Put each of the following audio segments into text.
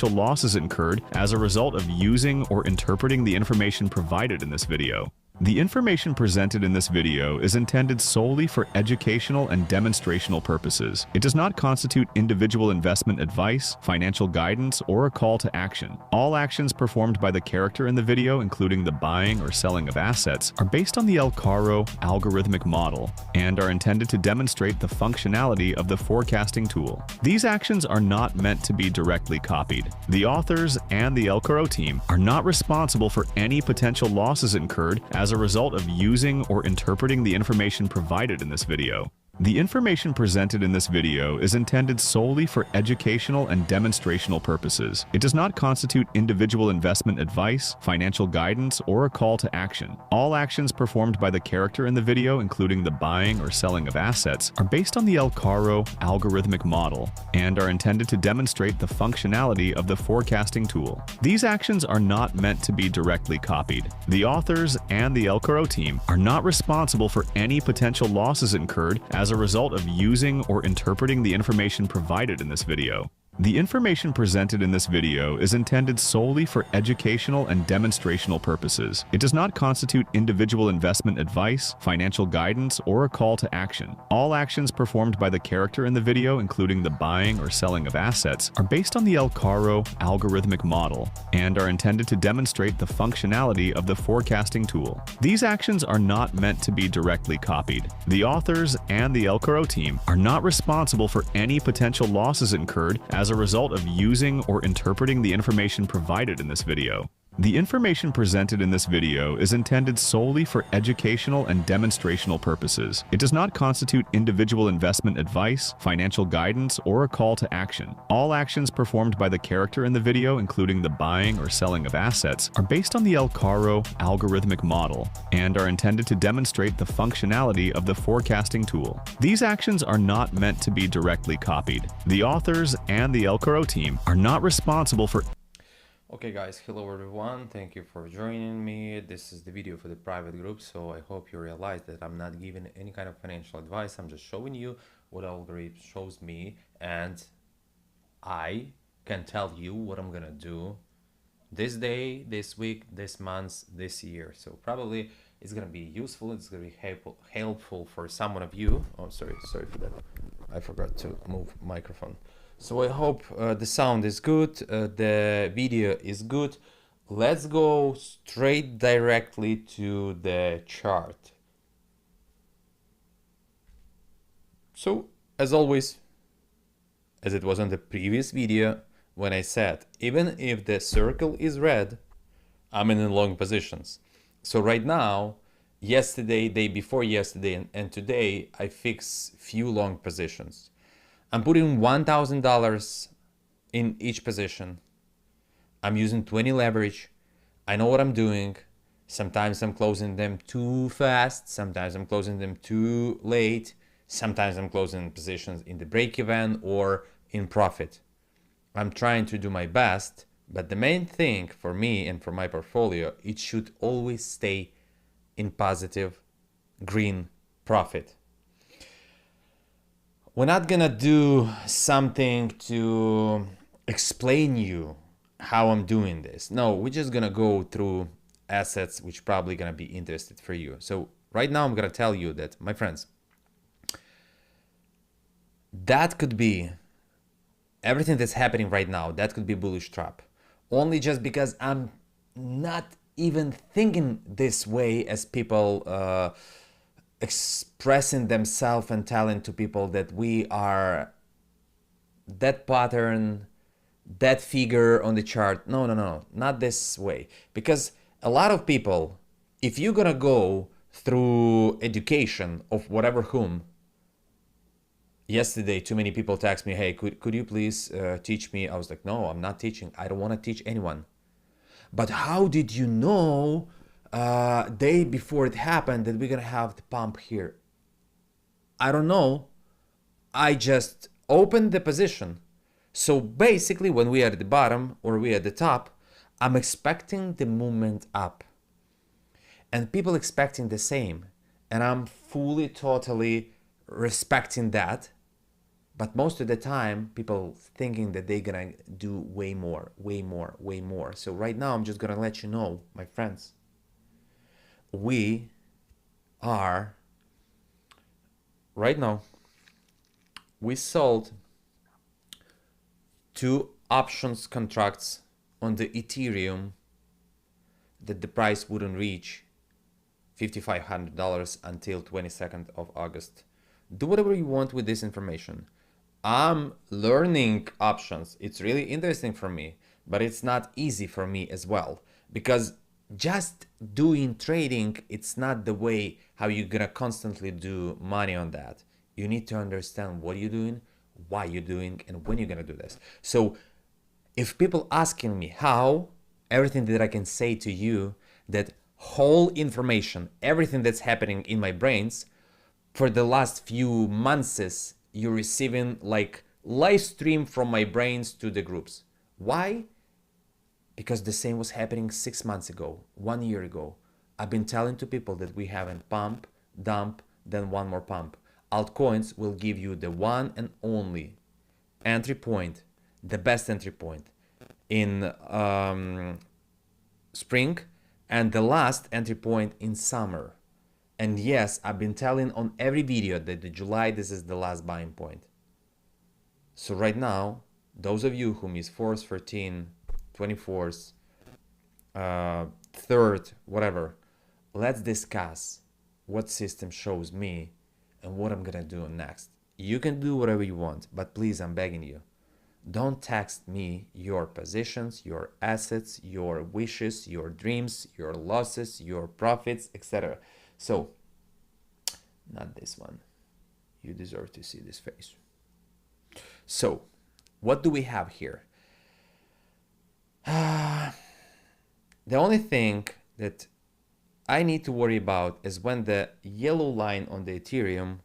losses incurred as a result of using or interpreting the information provided in this video. The information presented in this video is intended solely for educational and demonstrational purposes. It does not constitute individual investment advice, financial guidance, or a call to action. All actions performed by the character in the video, including the buying or selling of assets, are based on the El Caro algorithmic model and are intended to demonstrate the functionality of the forecasting tool. These actions are not meant to be directly copied. The authors and the El Caro team are not responsible for any potential losses incurred as a result of using or interpreting the information provided in this video. The information presented in this video is intended solely for educational and demonstrational purposes. It does not constitute individual investment advice, financial guidance, or a call to action. All actions performed by the character in the video, including the buying or selling of assets, are based on the El Caro algorithmic model and are intended to demonstrate the functionality of the forecasting tool. These actions are not meant to be directly copied. The authors and the El Caro team are not responsible for any potential losses incurred as a result of using or interpreting the information provided in this video. The information presented in this video is intended solely for educational and demonstrational purposes. It does not constitute individual investment advice, financial guidance, or a call to action. All actions performed by the character in the video, including the buying or selling of assets, are based on the El Caro algorithmic model and are intended to demonstrate the functionality of the forecasting tool. These actions are not meant to be directly copied. The authors and the El Caro team are not responsible for any potential losses incurred as a result of using or interpreting the information provided in this video. The information presented in this video is intended solely for educational and demonstrational purposes. It does not constitute individual investment advice, financial guidance, or a call to action. All actions performed by the character in the video, including the buying or selling of assets, are based on the El Caro algorithmic model and are intended to demonstrate the functionality of the forecasting tool. These actions are not meant to be directly copied. The authors and the El Caro team are not responsible for. Okay guys, hello everyone, thank you for joining me. This is the video for the private group, so I hope you realize that I'm not giving any kind of financial advice. I'm just showing you what algorithm shows me, and I can tell you what I'm gonna do this day, this week, this month, this year. So probably it's gonna be useful, it's gonna be helpful for someone of you. Oh, sorry for that, I forgot to move microphone. So I hope the sound is good, the video is good. Let's go straight directly to the chart. So as always, as it was on the previous video, when I said, even if the circle is red, I'm in long positions. So right now, yesterday, day before yesterday, and today, I fix few long positions. I'm putting $1,000 in each position. I'm using 20 leverage. I know what I'm doing. Sometimes I'm closing them too fast. Sometimes I'm closing them too late. Sometimes I'm closing positions in the break even or in profit. I'm trying to do my best, but the main thing for me and for my portfolio, it should always stay in positive green profit. We're not gonna do something to explain you how I'm doing this. No, we're just gonna go through assets which probably gonna be interested for you. So right now I'm gonna tell you that, my friends, that could be everything that's happening right now. That could be bullish trap. Only just because I'm not even thinking this way as people expressing themselves and telling to people that we are that pattern, that figure on the chart. No, not this way. Because a lot of people, if you're gonna go through education of whatever whom, yesterday too many people text me, hey, could you please teach me? I was like, no, I'm not teaching. I don't want to teach anyone. But how did you know day before it happened that we're gonna have the pump here? I don't know. I just opened the position. So basically when we are at the bottom or we are at the top, I'm expecting the movement up. And people expecting the same. And I'm fully, totally respecting that. But most of the time, people thinking that they're gonna do way more, way more, way more. So right now, I'm just gonna let you know, my friends, we are, right now, we sold 2 options contracts on the Ethereum that the price wouldn't reach $5,500 until 22nd of August. Do whatever you want with this information. I'm learning options. It's really interesting for me, but it's not easy for me as well, because just doing trading, it's not the way how you're gonna constantly do money on that. You need to understand what you're doing, why you're doing, and when you're gonna do this. So if people asking me how, everything that I can say to you, that whole information, everything that's happening in my brains for the last few months, you're receiving like live stream from my brains to the groups. Why? Because the same was happening 6 months ago, 1 year ago. I've been telling to people that we have a pump, dump, then one more pump. Altcoins will give you the one and only entry point, the best entry point in spring, and the last entry point in summer. And yes, I've been telling on every video that the July, this is the last buying point. So right now, those of you who miss 4th, 13, 24th, 3rd, whatever, let's discuss what system shows me and what I'm gonna do next. You can do whatever you want, but please, I'm begging you, don't text me your positions, your assets, your wishes, your dreams, your losses, your profits, etc. So, not this one. You deserve to see this face. So, what do we have here? The only thing that I need to worry about is when the yellow line on the Ethereum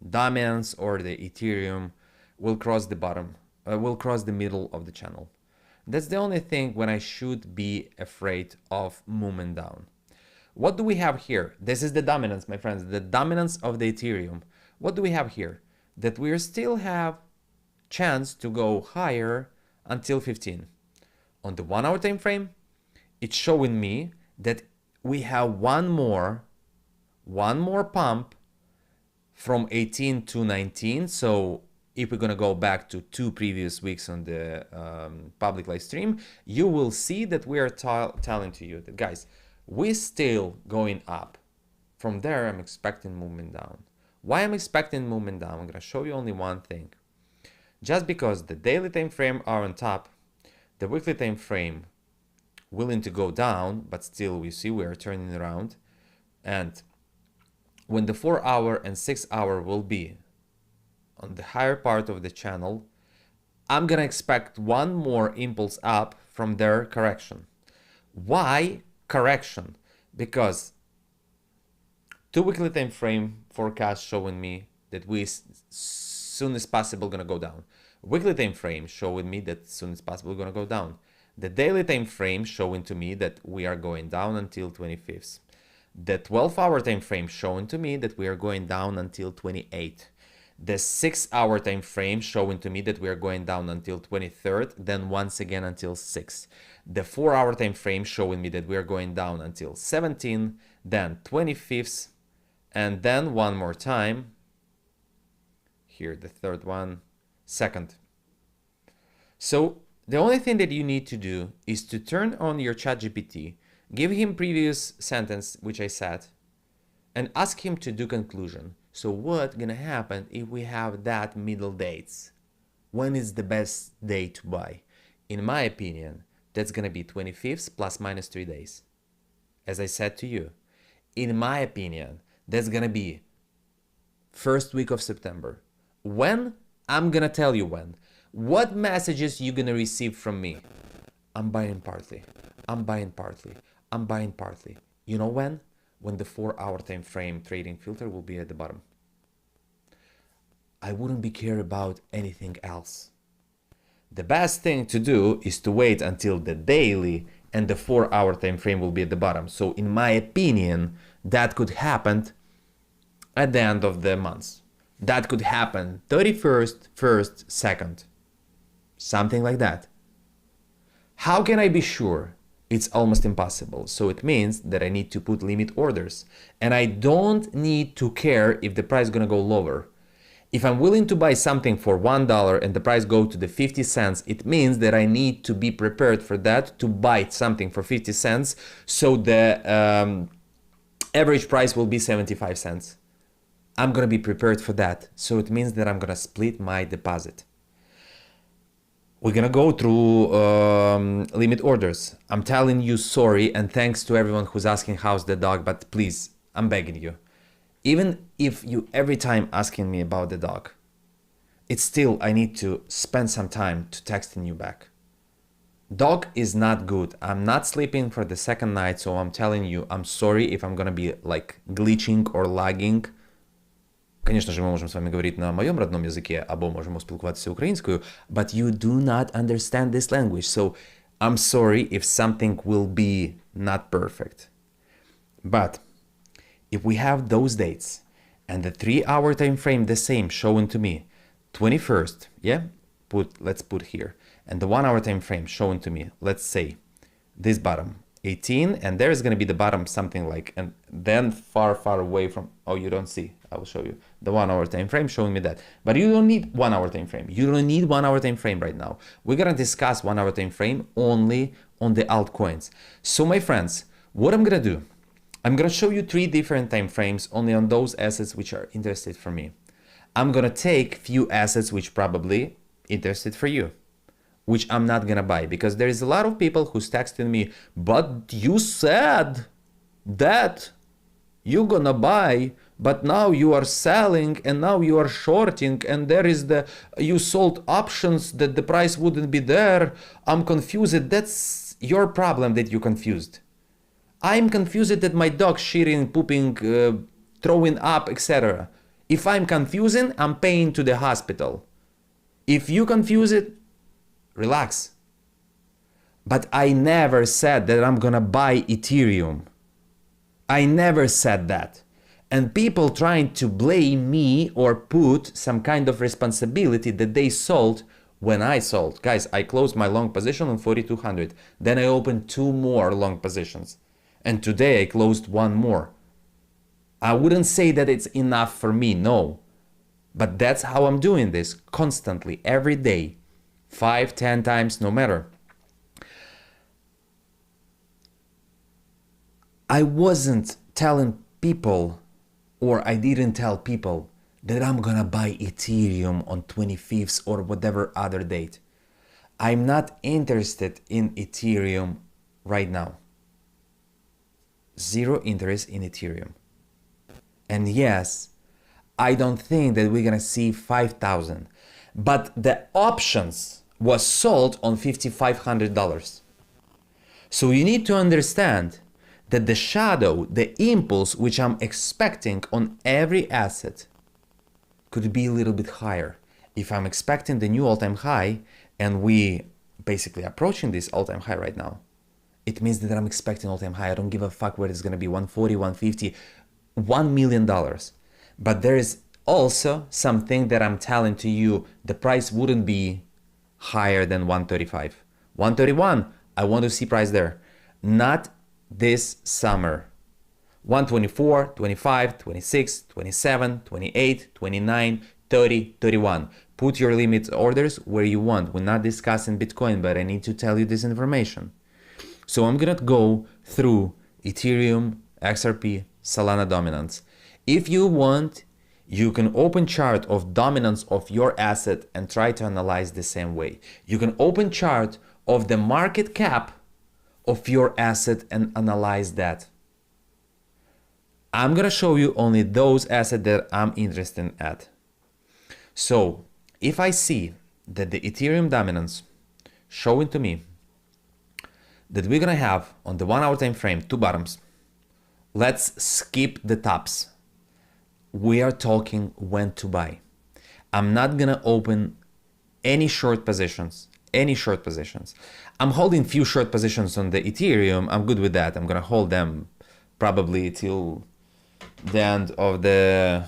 dominance or the Ethereum will cross the bottom, will cross the middle of the channel. That's the only thing when I should be afraid of movement down. What do we have here? This is the dominance, my friends, the dominance of the Ethereum. What do we have here? That we still have chance to go higher until 15. On the 1 hour time frame, it's showing me that we have one more pump from 18 to 19. So if we're gonna go back to 2 previous weeks on the public live stream, you will see that we are telling to you that, guys, we're still going up. From there, I'm expecting movement down. Why I'm expecting movement down? I'm gonna show you only one thing. Just because the daily time frame are on top, the weekly time frame willing to go down, but still we see we are turning around. And when the 4 hour and 6 hour will be on the higher part of the channel, I'm gonna expect one more impulse up from their correction. Why correction? Because 2 weekly time frame forecast showing me that we soon as possible gonna go down. Weekly time frame showing me that soon as possible gonna go down. The daily time frame showing to me that we are going down until 25th. The 12-hour time frame showing to me that we are going down until 28th. The 6-hour time frame showing to me that we are going down until 23rd, then once again until 6th. The 4-hour time frame showing me that we are going down until 17, then 25th, and then one more time. Here, the third one, 2nd. So the only thing that you need to do is to turn on your ChatGPT, give him previous sentence, which I said, and ask him to do conclusion. So what's gonna happen if we have that middle dates? When is the best day to buy? In my opinion, that's gonna be 25th plus minus 3 days. As I said to you, in my opinion, that's gonna be first week of September. When? I'm gonna tell you when. What messages you gonna receive from me? I'm buying partly. I'm buying partly. I'm buying partly. You know when? When the 4-hour time frame trading filter will be at the bottom. I wouldn't be care about anything else. The best thing to do is to wait until the daily and the 4-hour time frame will be at the bottom. So in my opinion, that could happen at the end of the month. That could happen 31st, 1st, 2nd. Something like that. How can I be sure? It's almost impossible. So it means that I need to put limit orders. And I don't need to care if the price is gonna go lower. If I'm willing to buy something for $1 and the price go to the 50 cents, it means that I need to be prepared for that, to buy something for 50 cents. So the average price will be 75 cents. I'm gonna be prepared for that. So it means that I'm gonna split my deposit. We're gonna go through limit orders. I'm telling you sorry, and thanks to everyone who's asking how's the dog, but please, I'm begging you. Even if you every time asking me about the dog, it's still, I need to spend some time to texting you back. Dog is not good. I'm not sleeping for the second night, so I'm telling you, I'm sorry if I'm gonna be like glitching or lagging. Конечно же, мы можем с вами говорить на моем родном языке, або можемо спілкуватися українською, but you do not understand this language, so I'm sorry if something will be not perfect. But if we have those dates and the 3-hour time frame the same showing to me 21st, yeah, let's put here, and the 1-hour time frame showing to me, let's say this bottom 18, and there is going to be the bottom something like, and then far away from, oh, you don't see, I will show you the 1-hour time frame showing me that, but you don't need 1-hour time frame. You don't need 1-hour time frame right now. We're going to discuss 1-hour time frame only on the altcoins. So my friends, what I'm going to do, I'm going to show you 3 different time frames only on those assets which are interested for me. I'm going to take few assets which probably interested for you, which I'm not going to buy, because there is a lot of people who's texting me, but you said that you're going to buy, but now you are selling and now you are shorting, and there is you sold options that the price wouldn't be there. I'm confused. That's your problem that you're confused. I'm confused that my dog shitting, pooping, throwing up, etc. If I'm confusing, I'm paying to the hospital. If you confuse it, relax. But I never said that I'm gonna buy Ethereum. I never said that. And people trying to blame me or put some kind of responsibility that they sold when I sold. Guys, I closed my long position on 4,200. Then I opened 2 more long positions. And today I closed 1 more. I wouldn't say that it's enough for me, no. But that's how I'm doing this constantly, every day. 5, 10 times, no matter. I wasn't telling people, or I didn't tell people that I'm gonna buy Ethereum on 25th or whatever other date. I'm not interested in Ethereum right now. Zero interest in Ethereum. And yes, I don't think that we're gonna see 5,000, but the options was sold on $5,500. So you need to understand that the shadow, the impulse which I'm expecting on every asset could be a little bit higher. If I'm expecting the new all-time high and we basically approaching this all-time high right now, it means that I'm expecting all-time high. I don't give a fuck where it's gonna be, 140, 150, $1 million. But there is also something that I'm telling to you, the price wouldn't be higher than 135. 131, I want to see price there. Not this summer. 124, 25, 26, 27, 28, 29, 30, 31. Put your limit orders where you want. We're not discussing Bitcoin, but I need to tell you this information. So I'm gonna go through Ethereum, XRP, Solana dominance. If you want, you can open chart of dominance of your asset and try to analyze the same way. You can open chart of the market cap of your asset and analyze that. I'm gonna show you only those assets that I'm interested at. So if I see that the Ethereum dominance showing to me that we're gonna have on the 1-hour time frame 2 bottoms, let's skip the tops. We are talking when to buy. I'm not gonna open any short positions. I'm holding few short positions on the Ethereum. I'm good with that. I'm gonna hold them probably till the end of the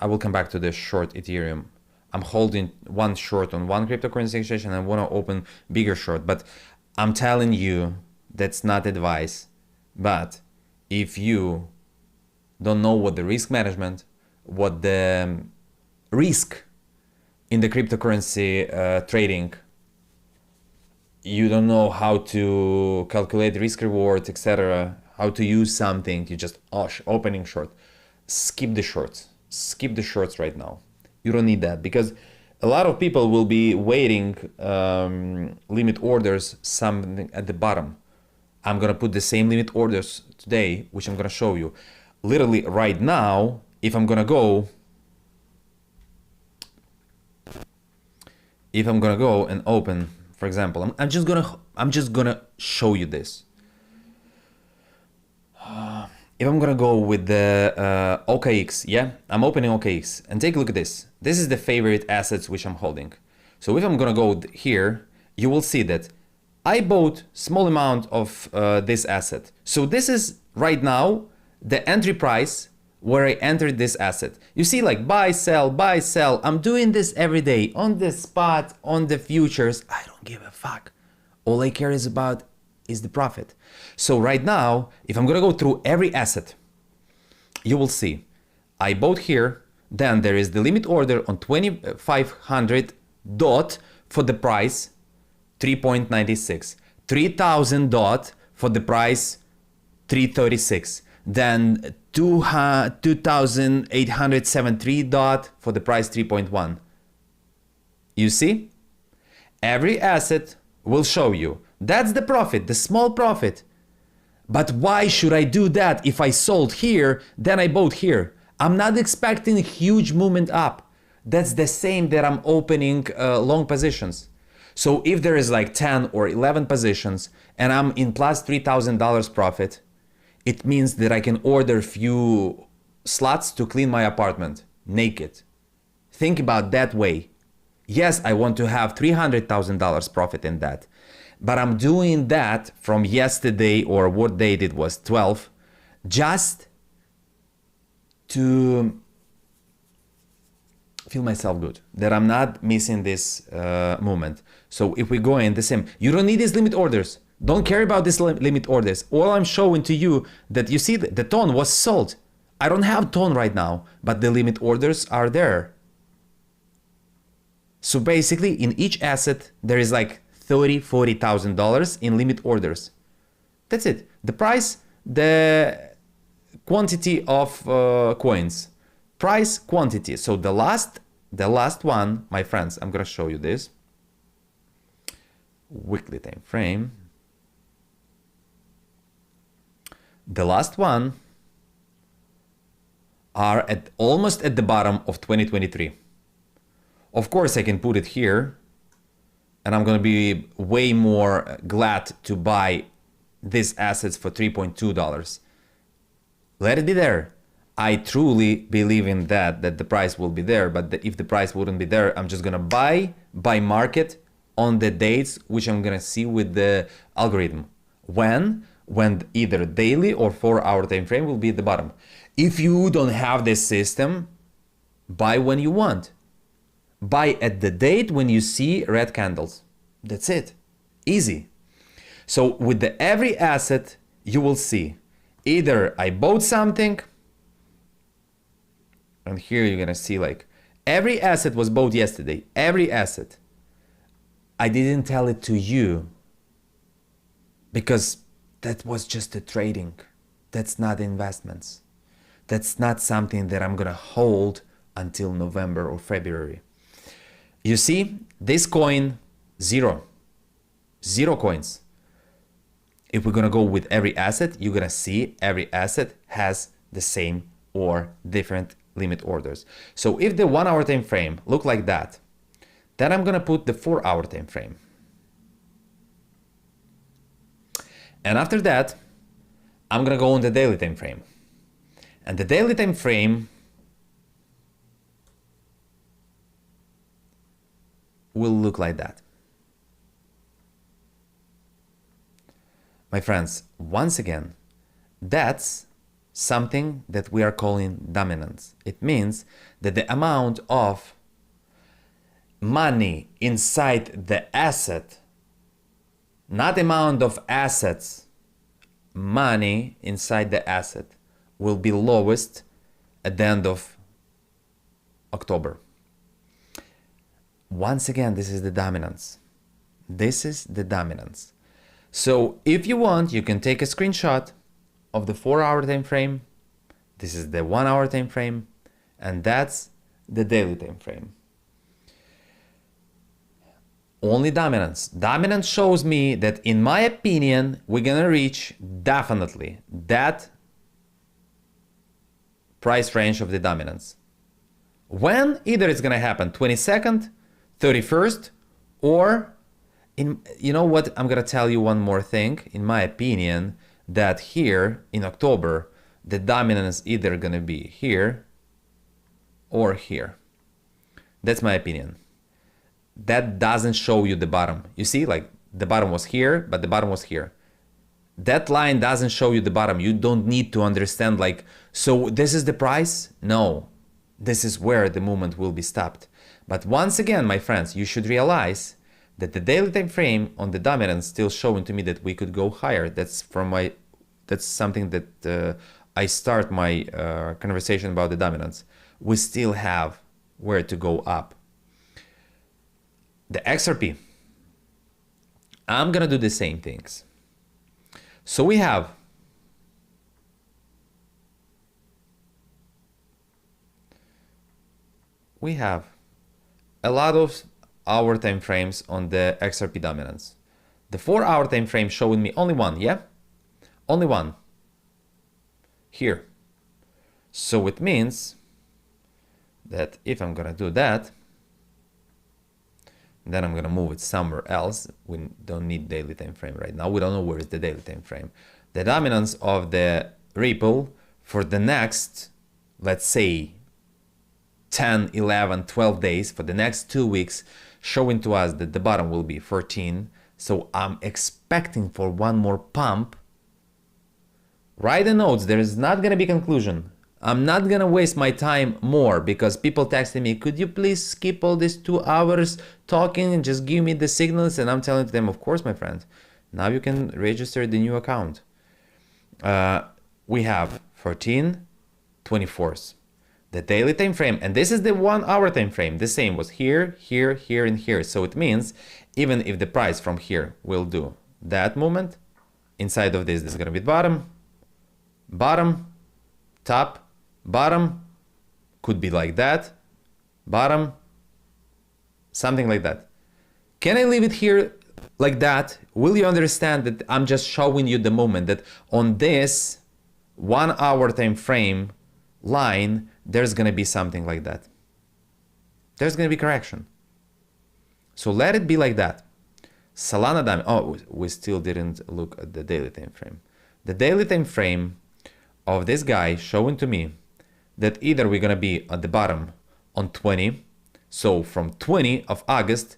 I will come back to the short Ethereum. I'm holding one short on one cryptocurrency exchange and I want to open bigger short, but I'm telling you that's not advice. But if you don't know what the risk management, what the risk in the cryptocurrency trading, you don't know how to calculate risk reward, etc., how to use something, you just opening short, skip the shorts. Skip the shorts right now. You don't need that because a lot of people will be waiting limit orders something at the bottom. I'm gonna put the same limit orders today, which I'm gonna show you. Literally right now, if I'm gonna go and open, for example, I'm just gonna show you this. If I'm gonna go with the OKX, yeah, I'm opening OKX and take a look at this. This is the favorite assets which I'm holding. So if I'm gonna go here, you will see that I bought small amount of this asset. So this is right now the entry price where I entered this asset. You see, like buy, sell, buy, sell. I'm doing this every day on the spot, on the futures. I don't give a fuck. All I care is about is the profit. So right now, if I'm gonna go through every asset, you will see I bought here, then there is the limit order on 2500 DOT for the price 3.96, 3000 DOT for the price 336, then 2873 DOT for the price 3.1. You see, every asset will show you. That's the profit, the small profit. But why should I do that if I sold here, then I bought here? I'm not expecting a huge movement up. That's the same that I'm opening long positions. So if there is like 10 or 11 positions and I'm in plus $3,000 profit, it means that I can order few slots to clean my apartment naked. Think about that way. Yes, I want to have $300,000 profit in that. But I'm doing that from yesterday, or what date it was, 12, just to feel myself good, that I'm not missing this moment. So if we go in the same, you don't need these limit orders. Don't care about these limit orders. All I'm showing to you that you see the tone was sold. I don't have tone right now, but the limit orders are there. So basically in each asset, there is like $30,000-$40,000 in limit orders. That's it. The price, the quantity of coins, price, quantity. So the last one, my friends, I'm gonna show you this weekly time frame. The last one are at almost at the bottom of 2023. Of course, I can put it here, and I'm gonna be way more glad to buy these assets for $3.2. Let it be there. I truly believe in that the price will be there, but if the price wouldn't be there, I'm just gonna buy by market on the dates which I'm gonna see with the algorithm. When either daily or 4-hour time frame will be at the bottom. If you don't have this system, buy when you want. Buy at the date when you see red candles. That's it. Easy. So with the every asset, you will see either I bought something, and here you're gonna see like every asset was bought yesterday. Every asset. I didn't tell it to you because that was just a trading. That's not investments. That's not something that I'm gonna hold until November or February. You see, this coin, zero coins. If we're gonna go with every asset, you're gonna see every asset has the same or different limit orders. So if the 1-hour time frame look like that, then I'm gonna put the 4-hour time frame. And after that, I'm gonna go on the daily time frame. And the daily time frame will look like that. My friends, once again, that's something that we are calling dominance. It means that the amount of money inside the asset, not amount of assets, money inside the asset will be lowest at the end of October. Once again, this is the dominance. This is the dominance. So if you want, you can take a screenshot of the 4-hour time frame. This is the 1-hour time frame, and that's the daily time frame. Only dominance. Dominance shows me that, in my opinion, we're gonna reach definitely that price range of the dominance. When? Either it's gonna happen 22nd, 31st, or you know what, I'm gonna tell you one more thing. In my opinion, that here in October, the dominance either gonna be here or here. That's my opinion. That doesn't show you the bottom. You see, like the bottom was here, but the bottom was here. That line doesn't show you the bottom. You don't need to understand like, so this is the price? No, this is where the movement will be stopped. But once again, my friends, you should realize that the daily time frame on the dominance still showing to me that we could go higher. That's something that I start my conversation about the dominance. We still have where to go up. The XRP, I'm gonna do the same things. So we have a lot of hour time frames on the XRP dominance. The 4-hour time frame showing me only one, yeah? Only one. Here. So it means that if I'm gonna do that, then I'm gonna move it somewhere else. We don't need daily time frame right now. We don't know where is the daily time frame. The dominance of the Ripple for the next, let's say, 10, 11, 12 days, for the next 2 weeks, showing to us that the bottom will be 14. So I'm expecting for one more pump. Write the notes, there is not gonna be conclusion. I'm not gonna waste my time more, because people texting me, could you please skip all these 2 hours talking and just give me the signals? And I'm telling them, of course, my friend. Now you can register the new account. We have 14, 24th. The daily time frame, and this is the 1-hour time frame. The same was here, here, here, and here. So it means even if the price from here will do that movement, inside of this is gonna be bottom, bottom, top, bottom, could be like that, bottom, something like that. Can I leave it here like that? Will you understand that I'm just showing you the moment that on this 1-hour time frame line, there's gonna be something like that. There's gonna be correction. So let it be like that. Solana diamond, oh, we still didn't look at the daily time frame. The daily time frame of this guy showing to me that either we're gonna be at the bottom on 20, so from 20 of August,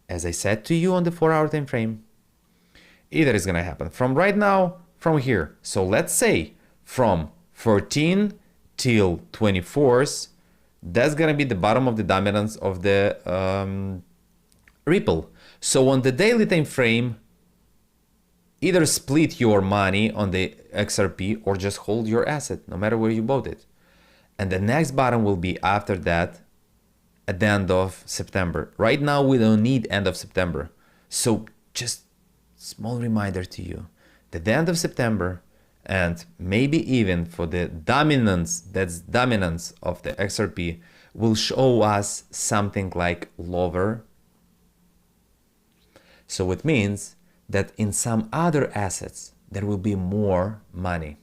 as I said to you on the 4-hour time frame, either is gonna happen from right now, from here. So let's say from 14 till 24th, that's gonna be the bottom of the dominance of the Ripple. So on the daily time frame, either split your money on the XRP or just hold your asset, no matter where you bought it. And the next bottom will be after that, at the end of September. Right now, we don't need end of September. So just small reminder to you that the end of September, and maybe even for the dominance, that's dominance of the XRP, will show us something like lower. So it means that in some other assets, there will be more money.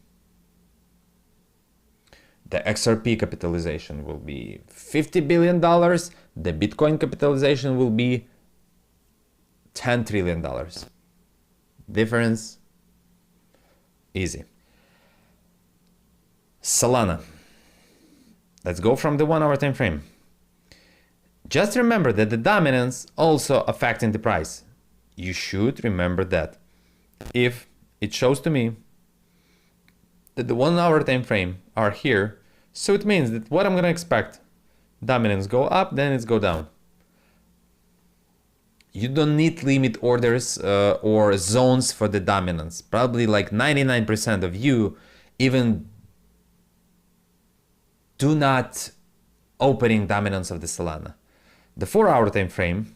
The XRP capitalization will be $50 billion. The Bitcoin capitalization will be $10 trillion. Difference, easy. Solana. Let's go from the 1-hour time frame. Just remember that the dominance also affecting the price. You should remember that. If it shows to me that the 1 hour time frame are here. So it means that what I'm gonna expect, dominance go up, then it's go down. You don't need limit orders or zones for the dominance. Probably like 99% of you even do not opening dominance of the Solana. The 4 hour time frame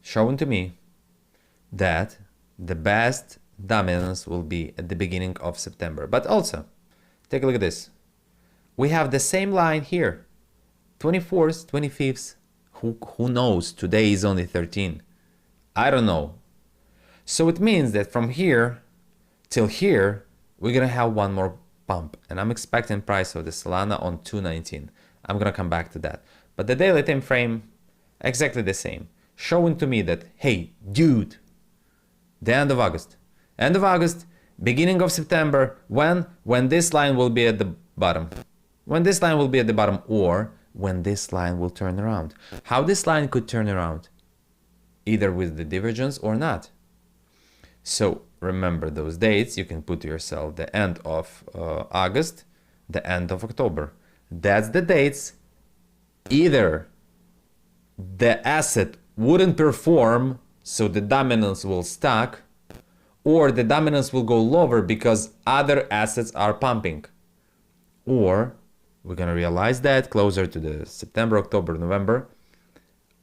showing to me that the best dominance will be at the beginning of September. But also, take a look at this. We have the same line here, 24th, 25th. Who knows? Today is only 13. I don't know. So it means that from here till here, we're gonna have one more pump, and I'm expecting price of the Solana on 219. I'm gonna come back to that. But the daily time frame, exactly the same, showing to me that, hey, dude, the end of August, beginning of September, when this line will be at the bottom. When this line will be at the bottom, or when this line will turn around. How this line could turn around? Either with the divergence or not. So remember those dates. You can put to yourself the end of August, the end of October. That's the dates. Either the asset wouldn't perform, so the dominance will stack, or the dominance will go lower because other assets are pumping. Or we're gonna realize that closer to the September, October, November,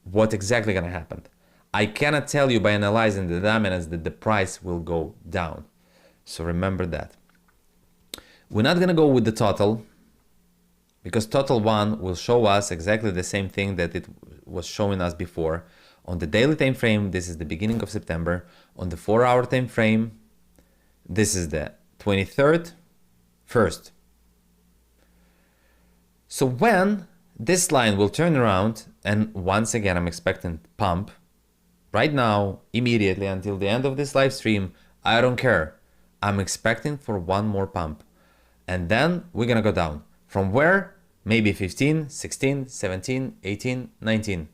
what exactly gonna happen. I cannot tell you by analyzing the dominance that the price will go down. So remember that. We're not gonna go with the total, because total one will show us exactly the same thing that it was showing us before. On the daily time frame, this is the beginning of September. On the 4 hour time frame, this is the 23rd, 1st. So when this line will turn around, and once again I'm expecting pump, right now, immediately until the end of this live stream, I don't care. I'm expecting for one more pump. And then we're gonna go down. From where? Maybe 15, 16, 17, 18, 19.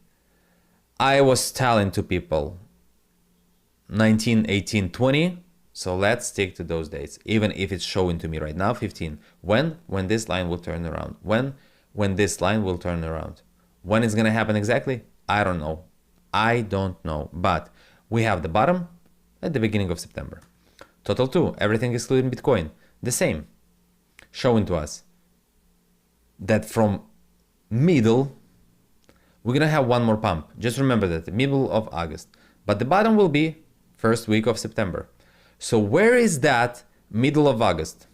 I was telling to people 19, 18, 20. So let's stick to those dates. Even if it's showing to me right now 15. When? When this line will turn around. When this line will turn around. When it's gonna happen exactly? I don't know. I don't know. But we have the bottom at the beginning of September. Total 2, everything excluding Bitcoin, the same. Showing to us that from middle, we're gonna have one more pump. Just remember that, the middle of August. But the bottom will be first week of September. So where is that middle of August?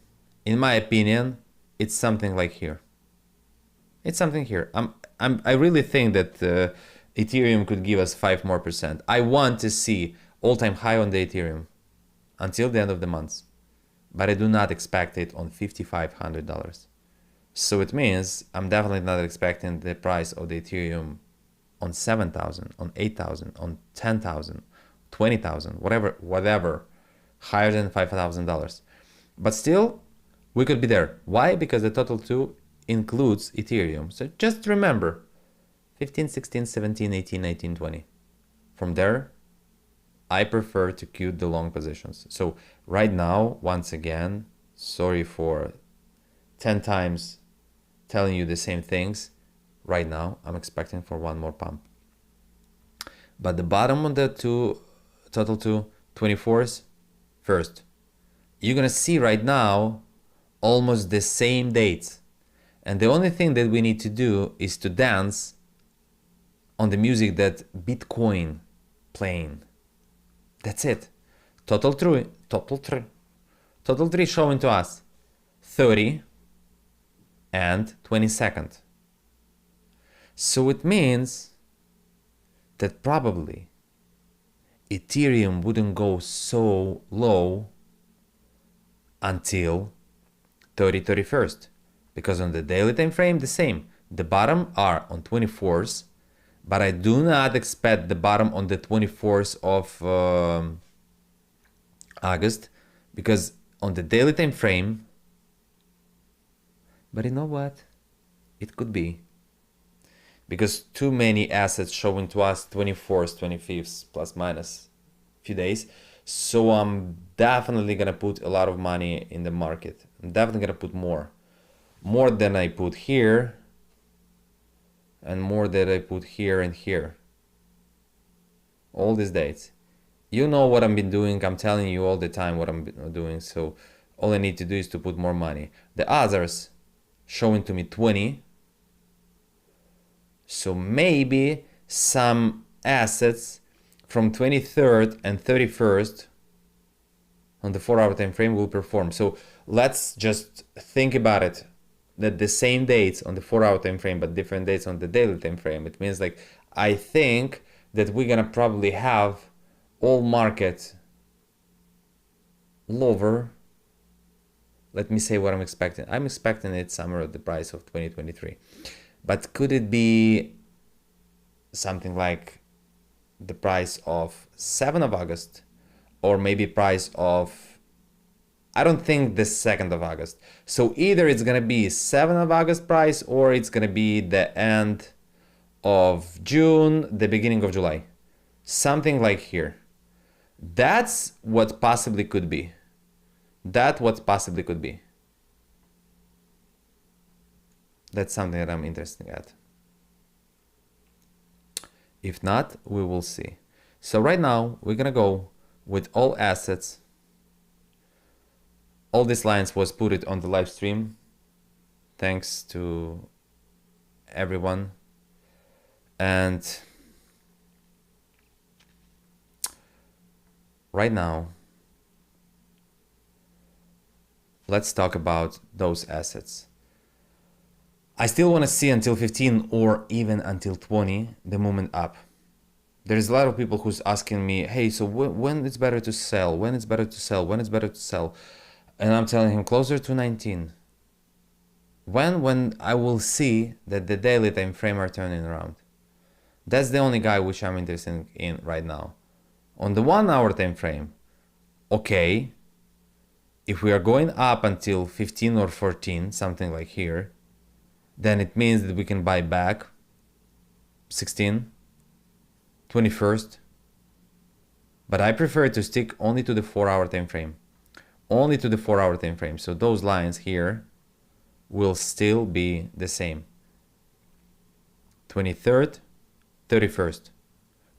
In my opinion, it's something like here. It's something here. I really think that Ethereum could give us 5% more. I want to see all-time high on the Ethereum until the end of the month. But I do not expect it on $5,500. So it means I'm definitely not expecting the price of the Ethereum on 7,000, on 8,000, on 10,000, 20,000, whatever, higher than $5,000. But still, we could be there. Why? Because the total 2 includes Ethereum. So just remember, 15, 16, 17, 18, 19, 20. From there, I prefer to queue the long positions. So right now, once again, sorry for 10 times telling you the same things. Right now, I'm expecting for one more pump. But the bottom of the total 2, 24th, 1st. You're gonna see right now almost the same dates. And the only thing that we need to do is to dance on the music that Bitcoin playing. That's it. Total 3 showing to us 30 and 22nd. So it means that probably Ethereum wouldn't go so low until 31st, because on the daily time frame the same. The bottom are on 24th, but I do not expect the bottom on the 24th of August, because on the daily time frame, but you know what? It could be. Because too many assets showing to us 24th, 25th, plus minus few days. So I'm definitely gonna put a lot of money in the market. I'm definitely gonna put more than I put here, and more than I put here and here. All these dates. You know what I've been doing. I'm telling you all the time what I'm doing. So all I need to do is to put more money. The others showing to me 20. So maybe some assets from 23rd and 31st on the 4-hour time frame will perform. So let's just think about it, that the same dates on the 4-hour time frame but different dates on the daily time frame. It means like I think that we're gonna probably have all market lower. Let me say what I'm expecting. I'm expecting it somewhere at the price of 2023. But could it be something like the price of 7th of August, or maybe price of, I don't think the 2nd of August. So either it's gonna be 7th of August price, or it's gonna be the end of June, the beginning of July. Something like here. That's what possibly could be. That's what possibly could be. That's something that I'm interested at. If not, we will see. So right now, we're gonna go with all assets. All these lines was put it on the live stream. Thanks to everyone. And right now, let's talk about those assets. I still want to see until 15 or even until 20 the movement up. There's a lot of people who's asking me, hey, so when it's better to sell? When it's better to sell? When it's better to sell? And I'm telling him closer to 19. When I will see that the daily time frame are turning around. That's the only guy which I'm interested in right now. On the 1 hour time frame, okay, if we are going up until 15 or 14, something like here, then it means that we can buy back 16, 21st. But I prefer to stick only to the 4-hour time frame. Only to the 4-hour time frame. So those lines here will still be the same. 23rd, 31st.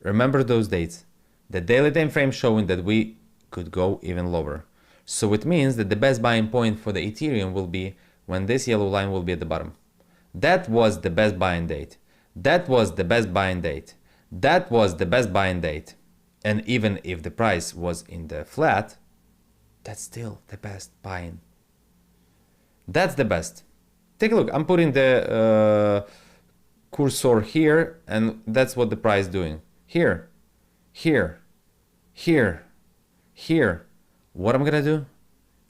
Remember those dates. The daily time frame showing that we could go even lower. So it means that the best buying point for the Ethereum will be when this yellow line will be at the bottom. That was the best buying date. That was the best buying date. That was the best buying date. And even if the price was in the flat, that's still the best buying. That's the best. Take a look. I'm putting the cursor here, and that's what the price is doing. Here, here, here, here. What I'm gonna do?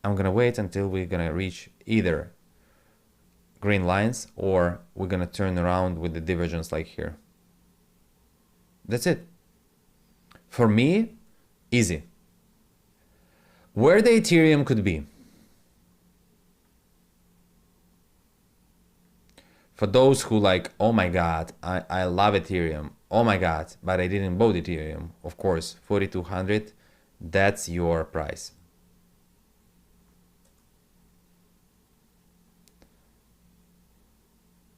I'm gonna wait until we're gonna reach either green lines, or we're gonna turn around with the divergence like here. That's it. For me, easy. Where the Ethereum could be. For those who like, oh my God, I love Ethereum. Oh my God, but I didn't buy Ethereum. Of course, 4,200, that's your price.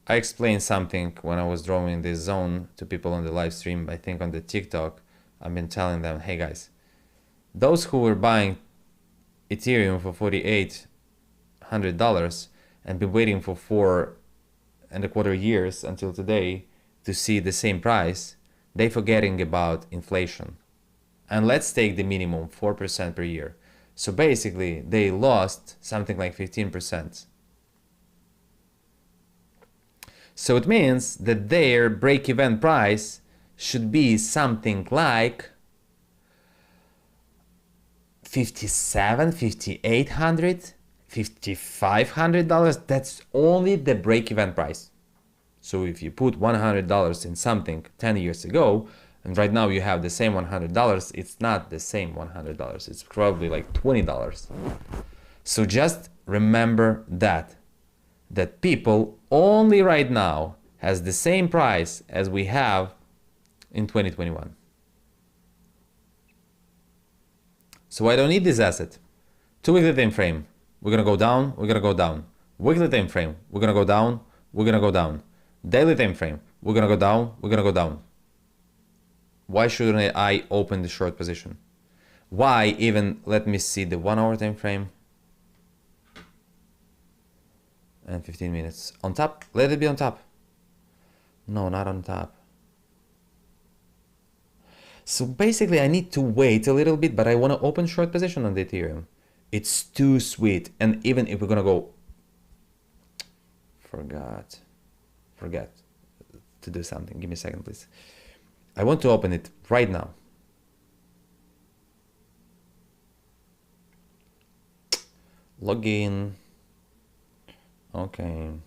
I explained something when I was drawing this zone to people on the live stream. I think on the TikTok, I've been telling them, hey guys, those who were buying Ethereum for $4,800 and been waiting for 4.25 years until today to see the same price, they forgetting about inflation. And let's take the minimum 4% per year. So basically they lost something like 15%. So it means that their break-even price should be something like $5,700, $5,800, $5,500. That's only the break-even price. So if you put $100 in something 10 years ago, and right now you have the same $100, it's not the same $100. It's probably like $20. So just remember that people only right now has the same price as we have in 2021. So I don't need this asset. 2 weekly time frame, we're gonna go down, we're gonna go down. Weekly time frame, we're gonna go down, we're gonna go down. Daily time frame, we're gonna go down, we're gonna go down. Why shouldn't I open the short position? Why even, let me see the 1 hour time frame. And 15 minutes. On top, let it be on top. No, not on top. So basically I need to wait a little bit, but I want to open short position on the Ethereum. It's too sweet. And even if we're gonna go, forgot to do something. Give me a second, please. I want to open it right now. Login. Okay.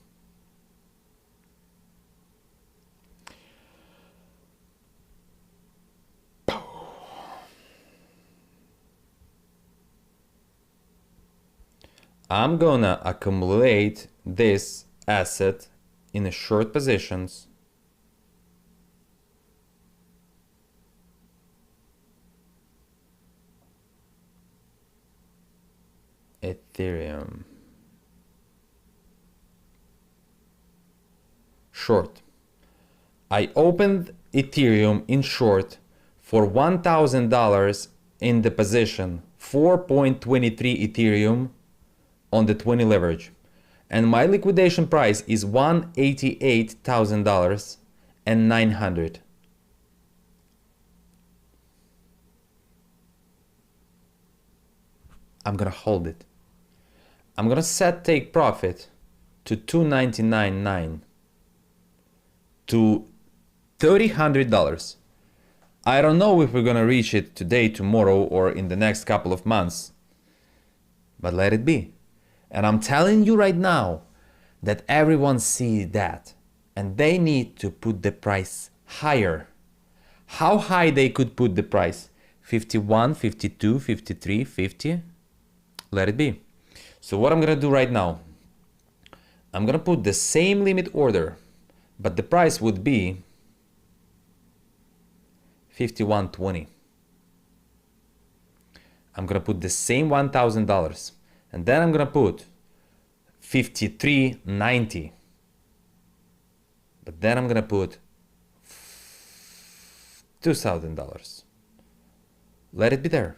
I'm gonna accumulate this asset in a short positions. Ethereum. Short. I opened Ethereum in short for $1,000 in the position 4.23 Ethereum on the 20 leverage, and my liquidation price is $188,000 and 900. I'm gonna hold it. I'm gonna set take profit to 299.9 to $3,000. I don't know if we're gonna reach it today, tomorrow, or in the next couple of months, but let it be. And I'm telling you right now that everyone sees that and they need to put the price higher. How high they could put the price? 51, 52, 53, 50? Let it be. So what I'm gonna do right now, I'm gonna put the same limit order, but the price would be 51.20. I'm gonna put the same $1,000, and then I'm gonna put 53.90. But then I'm gonna put $2,000. Let it be there.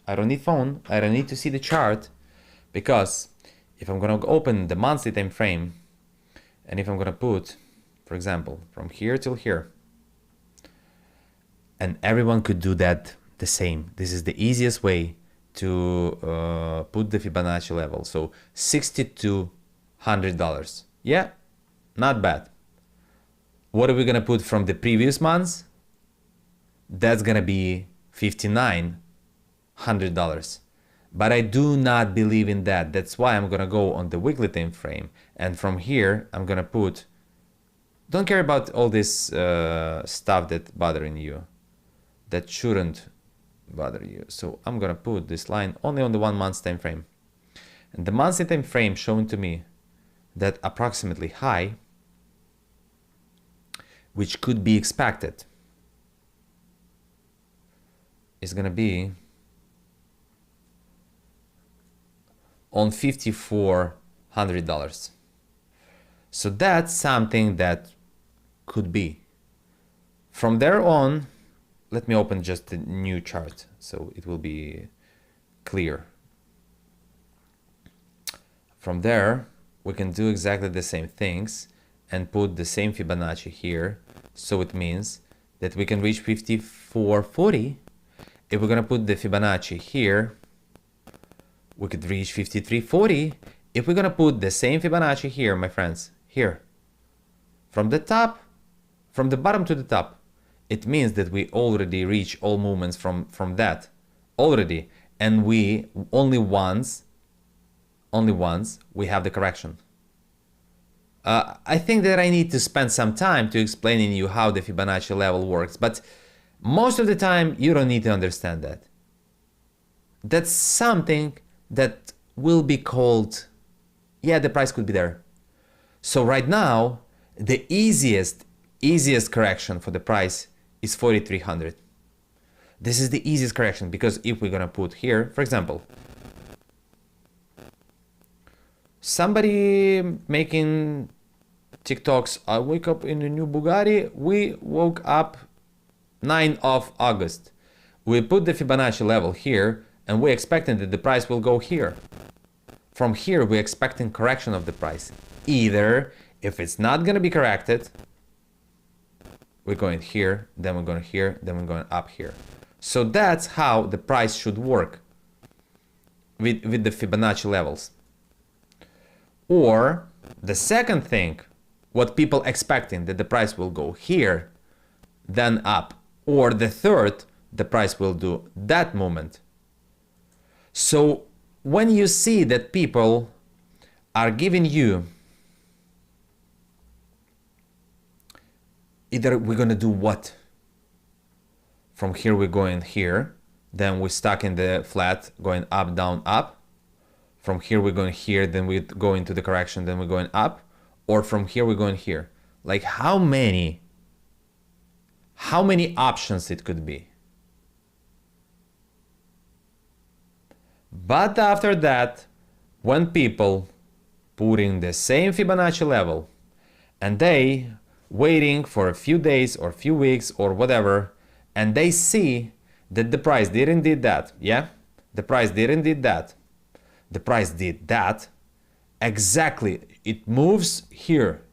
I don't need phone, I don't need to see the chart, because if I'm gonna open the monthly time frame, and if I'm gonna put, for example, from here till here, and everyone could do that the same. This is the easiest way to put the Fibonacci level. So $6,200. Yeah, not bad. What are we gonna put from the previous months? That's gonna be $5,900. But I do not believe in that. That's why I'm gonna go on the weekly time frame, and from here I'm gonna put, don't care about all this stuff that bothering you, that shouldn't bother you. So I'm gonna put this line only on the 1 month time frame, and the monthly time frame showing to me that approximately high, which could be expected, is gonna be on $5,400. So that's something that could be. From there on, let me open just the new chart so it will be clear. From there, we can do exactly the same things and put the same Fibonacci here. So it means that we can reach 54.40. If we're gonna put the Fibonacci here, we could reach 53.40. If we're gonna put the same Fibonacci here, my friends, here, from the top, from the bottom to the top, it means that we already reach all movements from that already, and we only once we have the correction. I think that I need to spend some time to explaining you how the Fibonacci level works, but most of the time you don't need to understand that. That's something that will be called, yeah, the price could be there. So right now, the easiest correction for the price is 4,300. This is the easiest correction, because if we're gonna put here, for example, somebody making TikToks, I wake up in a new Bugatti, we woke up 9th of August. We put the Fibonacci level here, and we're expecting that the price will go here. From here, we're expecting correction of the price. Either, if it's not gonna be corrected, we're going here, then we're going here, then we're going up here. So that's how the price should work with the Fibonacci levels. Or the second thing, what people expecting, that the price will go here, then up. Or the third, the price will do that moment. So when you see that people are giving you either we're gonna do what? From here we're going here, then we're stuck in the flat, going up, down, up. From here we're going here, then we go into the correction, then we're going up. Or from here we're going here. Like how many options it could be? But after that, when people putting the same Fibonacci level and they waiting for a few days or few weeks or whatever, and they see that the price didn't did that, yeah? The price didn't did that. The price did that. Exactly, it moves here.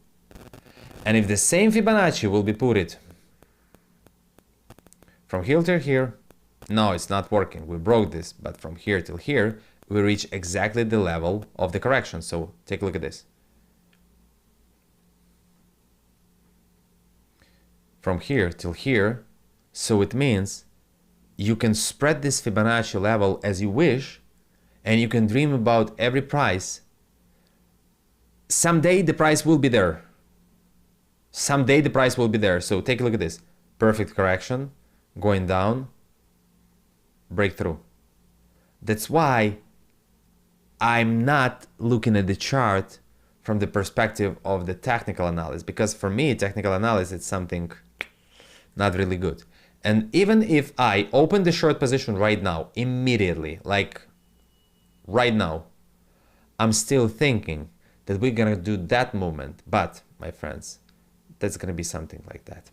And if the same Fibonacci will be put it from here to here, no, it's not working. We broke this, but from here till here, we reach exactly the level of the correction. So take a look at this. From here till here, so it means you can spread this Fibonacci level as you wish, and you can dream about every price. Someday the price will be there. Someday the price will be there. So take a look at this. Perfect correction, going down, breakthrough. That's why I'm not looking at the chart from the perspective of the technical analysis, because for me, technical analysis is something not really good. And even if I open the short position right now, immediately, like right now, I'm still thinking that we're gonna do that movement. But my friends, that's gonna be something like that.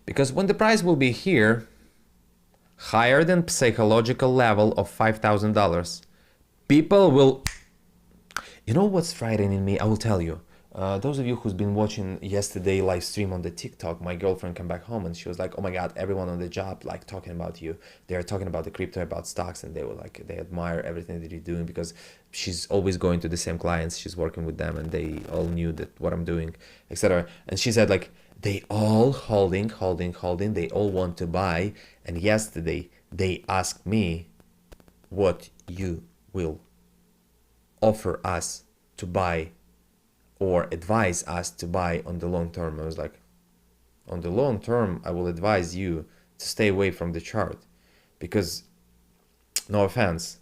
Because when the price will be here, higher than psychological level of $5,000, people will, you know what's frightening me? I will tell you. Those of you who's been watching yesterday live stream on the TikTok, my girlfriend came back home and she was like, oh my God, everyone on the job like talking about you. They're talking about the crypto, about stocks, and they were like, they admire everything that you're doing, because she's always going to the same clients, she's working with them, and they all knew that what I'm doing, etc. And she said like, they all holding, they all want to buy. And yesterday they asked me what you will offer us to buy or advise us to buy on the long term. I was like, on the long term, I will advise you to stay away from the chart, because no offense,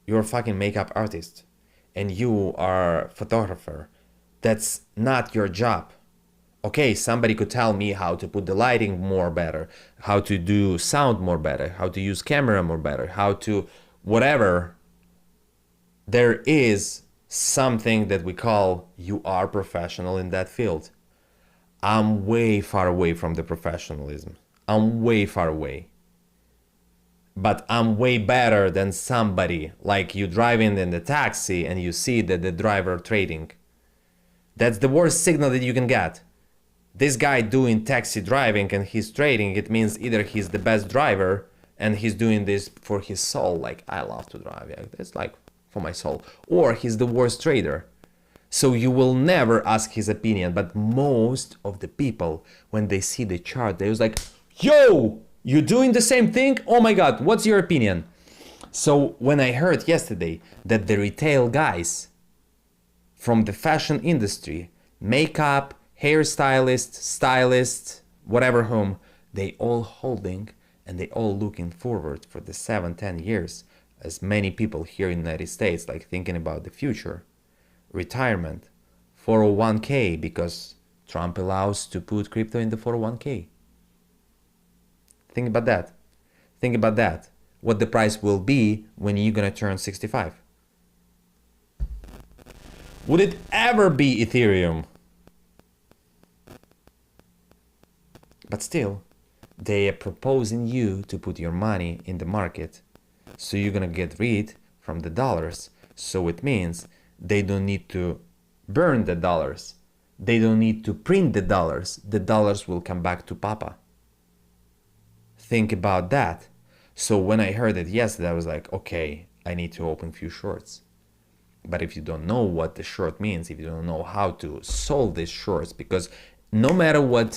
you're a fucking makeup artist and you are a photographer. That's not your job. Okay, somebody could tell me how to put the lighting more better, how to do sound more better, how to use camera more better, how to whatever. There is something that we call you are professional in that field. I'm way far away from the professionalism. I'm way far away. But I'm way better than somebody like you driving in the taxi and you see that the driver trading. That's the worst signal that you can get. This guy doing taxi driving and he's trading, it means either he's the best driver and he's doing this for his soul, like I love to drive, yeah, it's like for my soul, or he's the worst trader. So you will never ask his opinion. But most of the people, when they see the chart, they was like, yo, you doing the same thing? Oh my God, what's your opinion? So when I heard yesterday that the retail guys from the fashion industry, makeup, hairstylist, stylist, whatever whom, they all holding and they all looking forward for the 7-10 years, as many people here in the United States like thinking about the future, retirement, 401k, because Trump allows to put crypto in the 401k. Think about that. Think about that. What the price will be when you're gonna turn 65. Would it ever be Ethereum? But still, they are proposing you to put your money in the market. So you're gonna get rid from the dollars. So it means they don't need to burn the dollars. They don't need to print the dollars. The dollars will come back to Papa. Think about that. So when I heard it yesterday, I was like, okay, I need to open few shorts. But if you don't know what the short means, if you don't know how to solve these shorts, because no matter what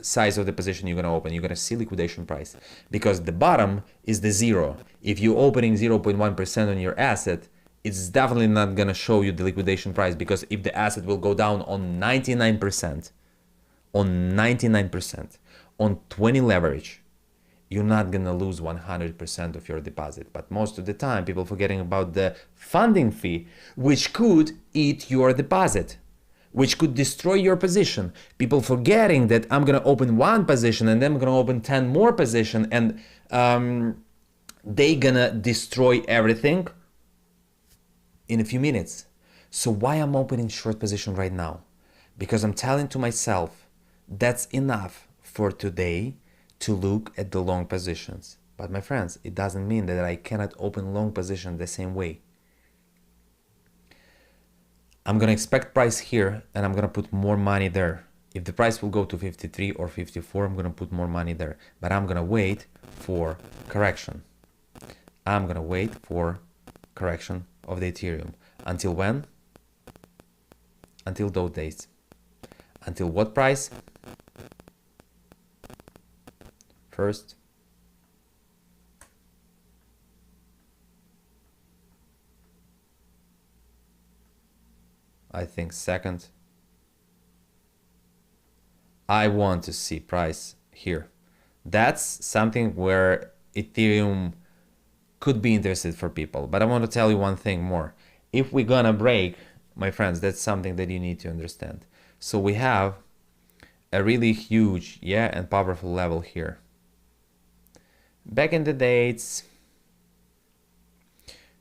size of the position you're gonna open, you're gonna see liquidation price, because the bottom is the zero. If you're opening 0.1% on your asset, it's definitely not gonna show you the liquidation price, because if the asset will go down on 99%, on 20 leverage, you're not gonna lose 100% of your deposit. But most of the time, people forgetting about the funding fee, which could eat your deposit, which could destroy your position. People forgetting that I'm gonna open one position and then I'm gonna open 10 more position, and they gonna destroy everything in a few minutes. So why I'm opening short position right now? Because I'm telling to myself, that's enough for today to look at the long positions. But my friends, it doesn't mean that I cannot open long position the same way. I'm gonna expect price here and I'm gonna put more money there. If the price will go to 53 or 54, I'm gonna put more money there. But I'm gonna wait for correction. I'm gonna wait for correction of the Ethereum. Until when? Until those days. Until what price? First, I think second, I want to see price here. That's something where Ethereum could be interested for people. But I want to tell you one thing more. If we're gonna break, my friends, that's something that you need to understand. So we have a really huge, and powerful level here. Back in the days,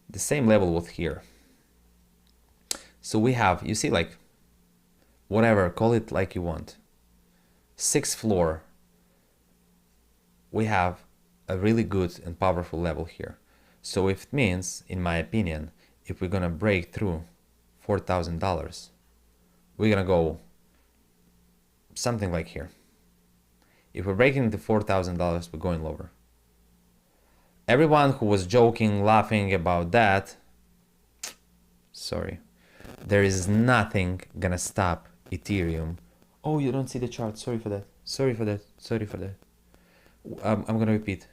the same level was here. So we have, you see, like, whatever, call it like you want. 6th floor, we have a really good and powerful level here. So if it means, in my opinion, if we're gonna break through $4,000, we're gonna go something like here. If we're breaking the $4,000, we're going lower. Everyone who was joking, laughing about that, sorry, there is nothing gonna stop Ethereum. Oh, you don't see the chart. Sorry for that. Sorry for that. Sorry for that. I'm gonna repeat.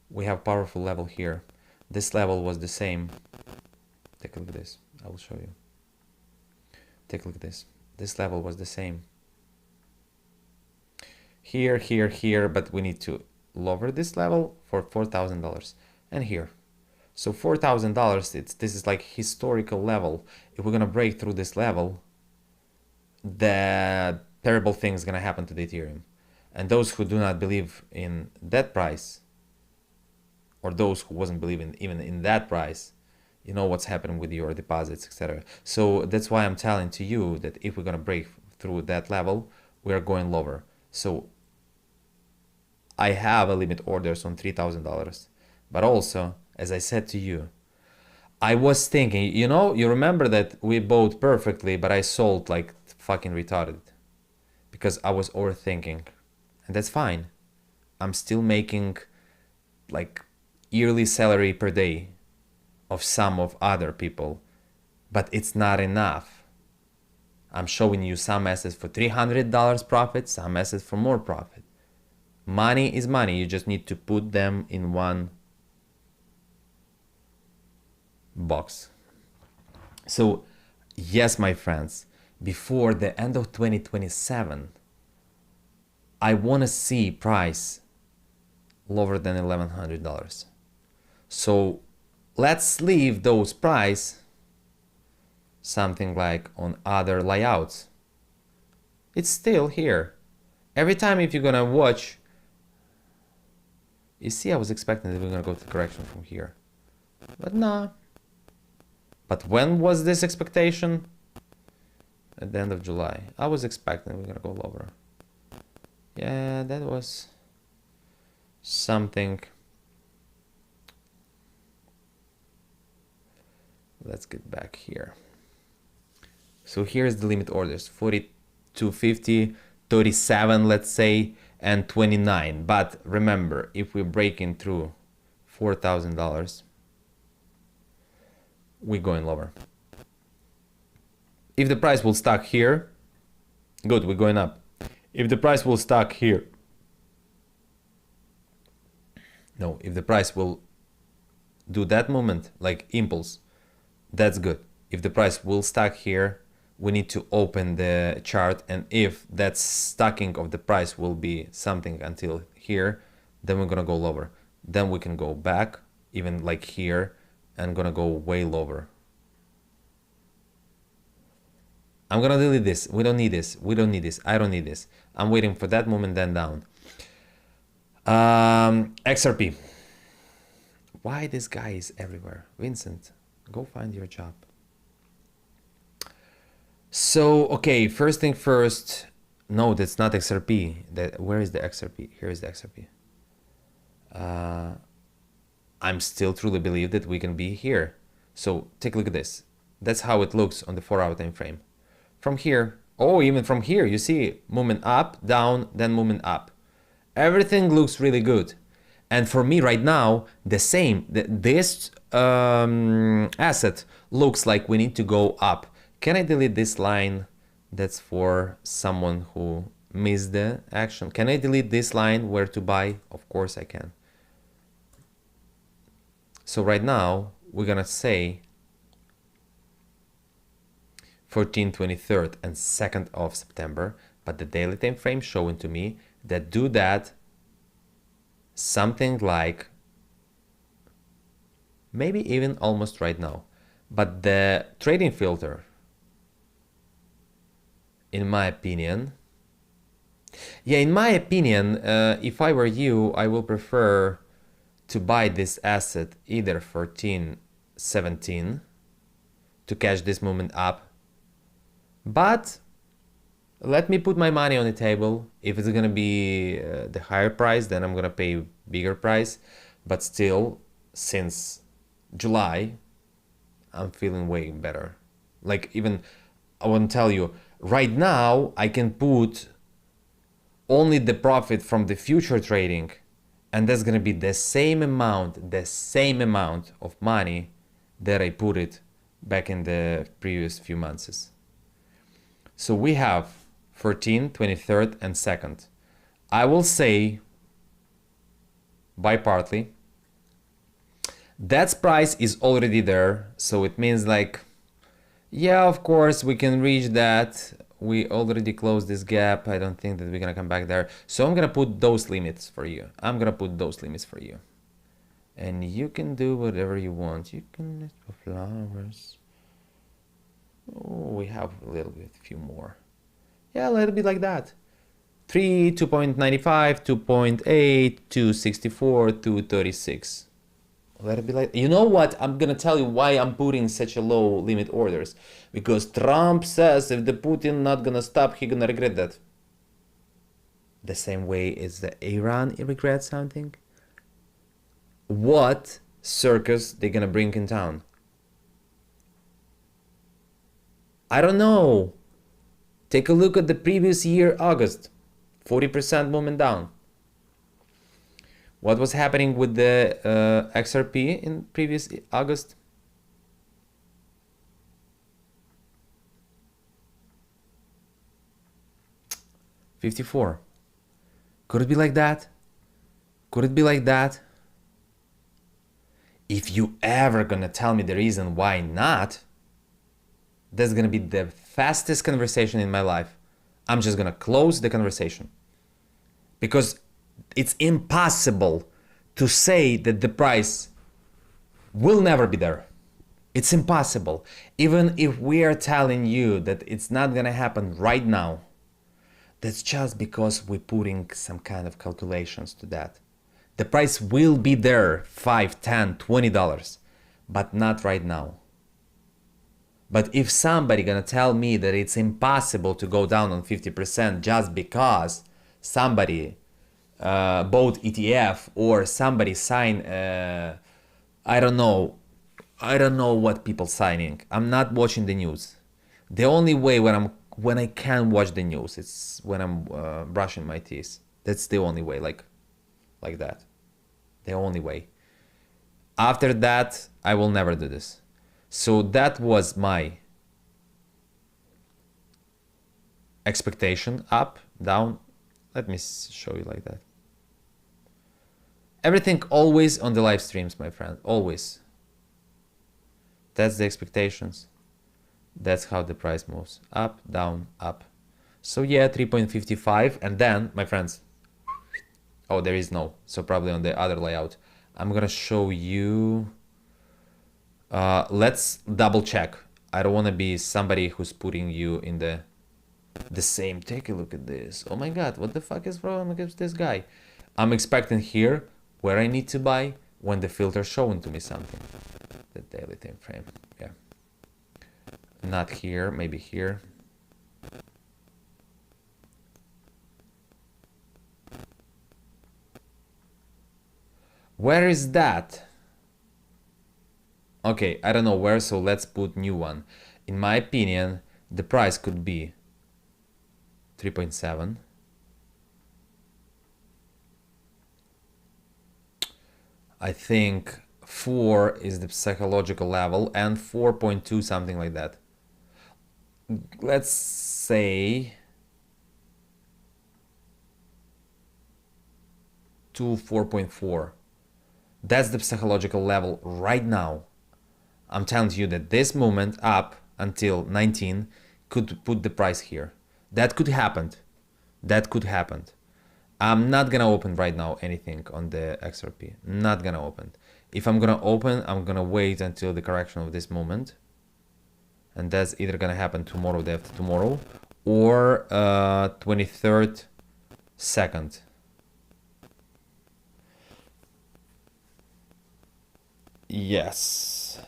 We have powerful level here. This level was the same. Take a look at this. I will show you. Take a look at this. This level was the same. Here, here, here, but we need to lower this level for $4,000, and here. So $4,000, this is like historical level. If we're gonna break through this level, the terrible thing is gonna happen to the Ethereum. And those who do not believe in that price, or those who wasn't believing even in that price, you know what's happening with your deposits, etc. So that's why I'm telling to you that if we're gonna break through that level, we are going lower. So I have a limit orders on $3,000, but also, as I said to you, I was thinking, you know, you remember that we bought perfectly, but I sold like fucking retarded because I was overthinking, and that's fine. I'm still making like yearly salary per day of some of other people, but it's not enough. I'm showing you some assets for $300 profit, some assets for more profit. Money is money. You just need to put them in one box. So yes, my friends, before the end of 2027, I want to see price lower than $1,100. So let's leave those price something like on other layouts. It's still here. Every time if you're gonna watch You see, I was expecting that we're gonna go to correction from here, but nah. But when was this expectation? At the end of July. I was expecting we're gonna go lower. Yeah, that was something. Let's get back here. So here's the limit orders, 42.50, 37, let's say, and 29. But remember, if we're breaking through $4,000, we're going lower. If the price will stuck here, good, we're going up. If the price will stuck here, no, if the price will do that movement, like impulse, that's good. If the price will stuck here, we need to open the chart, and if that stacking of the price will be something until here, then we're gonna go lower. Then we can go back, even like here, and gonna go way lower. I'm gonna delete this. We don't need this. We don't need this. I don't need this. I'm waiting for that moment, then down. XRP. Why this guy is everywhere? Vincent, go find your job. So, okay, first thing first. No, that's not XRP. Where is the XRP? Here is the XRP. I'm still truly believe that we can be here. So take a look at this. That's how it looks on the 4-hour time frame. From here, oh, even from here, you see movement up, down, then movement up. Everything looks really good. And for me right now, the same. This asset looks like we need to go up. Can I delete this line? That's for someone who missed the action. Can I delete this line where to buy? Of course I can. So right now, we're gonna say 14th, 23rd, and 2nd of September, but the daily time frame showing to me that do that something like maybe even almost right now. But the trading filter, in my opinion, if I were you, I will prefer to buy this asset either 14, 17 to catch this movement up. But let me put my money on the table. If it's gonna be the higher price, then I'm gonna pay bigger price. But still, since July, I'm feeling way better. Like even, I want to tell you, right now, I can put only the profit from the future trading, and that's gonna be the same amount of money that I put it back in the previous few months. So we have 14th, 23rd, and 2nd. I will say buy partly. That price is already there, so it means like, yeah, of course we can reach that. We already closed this gap. I don't think that we're gonna come back there. So I'm gonna put those limits for you. And you can do whatever you want. You can let go flowers. Oh, we have a little bit, few more. Yeah, a little bit like that. 3, 2.95, 2.8, 264, 236. Let it be like, you know what? I'm gonna tell you why I'm putting such a low limit orders. Because Trump says if the Putin not gonna stop, he gonna regret that. The same way as the Iran regrets something. What circus they gonna bring in town? I don't know. Take a look at the previous year, August. 40% movement down. What was happening with the XRP in previous August? $54. Could it be like that? Could it be like that? If you ever gonna tell me the reason why not, that's gonna be the fastest conversation in my life. I'm just gonna close the conversation. Because it's impossible to say that the price will never be there. It's impossible. Even if we are telling you that it's not gonna happen right now, that's just because we're putting some kind of calculations to that. The price will be there, $5, $10, $20, but not right now. But if somebody gonna tell me that it's impossible to go down on 50% just because somebody bought ETF or somebody signed, I don't know what people signing. I'm not watching the news. The only way when I can watch the news, it's when I'm brushing my teeth. That's the only way, like that. The only way. After that, I will never do this. So that was my expectation, up, down. Let me show you like that. Everything always on the live streams, my friend, always. That's the expectations. That's how the price moves, up, down, up. So yeah, 3.55, and then, my friends, oh, there is no, so probably on the other layout. I'm gonna show you. Let's double check. I don't want to be somebody who's putting you in the same. Take a look at this. Oh my god, what the fuck is wrong with this guy? I'm expecting here where I need to buy when the filter's showing to me something. The daily time frame, yeah. Not here, maybe here. Where is that? Okay, I don't know where, so let's put new one. In my opinion, the price could be 3.7. I think 4 is the psychological level and 4.2, something like that. Let's say 4.4. That's the psychological level right now. I'm telling you that this movement up until 19 could put the price here. That could happen. That could happen. I'm not gonna open right now anything on the XRP. Not gonna open. If I'm gonna open, I'm gonna wait until the correction of this moment. And that's either gonna happen tomorrow, day after tomorrow, or 23rd, 2nd. Yes.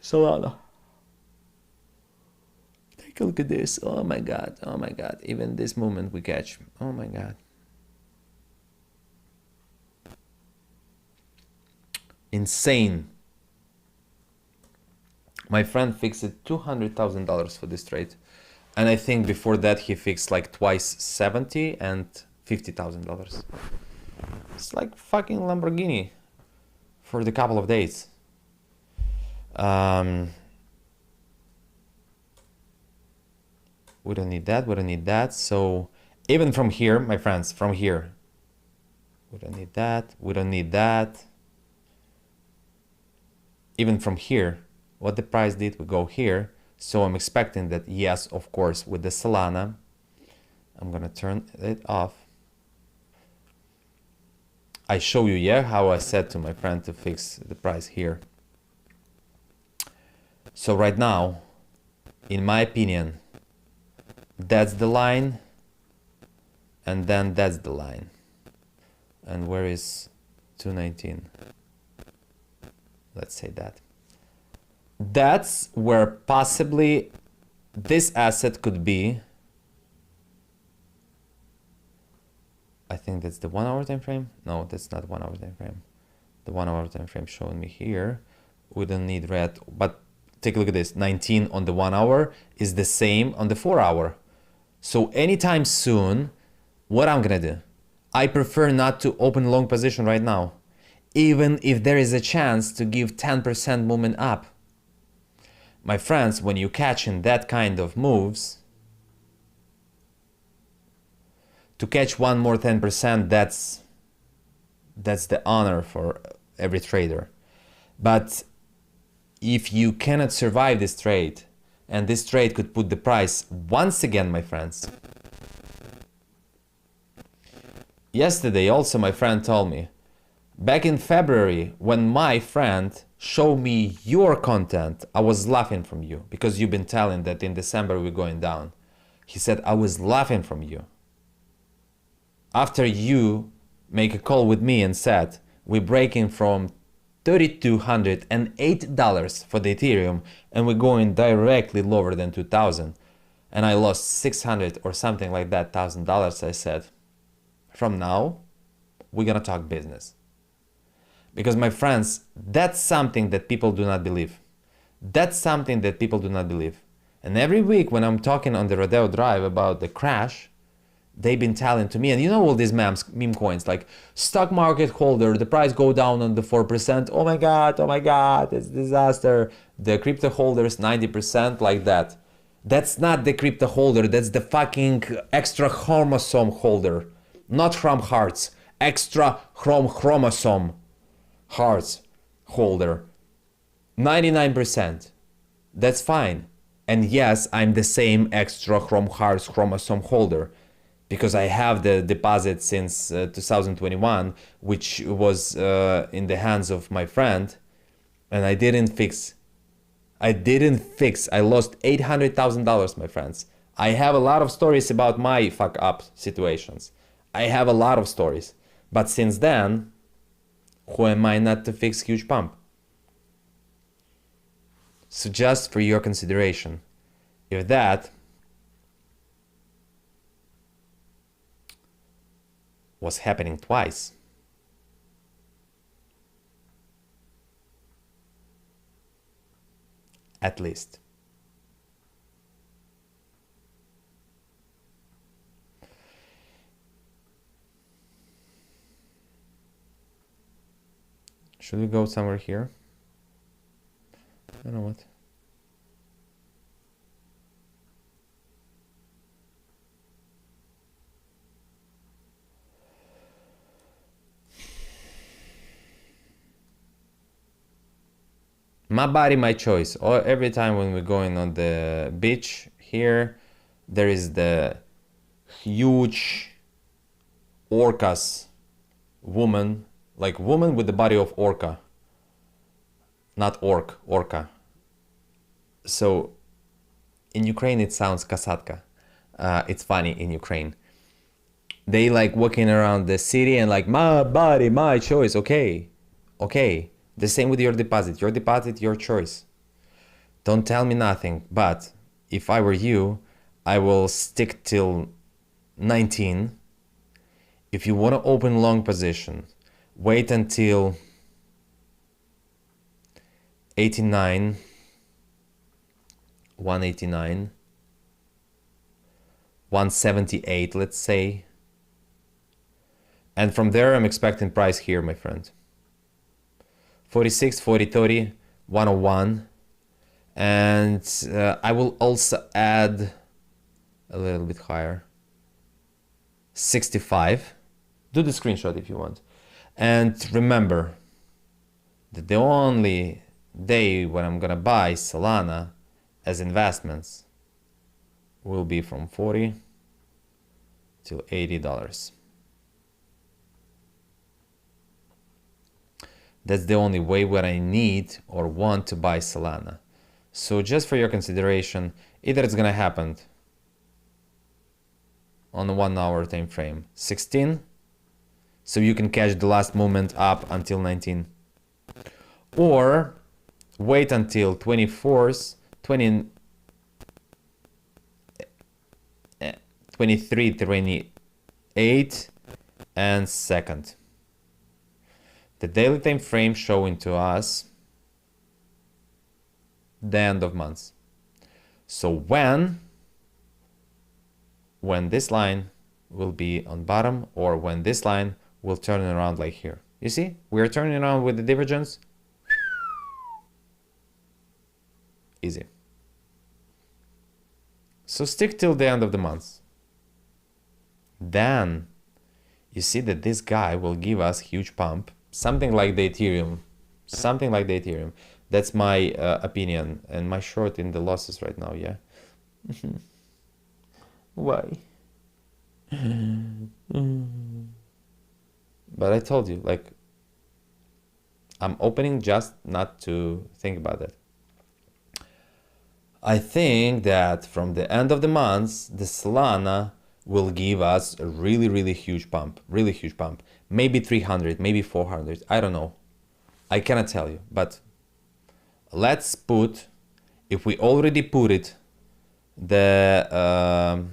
Solana. Take a look at this. Oh my god. Oh my god. Even this moment we catch. Oh my god. Insane. My friend fixed $200,000 for this trade. And I think before that he fixed like twice $70,000 and $50,000. It's like fucking Lamborghini for the couple of days. We don't need that, we don't need that. So even from here, my friends, from here, we don't need that, we don't need that. Even from here, what the price did, we go here. So I'm expecting that, yes, of course, with the Solana, I'm gonna turn it off. I show you, yeah, how I said to my friend to fix the price here. So right now, in my opinion, that's the line, and then that's the line. And where is 219? Let's say that. That's where possibly this asset could be. I think that's the 1 hour time frame. No, that's not 1 hour time frame. The 1 hour time frame showing me here. We don't need red, but take a look at this. 19 on the 1 hour is the same on the 4 hour. So anytime soon, what I'm gonna do? I prefer not to open long position right now, even if there is a chance to give 10% movement up. My friends, when you catch in that kind of moves, to catch one more 10%, that's the honor for every trader. But if you cannot survive this trade, and this trade could put the price once again, my friends. Yesterday also my friend told me, back in February, when my friend showed me your content, I was laughing from you because you've been telling that in December we're going down. He said, I was laughing from you. After you make a call with me and said, we're breaking from $3,208 for the Ethereum and we're going directly lower than 2,000. And I lost 600 or something like that $1,000. I said, from now, we're gonna talk business. Because my friends, that's something that people do not believe. That's something that people do not believe. And every week when I'm talking on the Rodeo Drive about the crash, they've been telling to me, and you know all these meme coins, like stock market holder, the price go down on the 4%, oh my god, it's disaster. The crypto holders 90% like that. That's not the crypto holder, that's the fucking extra chromosome holder. Not Chrome Hearts, extra chromosome hearts holder. 99%. That's fine. And yes, I'm the same extra Chrome Hearts chromosome holder because I have the deposit since 2021, which was in the hands of my friend, and I didn't fix. I lost $800,000, my friends. I have a lot of stories about my fuck up situations. I have a lot of stories. But since then, who am I not to fix huge pump? So just for your consideration, if that was happening twice, at least. Should we go somewhere here? I don't know what. My body, my choice. Or every time when we're going on the beach here, there is the huge orcas woman, like woman with the body of orca, not orca. So in Ukraine it sounds kasatka. It's funny in Ukraine. They like walking around the city and like, my body, my choice. Okay. The same with your deposit. Your deposit, your choice. Don't tell me nothing. But if I were you, I will stick till 19. If you want to open long position, wait until 89, 189, 178, let's say. And from there, I'm expecting price here, my friend. 46, 40, 30, 101. And I will also add a little bit higher. 65. Do the screenshot if you want. And remember that the only day when I'm gonna buy Solana as investments will be from $40 to $80. That's the only way where I need or want to buy Solana. So just for your consideration, either it's gonna happen on a 1 hour time frame, 16, so you can catch the last movement up until 19, or wait until 24th, 23, 28, and 2nd. The daily time frame showing to us the end of months. So when this line will be on bottom, or when this line will turn around like here. You see, we're turning around with the divergence. Easy. So stick till the end of the month. Then you see that this guy will give us huge pump. Something like the Ethereum. That's my opinion and my short in the losses right now, yeah? Why? But I told you, like, I'm opening just not to think about it. I think that from the end of the month, the Solana will give us a really huge pump, maybe 300, maybe 400, I don't know, I cannot tell you. But let's put, if we already put it, the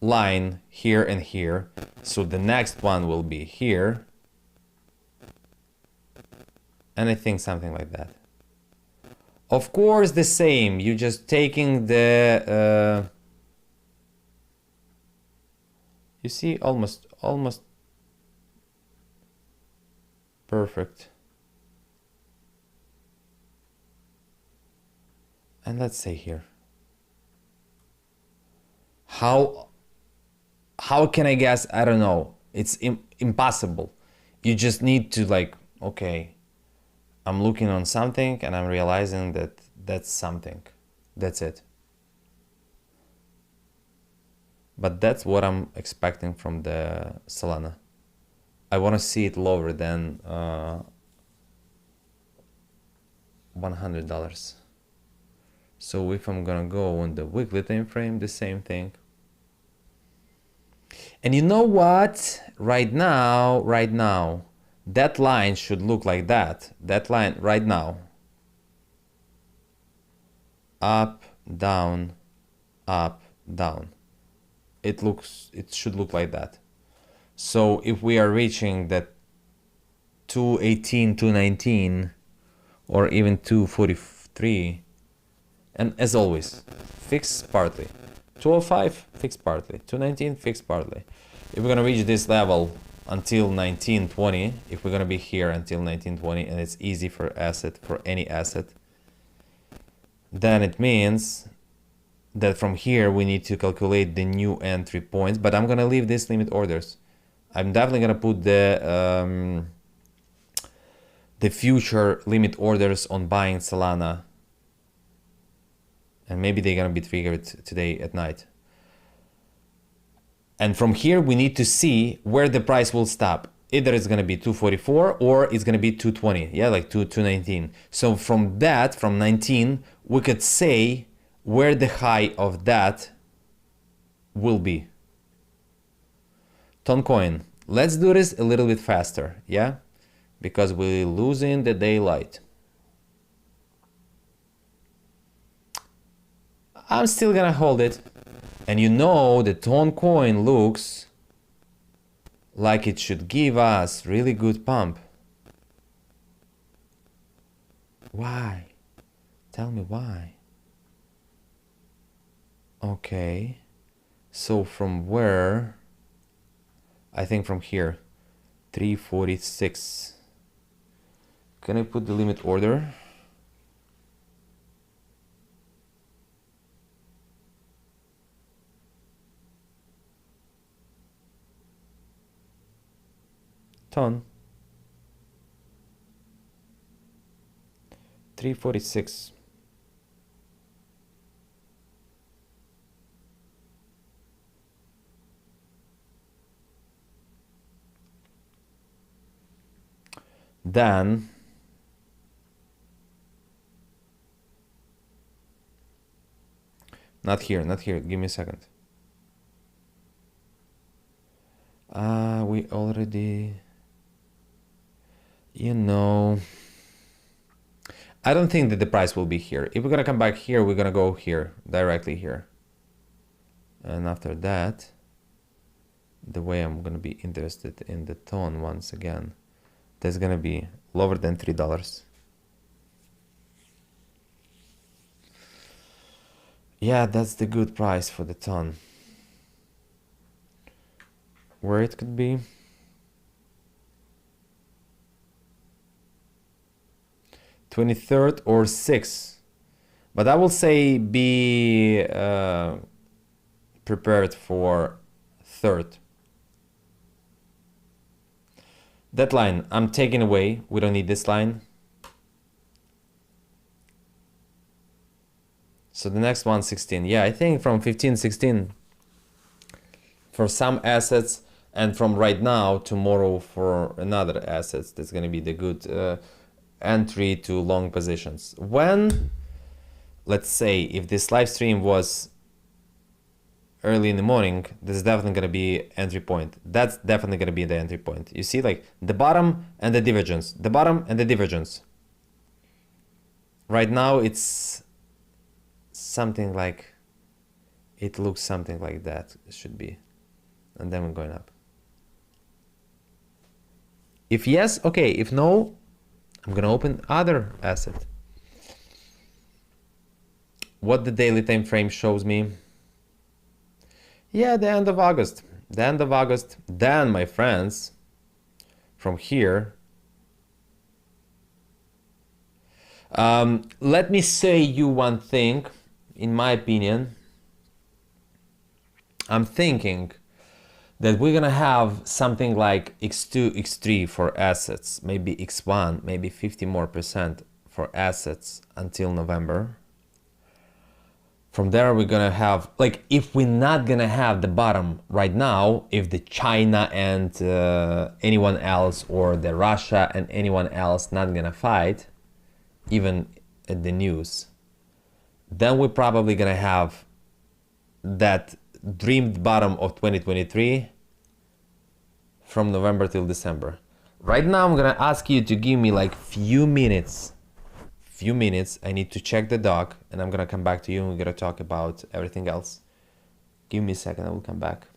line here and here, so the next one will be here, and I think something like that. Of course the same, you just taking the you see, almost perfect. And let's say here, how can I guess? I don't know, it's impossible. You just need to like, okay, I'm looking on something and I'm realizing that that's something, that's it. But that's what I'm expecting from the Solana. I want to see it lower than $100. So if I'm gonna go on the weekly time frame, the same thing. And you know what? Right now, that line should look like that. That line right now. Up, down, up, down. It should look like that. So if we are reaching that 218, 219, or even 243, and as always, fix partly. 205, fix partly. 219, fix partly. If we're gonna reach this level until 1920, if we're gonna be here until 1920, and it's easy for any asset, then it means that from here we need to calculate the new entry points. But I'm gonna leave these limit orders. I'm definitely gonna put the future limit orders on buying Solana, and maybe they're gonna be triggered today at night. And from here we need to see where the price will stop. Either it's gonna be 244 or it's gonna be 220, yeah, like 219. So from that, from 19, we could say where the high of that will be. Toncoin, let's do this a little bit faster, yeah? Because we're losing the daylight. I'm still gonna hold it. And you know the Toncoin looks like it should give us really good pump. Why? Tell me why. Okay, so from where? I think from here, 346. Can I put the limit order? Ton. 346. Then not here, give me a second. We already, you know, I don't think that the price will be here. If we're gonna come back here, we're gonna go here, directly here. And after that, the way I'm gonna be interested in the tone once again, that's gonna be lower than $3. Yeah, that's the good price for the ton. Where it could be? $23rd or 6th. But I will say be prepared for 3rd. That line, I'm taking away. We don't need this line. So the next one, 16. Yeah, I think from 15, 16 for some assets, and from right now, tomorrow for another assets, that's going to be the good entry to long positions. When, let's say, if this live stream was early in the morning, this is definitely going to be entry point. That's definitely going to be the entry point. You see, like the bottom and the divergence, the bottom and the divergence. Right now it's something like, it looks something like that. It should be, and then we're going up. If yes, okay. If no, I'm gonna open other asset. What the daily time frame shows me? Yeah, the end of August. The end of August. Then, my friends, from here, let me say you one thing. In my opinion, I'm thinking that we're gonna have something like X2, X3 for assets, maybe X1, maybe 50% more for assets until November. From there, we're gonna have, like, if we're not gonna have the bottom right now, if the China and anyone else, or the Russia and anyone else not gonna fight, even at the news, then we're probably gonna have that dreamed bottom of 2023 from November till December. Right now, I'm gonna ask you to give me like few minutes. I need to check the doc, and I'm gonna come back to you and we're gonna talk about everything else. Give me a second, I will come back.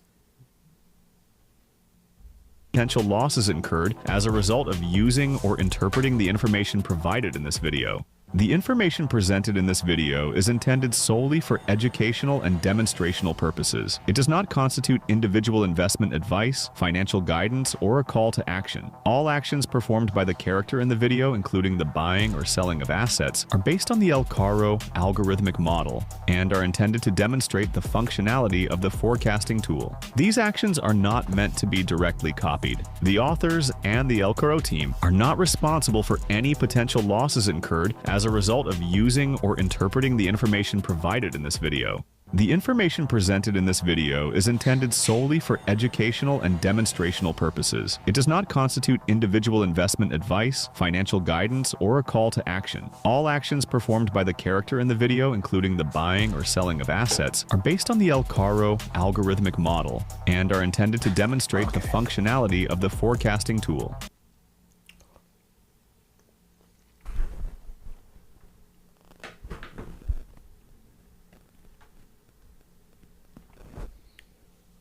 Potential losses incurred as a result of using or interpreting the information provided in this video. The information presented in this video is intended solely for educational and demonstrational purposes. It does not constitute individual investment advice, financial guidance, or a call to action. All actions performed by the character in the video, including the buying or selling of assets, are based on the El Caro algorithmic model and are intended to demonstrate the functionality of the forecasting tool. These actions are not meant to be directly copied. The authors and the El Caro team are not responsible for any potential losses incurred as a result of using or interpreting the information provided in this video. The information presented in this video is intended solely for educational and demonstrational purposes. It does not constitute individual investment advice, financial guidance, or a call to action. All actions performed by the character in the video, including the buying or selling of assets, are based on the El Caro algorithmic model and are intended to demonstrate the functionality of the forecasting tool.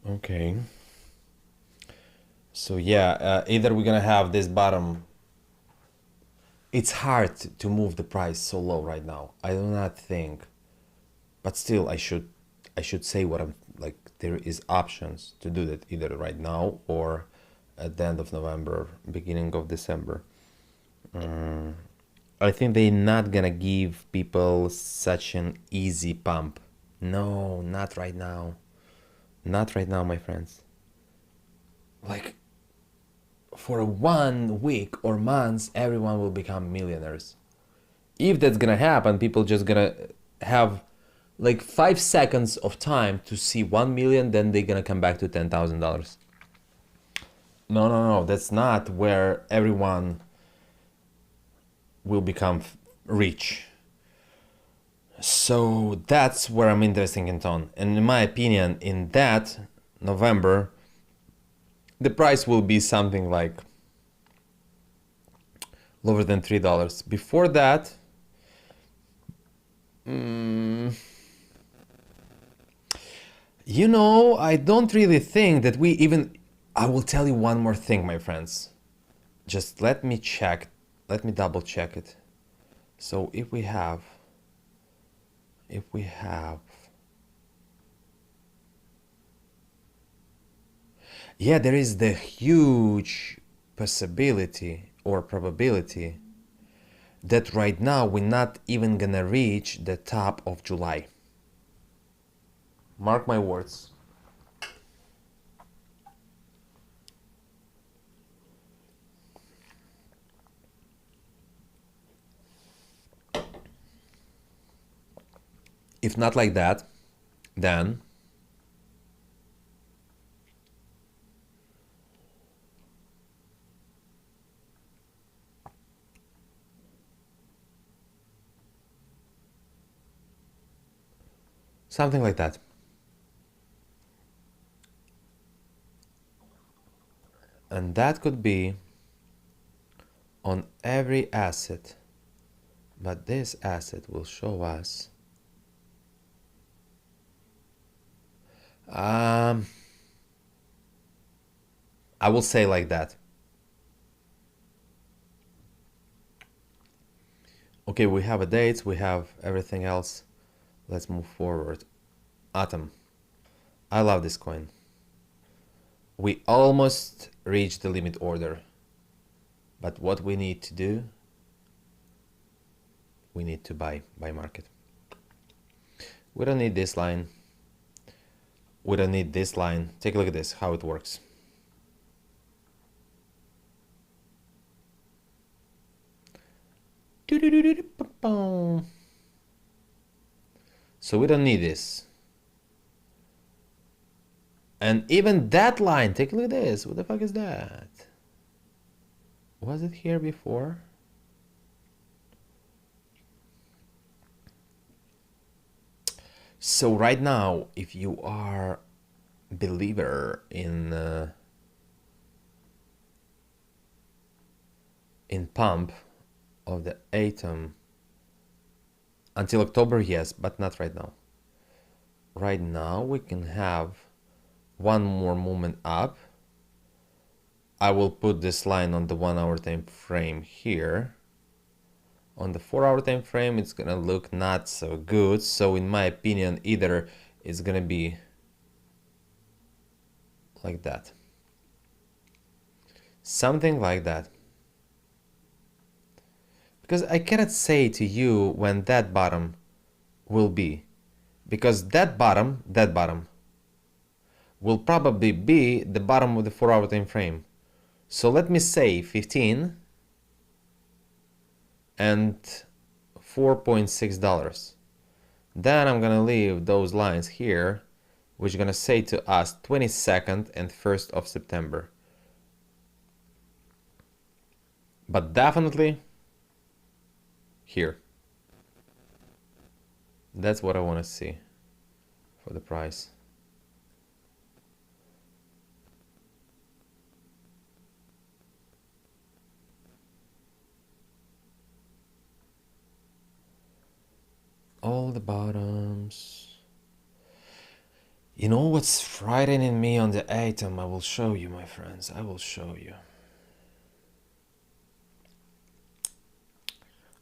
Okay. So yeah, either we're gonna have this bottom. It's hard to move the price so low right now. I do not think, but still, I should say what I'm like. There is options to do that either right now or at the end of November, beginning of December. I think they're not gonna give people such an easy pump. No, not right now. Not right now, my friends. Like, for 1 week or months, everyone will become millionaires. If that's gonna happen, people just gonna have like 5 seconds of time to see 1 million, then they're gonna come back to $10,000. No, that's not where everyone will become rich. So that's where I'm interested in on. And in my opinion, in that November, the price will be something like lower than $3. Before that, you know, I don't really think that we even... I will tell you one more thing, my friends. Just let me check. Let me double check it. So if we have... Yeah, there is the huge possibility or probability that right now we're not even gonna reach the top of July. Mark my words. If not like that, then something like that. And that could be on every asset, but this asset will show us I will say like that. Okay, we have a date, we have everything else. Let's move forward. Atom. I love this coin. We almost reached the limit order. But what we need to do, we need to buy market. We don't need this line. We don't need this line. Take a look at this, how it works. So we don't need this. And even that line, take a look at this. What the fuck is that? Was it here before? So right now, if you are a believer in pump of the atom until October, yes, but not right now. Right now we can have one more movement up. I will put this line on the 1 hour time frame here. On the 4 hour time frame, it's gonna look not so good. So in my opinion, either it's gonna be like that, something like that. Because I cannot say to you when that bottom will be, because that bottom will probably be the bottom of the 4 hour time frame. So let me say 15 and $4.6. Then I'm gonna leave those lines here, which are gonna say to us 22nd and 1st of September. But definitely here. That's what I want to see for the price. All the bottoms. You know what's frightening me on the atom? I will show you, my friends. I will show you.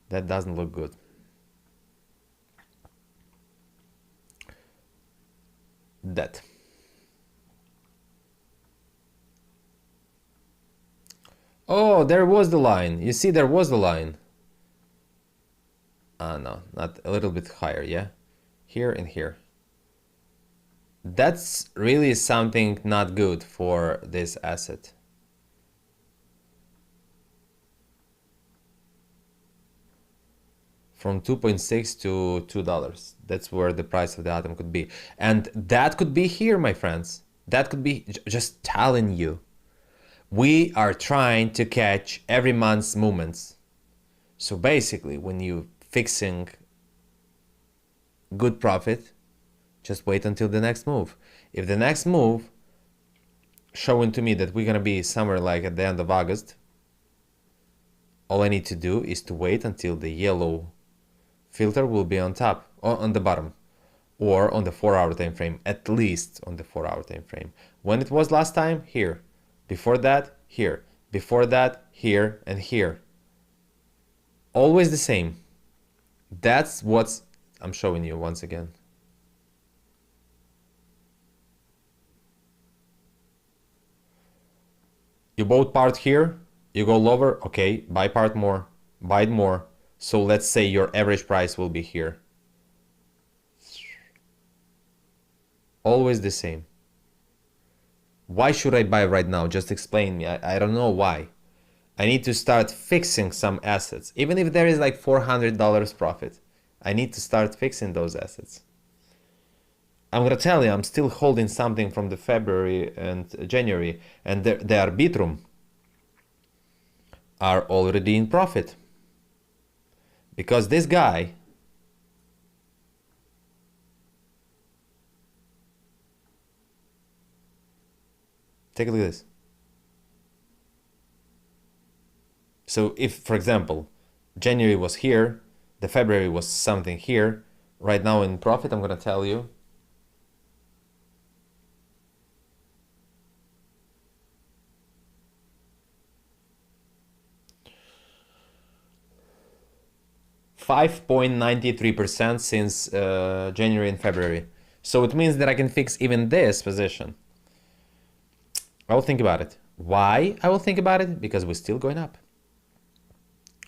That doesn't look good. That. Oh, there was the line. You see, there was the line. No, not a little bit higher, yeah? Here and here. That's really something not good for this asset. From 2.6 to $2. That's where the price of the atom could be. And that could be here, my friends. That could be, just telling you. We are trying to catch every month's movements. So basically, when you fixing good profit, just wait until the next move. If the next move showing to me that we're gonna be somewhere like at the end of August, all I need to do is to wait until the yellow filter will be on top or on the bottom, or on the 4 hour time frame, at least on the 4 hour time frame. When it was last time, here. Before that, here. Before that, here and here. Always the same. That's what I'm showing you once again. You bought part here, you go lower, okay, buy part more, buy it more. So let's say your average price will be here. Always the same. Why should I buy right now? Just explain me. I don't know why. I need to start fixing some assets. Even if there is like $400 profit, I need to start fixing those assets. I'm gonna tell you, I'm still holding something from the February and January, and the Arbitrum are already in profit. Because this guy take a look at this. So if, for example, January was here, the February was something here, right now in profit, I'm gonna tell you. $5.93% since January and February. So it means that I can fix even this position. I will think about it. Why I will think about it? Because we're still going up.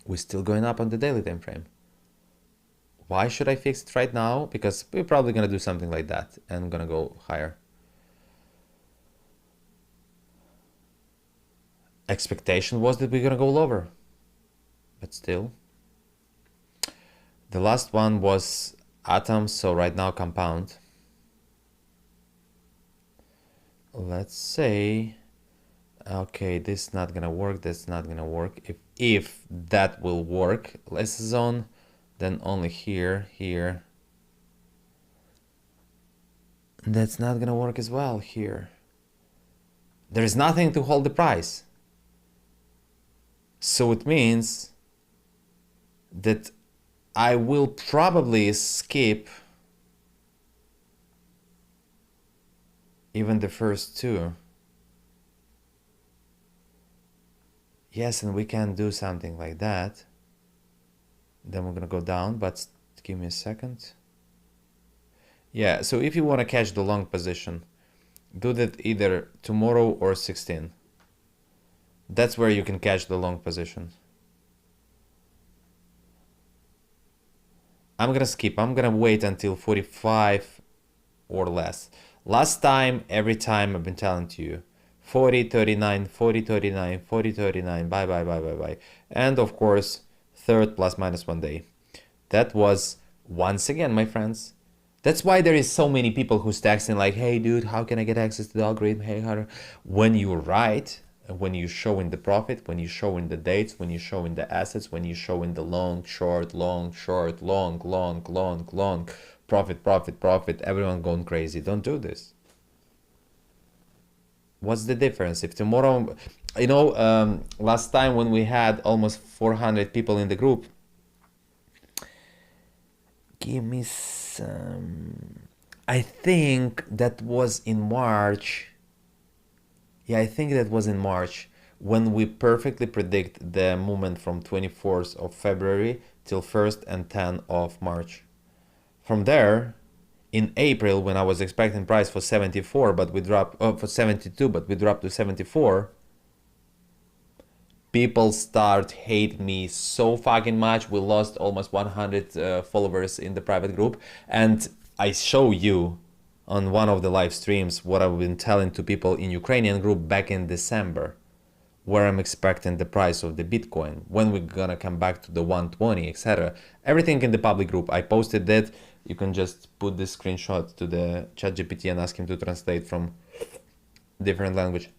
We're still going up on the daily time frame. Why should I fix it right now? Because we're probably gonna do something like that and gonna go higher. Expectation was that we're gonna go lower, but still. The last one was atoms, so right now compound. Let's say, okay, this is not gonna work, that's not gonna work. If that will work, less zone, then only here, here. That's not gonna work as well here. There is nothing to hold the price. So it means that I will probably skip even the first two. Yes, and we can do something like that. Then we're gonna go down, but give me a second. Yeah, so if you want to catch the long position, do that either tomorrow or 16. That's where you can catch the long position. I'm gonna skip. I'm gonna wait until 45 or less. Last time, every time I've been telling to you, 40, 39, 40, 39, 40, 39, bye, bye, bye, bye, bye. And of course, third plus minus 1 day. That was, once again, my friends. That's why there is so many people who's texting like, hey dude, how can I get access to the algorithm? Hey, how do... When you're right, when you show in the profit, when you show in the dates, when you show in the assets, when you show in the long, short, long, short, long, long, long, long, profit, profit, profit, everyone going crazy. Don't do this. What's the difference? If tomorrow, you know, last time when we had almost 400 people in the group, give me some, I think that was in March. Yeah, I think that was in March when we perfectly predict the movement from 24th of February till 1st and 10th of March. From there, in April, when I was expecting price for 74, but we dropped for 72, but we dropped to 74, people start hate me so fucking much. We lost almost 100 followers in the private group, and I show you on one of the live streams what I've been telling to people in Ukrainian group back in December, where I'm expecting the price of the Bitcoin, when we're gonna come back to the 120, etc. Everything in the public group. I posted that. You can just put this screenshot to the ChatGPT and ask him to translate from different language.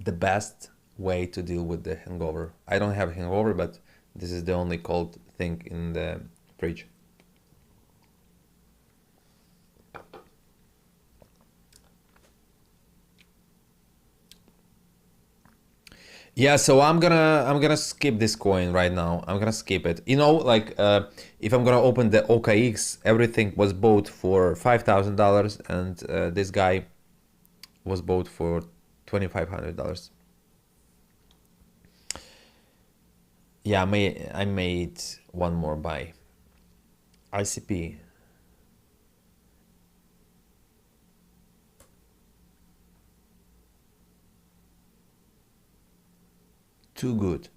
The best way to deal with the hangover. I don't have a hangover, but this is the only cold thing in the fridge. Yeah, so I'm gonna skip this coin right now. I'm gonna skip it. You know, like if I'm gonna open the OKX, everything was bought for $5,000, and this guy was bought for $2,500. Yeah, I made one more buy. ICP. Too good.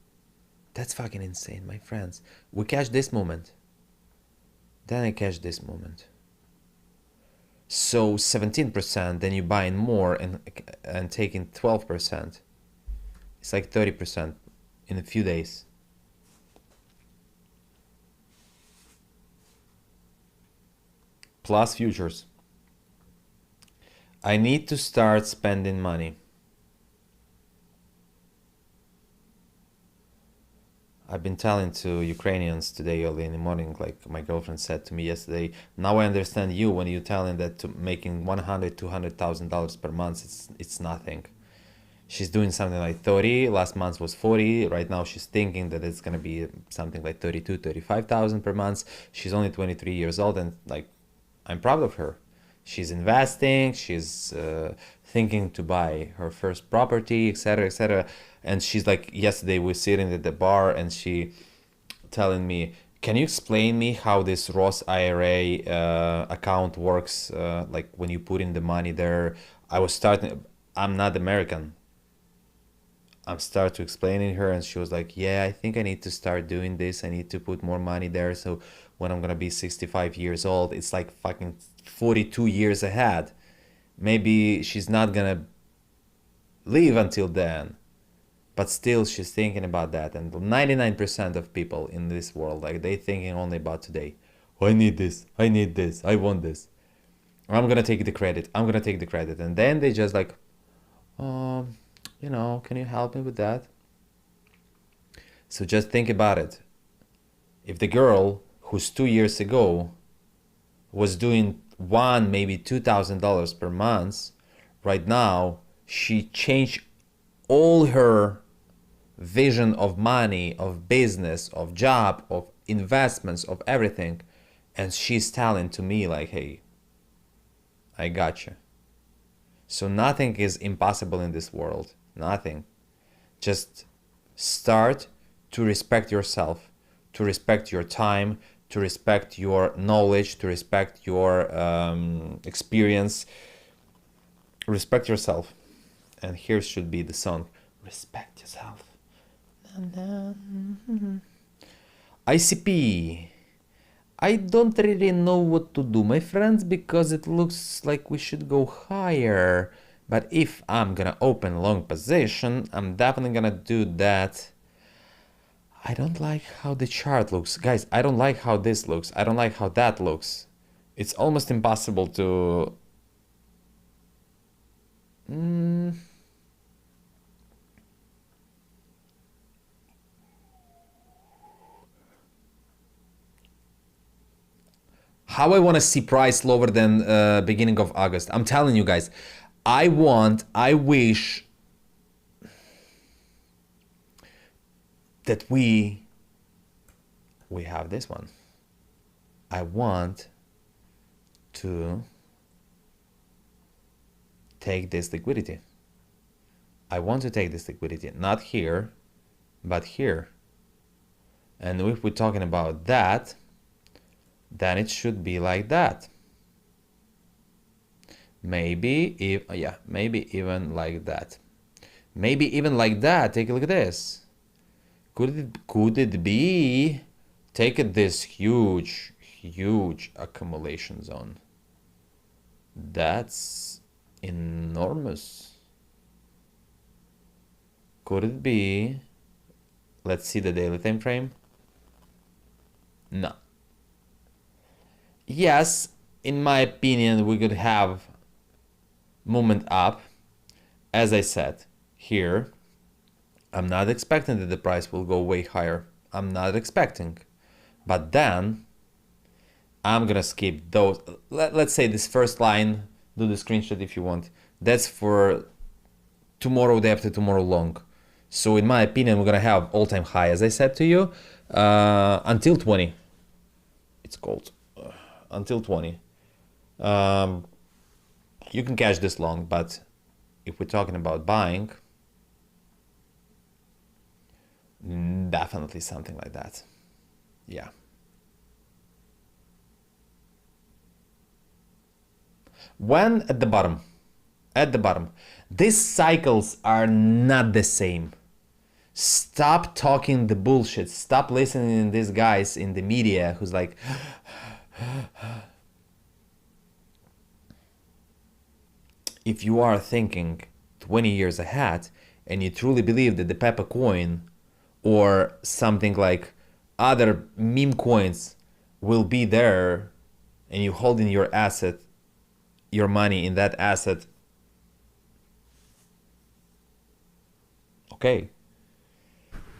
That's fucking insane, my friends. We catch this moment. Then I catch this moment. So 17%, then you buy in more and taking 12%. It's like 30% in a few days. Plus futures. I need to start spending money. I've been telling to Ukrainians today early in the morning, like my girlfriend said to me yesterday, now I understand you when you're telling that to making $100,000-$200,000 per month, it's nothing. She's doing something like 30, last month was 40, right now she's thinking that it's gonna be something like 32, 35,000 per month. She's only 23 years old, and like, I'm proud of her. She's investing, she's thinking to buy her first property, etc., etc. And she's like, yesterday we were sitting at the bar and she telling me, can you explain me how this Roth IRA account works? Like when you put in the money there. I'm not American. I'm start to explaining her, and she was like, yeah, I think I need to start doing this. I need to put more money there. So when I'm gonna be 65 years old, it's like fucking 42 years ahead. Maybe she's not gonna live until then, but still she's thinking about that. And 99% of people in this world, like, they thinking only about today. Oh, I need this, I need this, I want this, I'm gonna take the credit, I'm gonna take the credit. And then they just like, you know, can you help me with that? So just think about it. If the girl who's 2 years ago was doing maybe $2,000 per month, right now she changed all her vision of money, of business, of job, of investments, of everything, and she's telling to me like, hey, I got you. So nothing is impossible in this world. Nothing. Just start to respect yourself, to respect your time, to respect your knowledge, to respect your experience. Respect yourself. And here should be the song. Respect yourself. ICP. I don't really know what to do, my friends, because it looks like we should go higher. But if I'm gonna open long position, I'm definitely gonna do that. I don't like how the chart looks. Guys, I don't like how this looks. I don't like how that looks. It's almost impossible to... How I want to see price lower than beginning of August. I'm telling you guys, I wish that we have this one. I want to take this liquidity. I want to take this liquidity, not here, but here. And if we're talking about that, then it should be like that. Maybe even like that. Maybe even like that. Take a look at this. Could it be? Take it this huge accumulation zone. That's enormous. Could it be? Let's see the daily time frame. No. Yes, in my opinion, we could have movement up. As I said here, I'm not expecting that the price will go way higher. I'm not expecting. But then I'm gonna skip those. Let's say this first line, do the screenshot if you want. That's for tomorrow, day after tomorrow long. So in my opinion, we're gonna have all-time high, as I said to you, until 20. It's called until 20. You can catch this long, but if we're talking about buying, definitely something like that. Yeah. When at the bottom, these cycles are not the same. Stop talking the bullshit. Stop listening to these guys in the media who's like, if you are thinking 20 years ahead and you truly believe that the PEPE coin or something like other meme coins will be there and you holding your asset, your money in that asset, okay.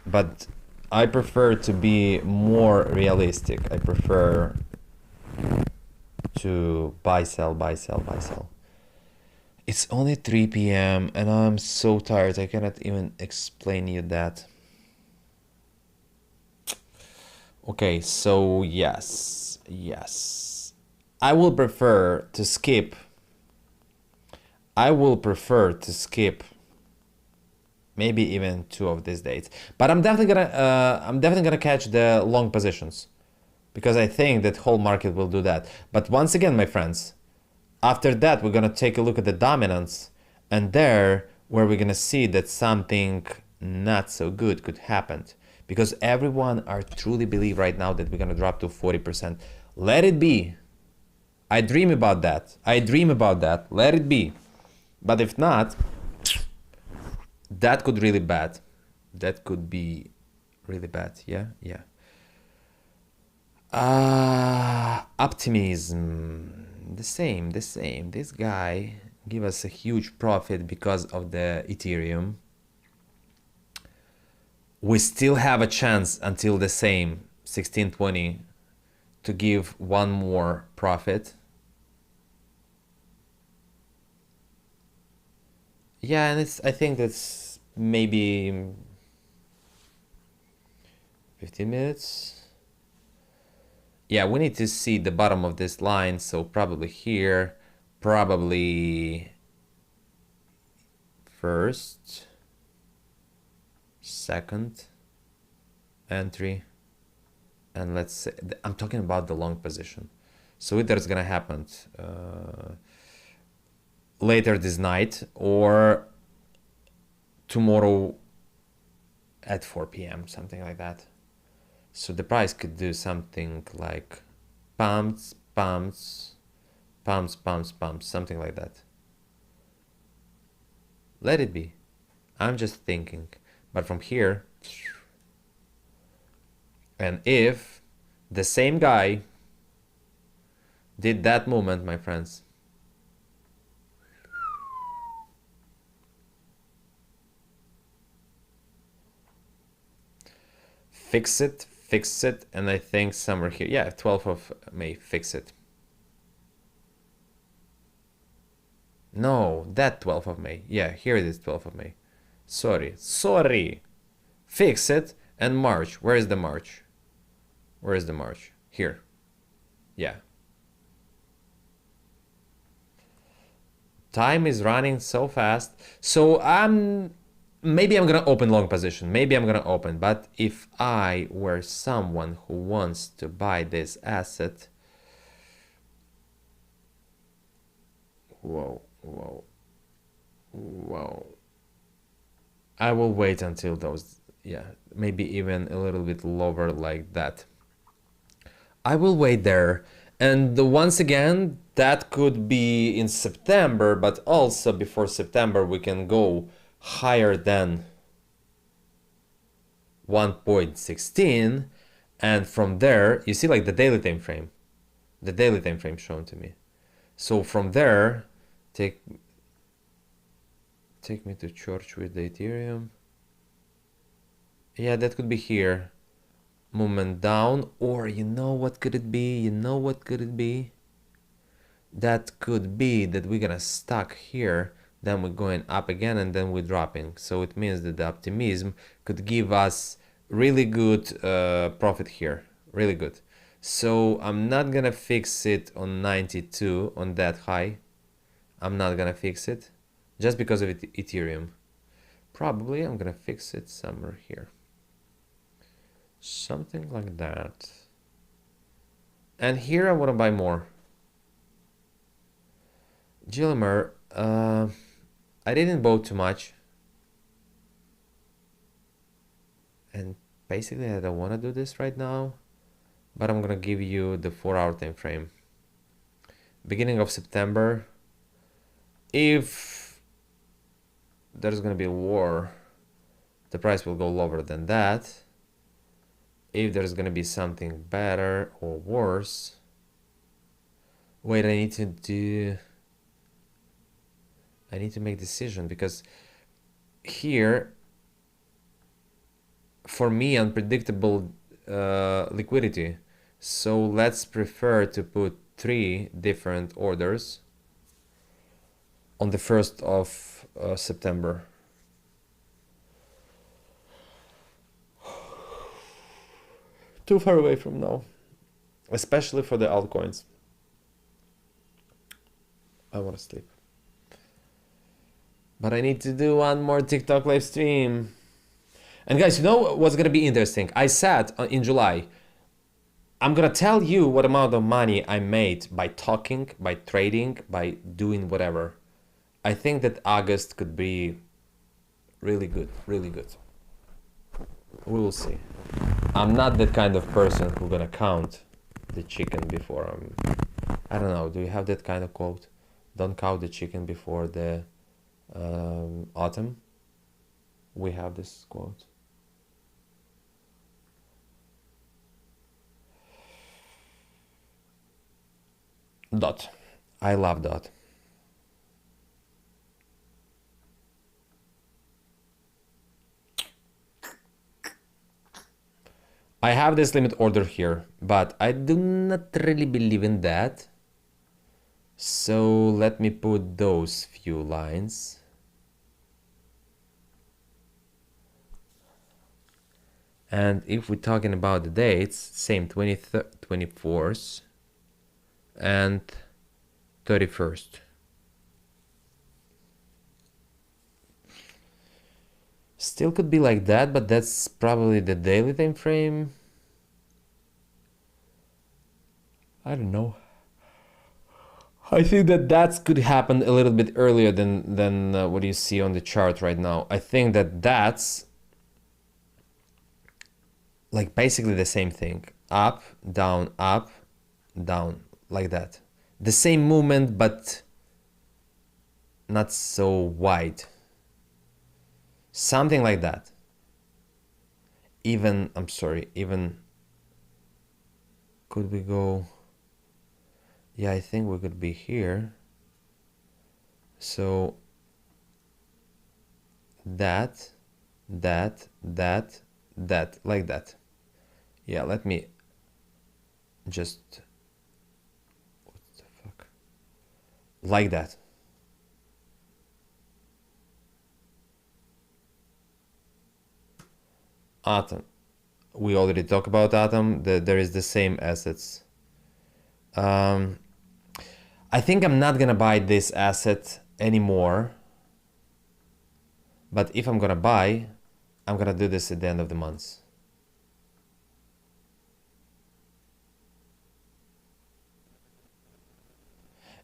But I prefer to be more realistic. I prefer to buy, sell, buy, sell, buy, sell. It's only 3 p.m. and I'm so tired. I cannot even explain you that. Okay, so yes. I will prefer to skip. Maybe even 2 of these dates. But I'm definitely gonna catch the long positions, because I think that whole market will do that. But once again, my friends, after that we're gonna take a look at the dominance, and there where we're gonna see that something not so good could happen, because everyone are truly believe right now that we're gonna drop to 40%. Let it be. I dream about that. Let it be. But if not, that could really bad. That could be really bad. Yeah. Optimism. The same. This guy give us a huge profit because of the Ethereum. We still have a chance until the same 1620 to give one more profit. Yeah, and I think that's maybe 15 minutes. Yeah, we need to see the bottom of this line, so probably here, probably first, second entry, and let's say, I'm talking about the long position. So either it's gonna happen later this night or tomorrow at 4 p.m., something like that. So the price could do something like pumps, something like that. Let it be. I'm just thinking. But from here, and if the same guy did that movement, my friends, fix it, and I think somewhere here, yeah, 12th of May, fix it. No, that 12th of May. Yeah, here it is, 12th of May. Sorry. Fix it and March. Where is the March? Here. Yeah. Time is running so fast. So maybe I'm gonna open long position. But if I were someone who wants to buy this asset, whoa, I will wait until those, yeah, maybe even a little bit lower like that. I will wait there. And once again, that could be in September, but also before September we can go higher than 1.16, and from there you see like the daily time frame shown to me. So from there, take me to church with the Ethereum. Yeah, that could be here. Movement down, or you know what could it be? That could be that we're gonna stuck here, then we're going up again, and then we're dropping. So it means that the optimism could give us really good profit here, really good. So I'm not gonna fix it on 92 on that high. I'm not gonna fix it just because of Ethereum. Probably I'm gonna fix it somewhere here, something like that. And here I want to buy more. GLMR, I didn't buy too much, and basically I don't want to do this right now, but I'm gonna give you the 4-hour time frame. Beginning of September, if there's gonna be a war, the price will go lower than that. If there's gonna be something better or worse, wait, I need to make decision, because here for me, unpredictable liquidity. So let's prefer to put 3 different orders on the 1st of September. Too far away from now, especially for the altcoins. I want to sleep. But I need to do one more TikTok live stream. And guys, you know what's going to be interesting? I said in July, I'm going to tell you what amount of money I made by talking, by trading, by doing whatever. I think that August could be really good, really good. We will see. I'm not that kind of person who's going to count the chicken before I don't know, do you have that kind of quote? Don't count the chicken before the autumn. We have this quote. Dot. I love Dot. I have this limit order here, but I do not really believe in that. So let me put those few lines. And if we're talking about the dates, same 24th and 31st. Still could be like that, but that's probably the daily time frame. I don't know. I think that could happen a little bit earlier than what you see on the chart right now. I think that's like basically the same thing. Up, down, like that. The same movement, but not so wide. Something like that. Even could we go? Yeah, I think we could be here. So that, like that. Yeah, let me just, what the fuck? Like that. Atom. We already talked about Atom. There is the same assets. I think I'm not gonna buy this asset anymore. But if I'm gonna buy, I'm gonna do this at the end of the month.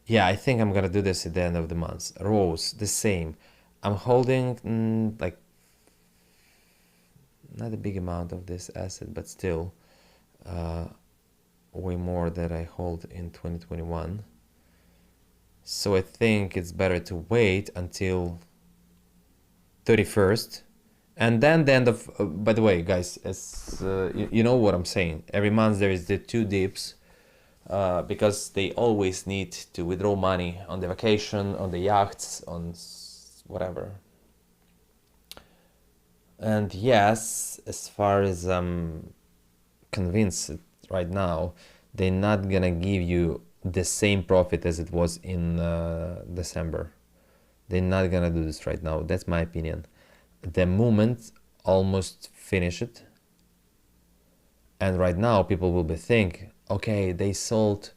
Yeah, I think I'm gonna do this at the end of the month. Rose, the same. I'm holding like not a big amount of this asset, but still way more than I hold in 2021. So I think it's better to wait until 31st. And then the end of, by the way, guys, as you know what I'm saying. Every month there is the 2 dips because they always need to withdraw money on the vacation, on the yachts, on whatever. And yes, as far as I'm convinced right now, they're not gonna give you the same profit as it was in December. They're not gonna do this right now. That's my opinion. The movement almost finished, and right now people will be thinking, okay, they sold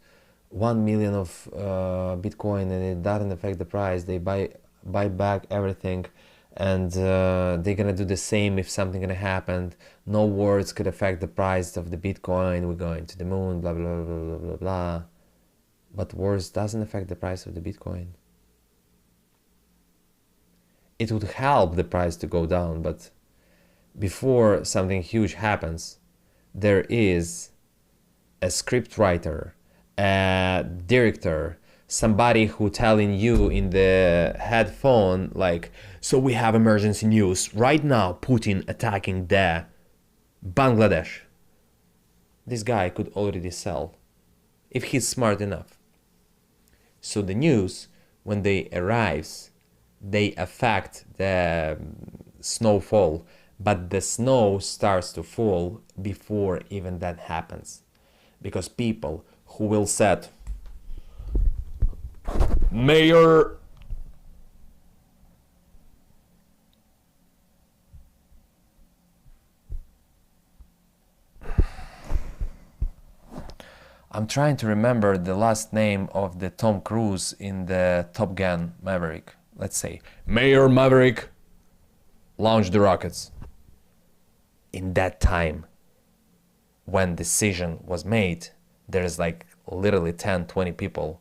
1 million of Bitcoin and it doesn't affect the price. They buy back everything, and they're gonna do the same if something gonna happen. No wars could affect the price of the Bitcoin. We're going to the moon, blah blah blah blah blah blah. But wars doesn't affect the price of the Bitcoin. It would help the price to go down, but before something huge happens, there is a script writer, a director, somebody who telling you in the headphone like, so we have emergency news right now, Putin attacking the Bangladesh. This guy could already sell if he's smart enough. So the news, when they arrives, they affect the snowfall but the snow starts to fall before even that happens, because people who will set Mayor I'm trying to remember the last name of the Tom Cruise in the Top Gun Maverick. Let's say Mayor Maverick launch the rockets. In that time when decision was made, there's like literally 10-20 people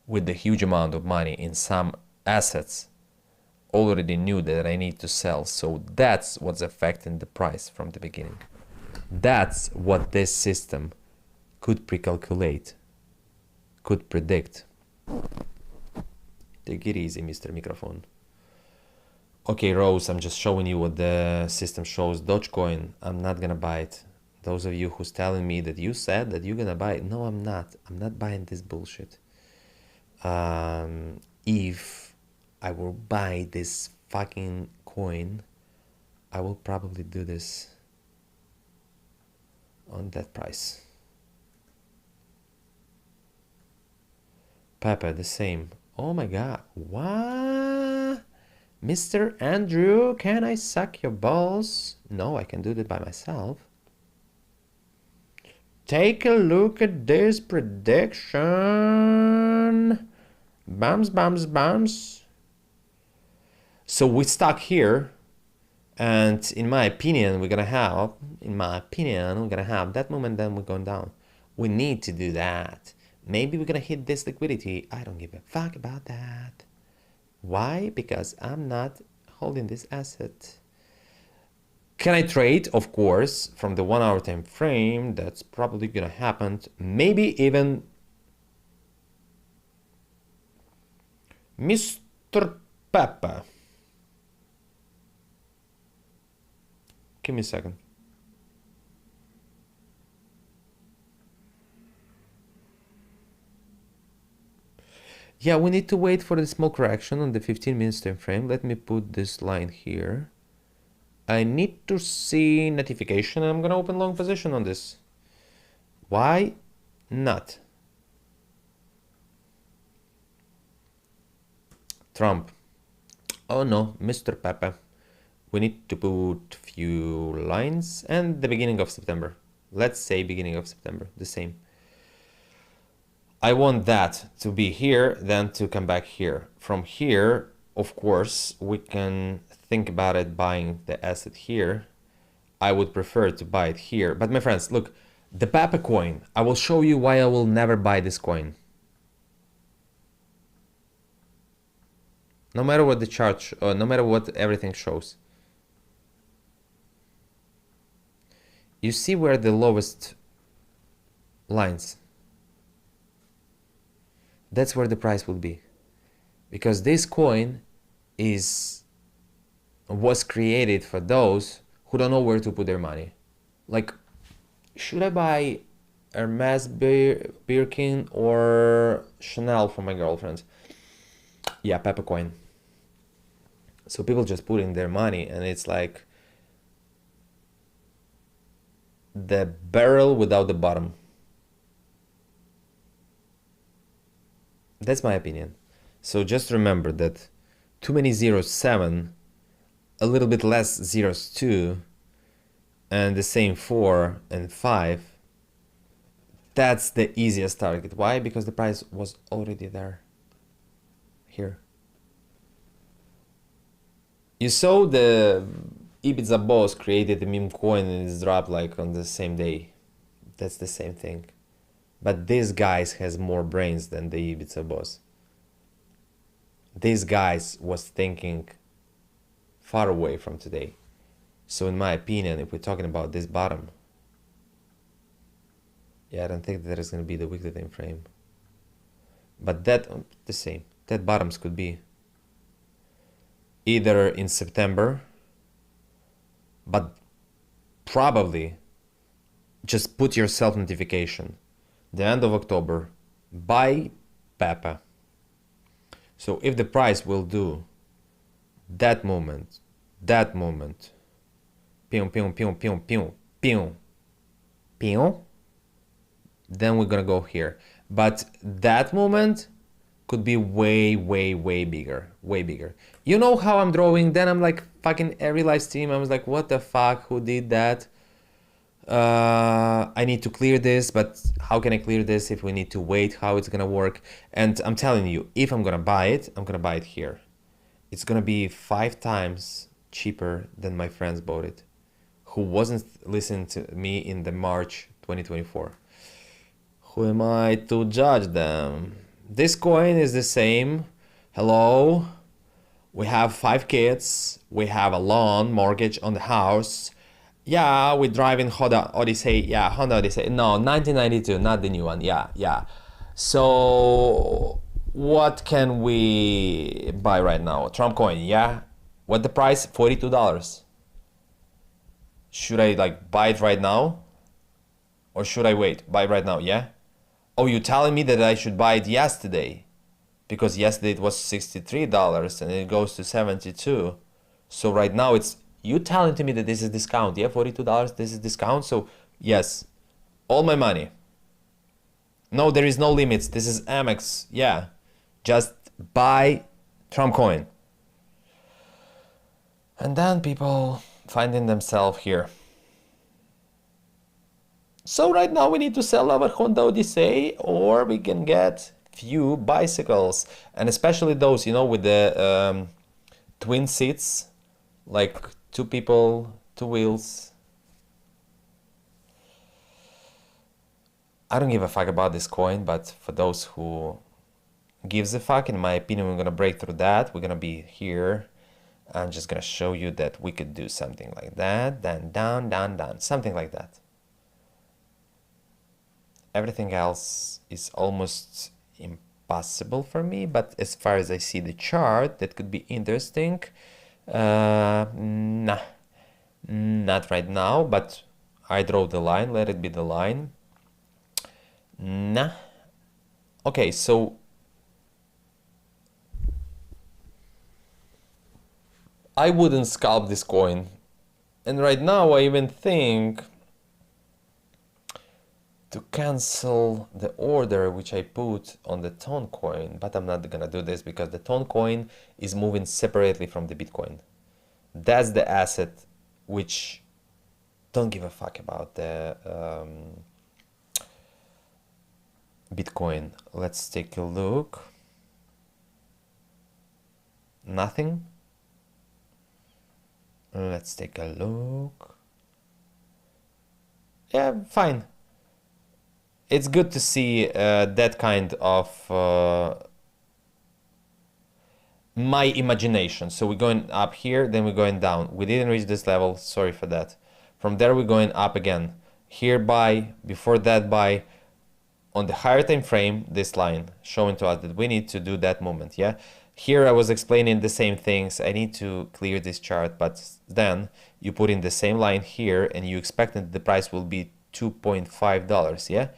with the huge amount of money in some assets already knew that I need to sell. So that's what's affecting the price from the beginning. That's what this system could pre-calculate, could predict. Take it easy, Mr. Microphone. Okay, Rose, I'm just showing you what the system shows. Dogecoin, I'm not gonna buy it. Those of you who's telling me that you said that you're gonna buy it, no, I'm not. I'm not buying this bullshit. If I will buy this fucking coin, I will probably do this on that price. PEPE, the same. Oh my god. What? Mr. Andrew, can I suck your balls? No, I can do that by myself. Take a look at this prediction. Bums, bums, bums. So we stuck here. And in my opinion, we're gonna have that moment, then we're going down. We need to do that. Maybe we're gonna hit this liquidity. I don't give a fuck about that. Why? Because I'm not holding this asset. Can I trade? Of course, from the 1 hour time frame. That's probably gonna happen. Maybe even Mr. PEPE. Give me a second. Yeah, we need to wait for the small correction on the 15 minutes time frame. Let me put this line here. I need to see notification. I'm gonna open long position on this. Why not? Trump. Oh no, Mr. PEPE. We need to put few lines and the beginning of September. Let's say beginning of September, the same. I want that to be here, then to come back here. From here, of course, we can think about it buying the asset here. I would prefer to buy it here. But my friends, look, the PEPE coin, I will show you why I will never buy this coin. No matter what the chart, no matter what everything shows. You see where the lowest lines? That's where the price will be, because this coin was created for those who don't know where to put their money. Like, should I buy Hermes Birkin or Chanel for my girlfriend? Yeah, PEPE coin. So people just put in their money, and it's like the barrel without the bottom. That's my opinion. So just remember that too many zeros 7, a little bit less zeros 2, and the same 4 and 5. That's the easiest target. Why? Because the price was already there. Here. You saw the Ibiza boss created a meme coin and it's dropped like on the same day. That's the same thing. But this guy has more brains than the Ibiza boss. This guy was thinking far away from today. So in my opinion, if we're talking about this bottom, yeah, I don't think that is going to be the weekly time frame. But that, the same, that bottoms could be either in September, but probably just put yourself notification. The end of October, buy PEPE. So if the price will do that moment, pew, pew, pew, pew, pew, pew, pew, then we're gonna go here. But that movement could be way, way, way bigger, way bigger. You know how I'm drawing? Then I'm like, fucking every live stream, I was like, what the fuck, who did that? I need to clear this, but how can I clear this if we need to wait? How it's gonna work? And I'm telling you, if I'm gonna buy it, I'm gonna buy it here. It's gonna be 5 times cheaper than my friends bought it, who wasn't listening to me in the March 2024. Who am I to judge them? This coin is the same. Hello. We have 5 kids. We have a loan mortgage on the house. Yeah, we drive in Honda Odyssey. Yeah, Honda Odyssey. No, 1992, not the new one. Yeah. So what can we buy right now? Trump coin, yeah? What the price? $42. Should I like buy it right now? Or should I wait? Buy right now, yeah? Oh, you're telling me that I should buy it yesterday? Because yesterday it was $63 and it goes to 72. So right now it's, you telling to me that this is discount, yeah? $42, this is discount, so yes, all my money. No, there is no limits, this is Amex, yeah. Just buy Trump coin. And then people finding themselves here. So right now we need to sell our Honda Odyssey, or we can get few bicycles, and especially those, you know, with the twin seats, like 2 people, 2 wheels. I don't give a fuck about this coin, but for those who gives a fuck, in my opinion, we're gonna break through that. We're gonna be here. I'm just gonna show you that we could do something like that, then down, down, down, something like that. Everything else is almost impossible for me, but as far as I see the chart, that could be interesting. Nah, not right now, but I draw the line, let it be the line. Nah. Okay, so I wouldn't scalp this coin. And right now I even think to cancel the order which I put on the Tone coin, but I'm not gonna do this because the Tone coin is moving separately from the Bitcoin. That's the asset which don't give a fuck about the Bitcoin. Let's take a look. Nothing. Let's take a look. Yeah, fine. It's good to see that kind of my imagination. So we're going up here, then we're going down. We didn't reach this level, sorry for that. From there we're going up again. Here buy, before that buy. On the higher time frame, this line showing to us that we need to do that movement, yeah? Here I was explaining the same things. I need to clear this chart, but then you put in the same line here and you expect that the price will be $2.5, yeah?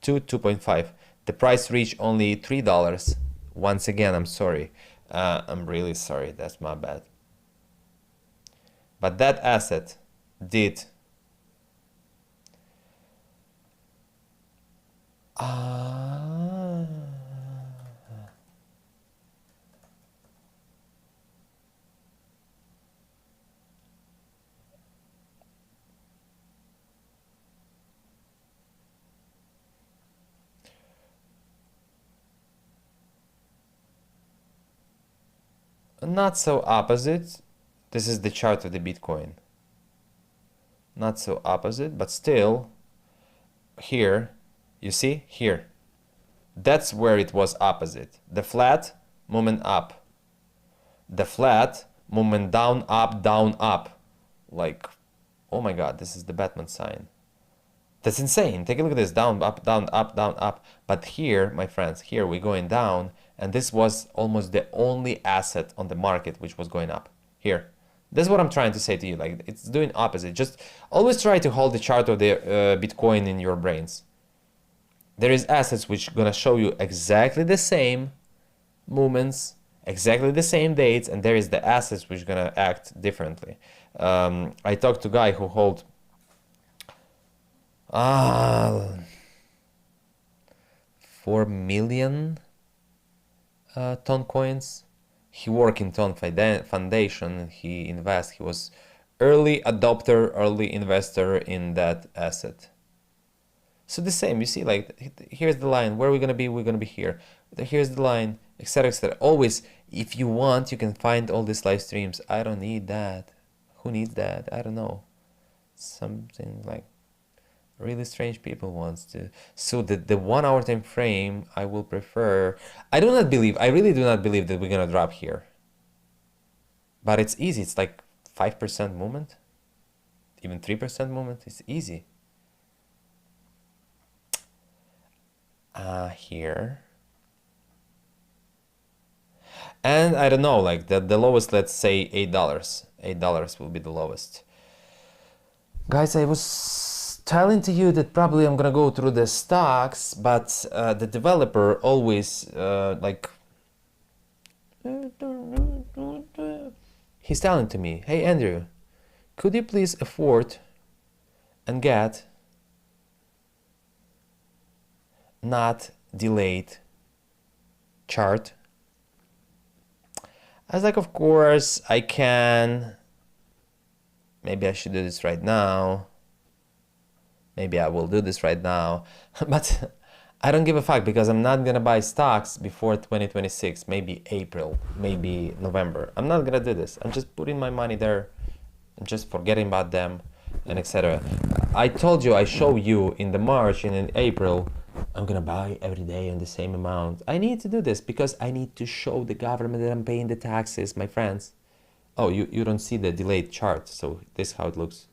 2.5. The price reached only $3. Once again, I'm sorry. I'm really sorry. That's my bad. But that asset did not so opposite. This is the chart of the Bitcoin. Not so opposite, but still here, you see here, that's where it was opposite. The flat movement up, the flat movement down, up. Like, oh my god, this is the Batman sign. That's insane. Take a look at this, down, up, down, up, down, up. But here, my friends, here we're going down, and this was almost the only asset on the market which was going up. Here. That's what I'm trying to say to you. Like, it's doing opposite. Just always try to hold the chart of the Bitcoin in your brains. There is assets which gonna show you exactly the same movements, exactly the same dates, and there is the assets which gonna act differently. I talked to a guy who hold 4 million ton coins. He worked in Ton Foundation. He was early adopter, early investor in that asset. So the same, you see, like, here's the line, where are we gonna be? We're gonna be here. Here's the line, etc., etc. Always, if you want, you can find all these live streams. I don't need that. Who needs that? I don't know. Something like really strange people wants to. So the 1 hour time frame, I will prefer. I really do not believe that we're gonna drop here. But it's easy. It's like 5% movement, even 3% movement. It's easy. Here. And I don't know, like the lowest, let's say $8. $8 will be the lowest. Guys, I was telling to you that probably I'm gonna go through the stocks, but the developer always he's telling to me, hey Andrew, could you please afford and get not delayed chart? I was like, of course I can. Maybe I should do this right now. Maybe I will do this right now. But I don't give a fuck, because I'm not gonna buy stocks before 2026, maybe April, maybe November. I'm not gonna do this. I'm just putting my money there and just forgetting about them and etc. I told you, I show you in the March and in April, I'm gonna buy every day on the same amount. I need to do this because I need to show the government that I'm paying the taxes, my friends. Oh, you don't see the delayed chart, so this is how it looks.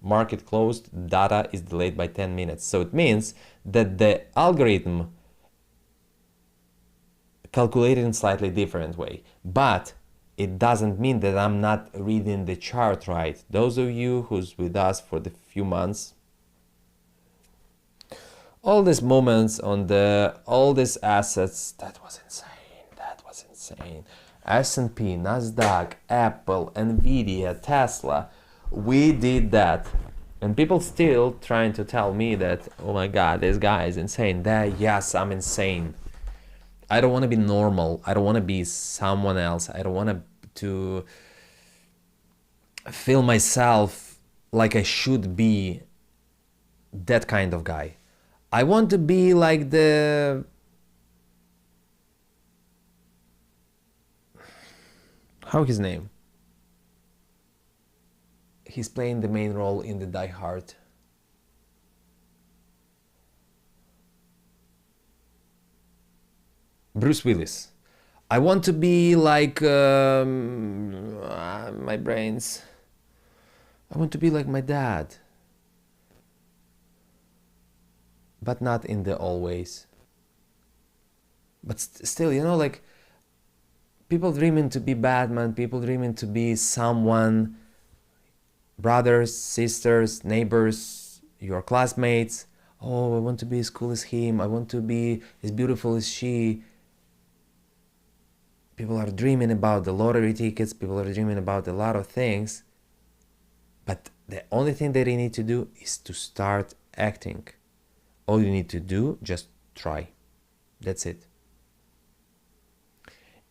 Market closed, data is delayed by 10 minutes. So it means that the algorithm calculated in slightly different way, but it doesn't mean that I'm not reading the chart right. Those of you who's with us for the few months, all these moments on all these assets, that was insane. S&P, Nasdaq, Apple, Nvidia, Tesla, we did that. And people still trying to tell me that, oh my God, this guy is insane. Yes, I'm insane. I don't want to be normal. I don't want to be someone else. I don't want to feel myself like I should be that kind of guy. I want to be like how his name? He's playing the main role in the Die Hard. Bruce Willis. I want to be like my brains. I want to be like my dad. But not in the always. But still, you know, like people dreaming to be Batman, people dreaming to be someone, brothers, sisters, neighbors, your classmates. Oh, I want to be as cool as him. I want to be as beautiful as she. People are dreaming about the lottery tickets. People are dreaming about a lot of things. But the only thing that they need to do is to start acting. All you need to do, just try. That's it.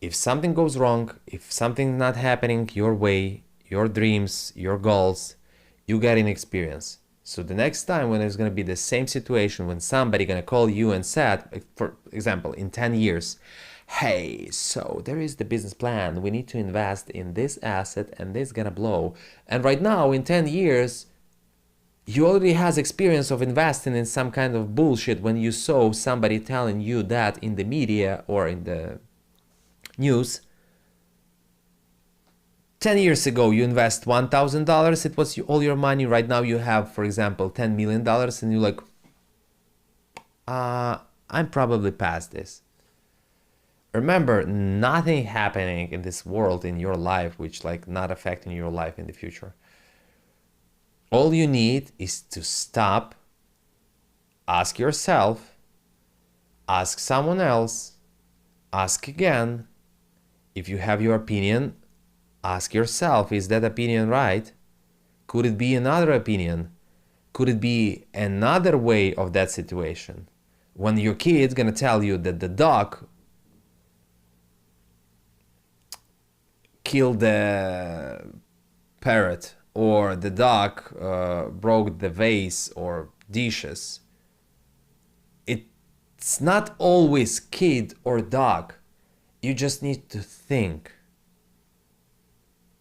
If something goes wrong, if something's not happening your way, your dreams, your goals, you get an experience. So the next time when there's going to be the same situation, when somebody going to call you and said, for example, in 10 years, hey, so there is the business plan. We need to invest in this asset and this is going to blow. And right now, in 10 years, you already has experience of investing in some kind of bullshit when you saw somebody telling you that in the media or in the news. 10 years ago, you invest $1,000. It was all your money. Right now, you have, for example, $10 million, and you're like, I'm probably past this. Remember, nothing happening in this world in your life which like not affecting your life in the future. All you need is to stop, ask yourself, ask someone else, ask again, If you have your opinion, ask yourself, is that opinion right? Could it be another opinion? Could it be another way of that situation? When your kid's gonna tell you that the dog killed the parrot, or the dog broke the vase or dishes, it's not always kid or dog. You just need to think.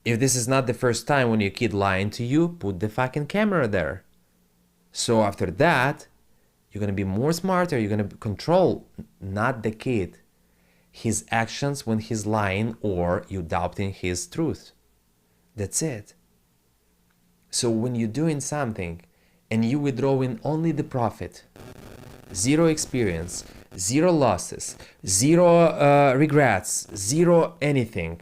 If this is not the first time when your kid lying to you, put the fucking camera there. So after that, you're gonna be more smarter, you're gonna control, not the kid, his actions when he's lying or you doubting his truth. That's it. So when you're doing something and you withdrawing only the profit, zero experience, zero losses, zero regrets, zero anything,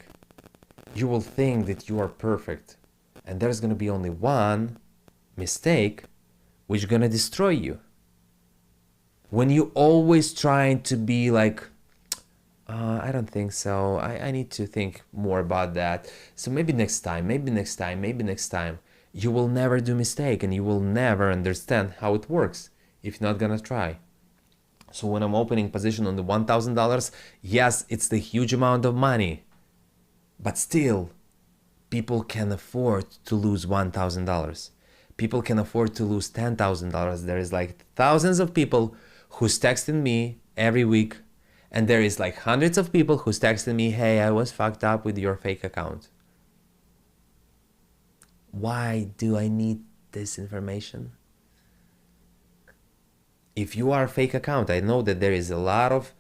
you will think that you are perfect. And there's gonna be only one mistake which is gonna destroy you. When you always trying to be like, I don't think so, I need to think more about that, so maybe next time, maybe next time, maybe next time, you will never do mistake and you will never understand how it works if you're not gonna try. So when I'm opening position on the $1,000, yes, it's the huge amount of money, but still, people can afford to lose $1,000. People can afford to lose $10,000. There is like thousands of people who's texting me every week, and there is like hundreds of people who's texting me, hey, I was fucked up with your fake account. Why do I need this information? If you are a fake account, I know that there is a lot of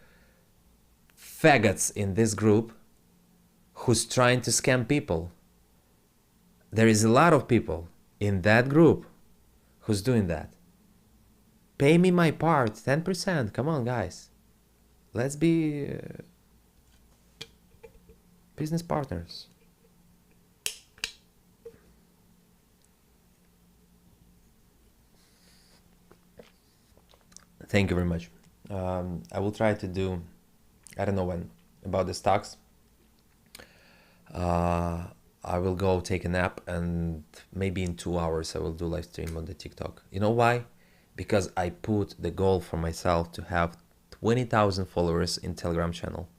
faggots in this group who's trying to scam people. There is a lot of people in that group who's doing that. Pay me my part, 10%. Come on, guys. Let's be business partners. Thank you very much. I will try to do, I don't know when, about the stocks. I will go take a nap, and maybe in 2 hours I will do live stream on the TikTok. You know why? Because I put the goal for myself to have 20,000 followers in Telegram channel.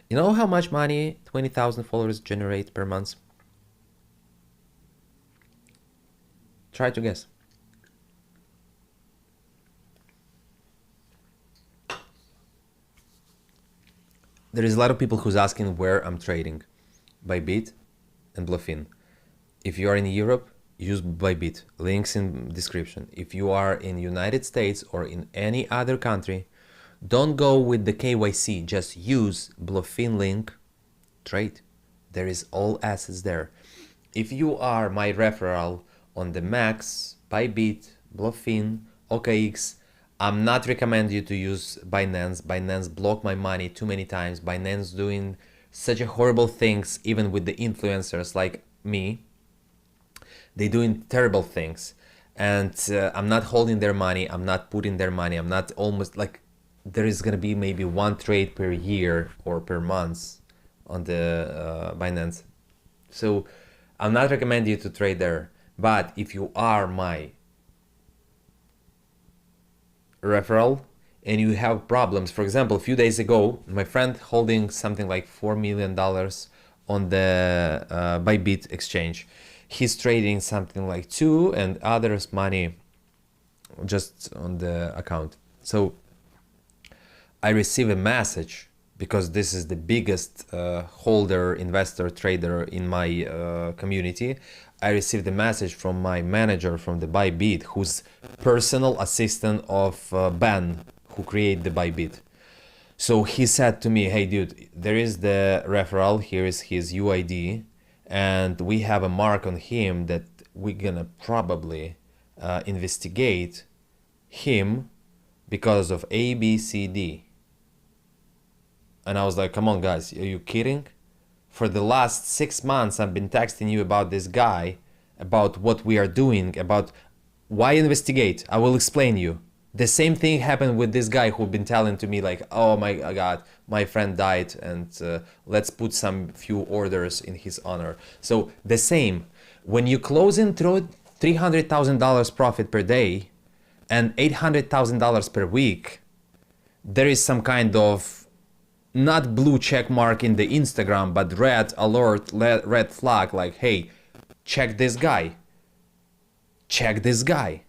You know how much money 20,000 followers generate per month? Try to guess. There is a lot of people who's asking where I'm trading. Bybit and Bluffin. If you are in Europe, use Bybit. Links in description. If you are in United States or in any other country, don't go with the KYC. Just use Bluffin link. Trade. There is all assets there. If you are my referral on the Max, Bybit, Bluffin, OKX, I'm not recommend you to use Binance. Binance blocked my money too many times. Binance doing such a horrible things, even with the influencers like me. They doing terrible things, and I'm not holding their money. I'm not putting their money. I'm not almost like, there is gonna be maybe one trade per year or per month on the Binance. So I'm not recommend you to trade there. But if you are my referral and you have problems, for example, a few days ago, my friend holding something like $4 million on the Bybit exchange, he's trading something like 2 and others money just on the account. So I receive a message, because this is the biggest holder, investor, trader in my community. I received a message from my manager from the Bybit, who's personal assistant of Ben, who created the Bybit. So he said to me, hey dude, there is the referral, here is his UID, and we have a mark on him that we're gonna probably investigate him because of A, B, C, D. And I was like, come on guys, are you kidding? For the last 6 months, I've been texting you about this guy, about what we are doing, about why investigate. I will explain you. The same thing happened with this guy who'd been telling to me like, oh my God, my friend died and let's put some few orders in his honor. So the same, when you close in through $300,000 profit per day and $800,000 per week, there is some kind of not blue check mark in the Instagram, but red alert, red flag, like, hey, check this guy. Check this guy.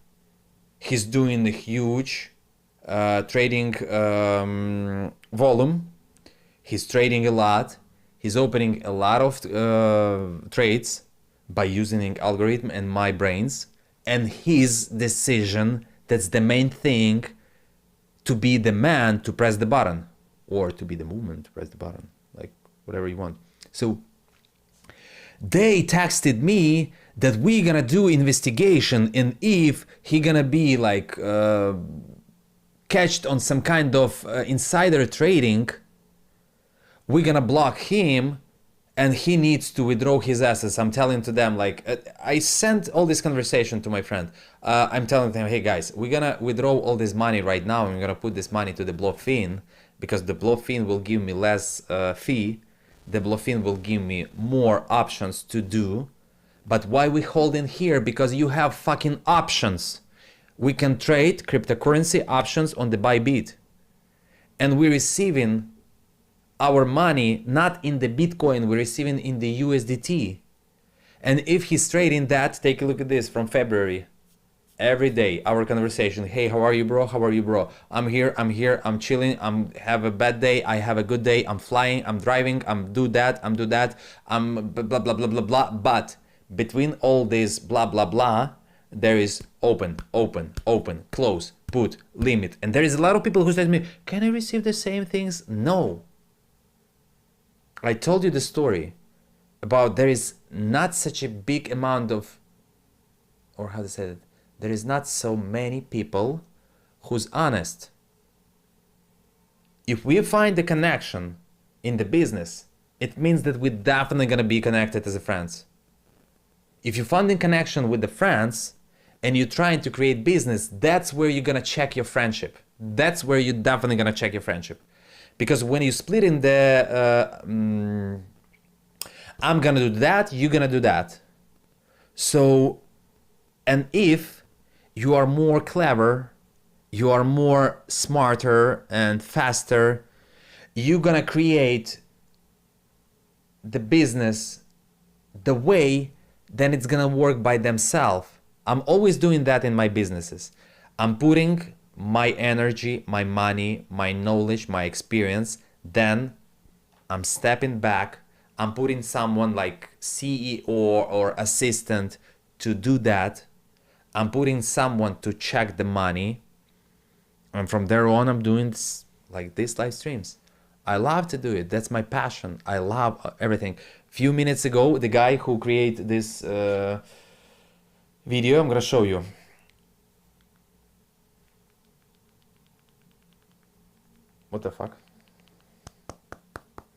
He's doing a huge trading volume. He's trading a lot. He's opening a lot of trades by using algorithm and my brains. And his decision, that's the main thing, to be the man to press the button, or to be the movement to press the button, like whatever you want. So they texted me that we're gonna do investigation, and if he gonna be like catched on some kind of insider trading, we're gonna block him and he needs to withdraw his assets. I'm telling to them, like, I sent all this conversation to my friend. I'm telling them, hey guys, we're gonna withdraw all this money right now and we're gonna put this money to the Bluffin, because the Bluffin will give me less fee. The Bluffin will give me more options to do. But why we hold in here? Because you have fucking options. We can trade cryptocurrency options on the Bybit. And we're receiving our money not in the Bitcoin, we're receiving in the USDT. And if he's trading that, take a look at this from February. Every day, our conversation. Hey, how are you, bro? How are you, bro? I'm here, I'm chilling, have a bad day, I have a good day, I'm flying, I'm driving, I'm do that, I'm blah, blah, blah, blah, blah. But between all this blah, blah, blah, there is open, open, open, close, put, limit. And there is a lot of people who say to me, can I receive the same things? No. I told you the story about there is not such a big amount of, or how to say it, there is not so many people who's honest. If we find the connection in the business, it means that we're definitely gonna be connected as a friends. If you find a connection with the friends and you're trying to create business, that's where you're gonna check your friendship. That's where you're definitely gonna check your friendship. Because when you split in the, I'm gonna do that, you're gonna do that. So, and if you are more clever, you are more smarter and faster, you're gonna create the business the way, then it's gonna work by themselves. I'm always doing that in my businesses. I'm putting my energy, my money, my knowledge, my experience, then I'm stepping back, I'm putting someone like CEO or assistant to do that. I'm putting someone to check the money, and from there on I'm doing this, like these live streams. I love to do it. That's my passion. I love everything. Few minutes ago, the guy who created this video, I'm gonna show you. What the fuck?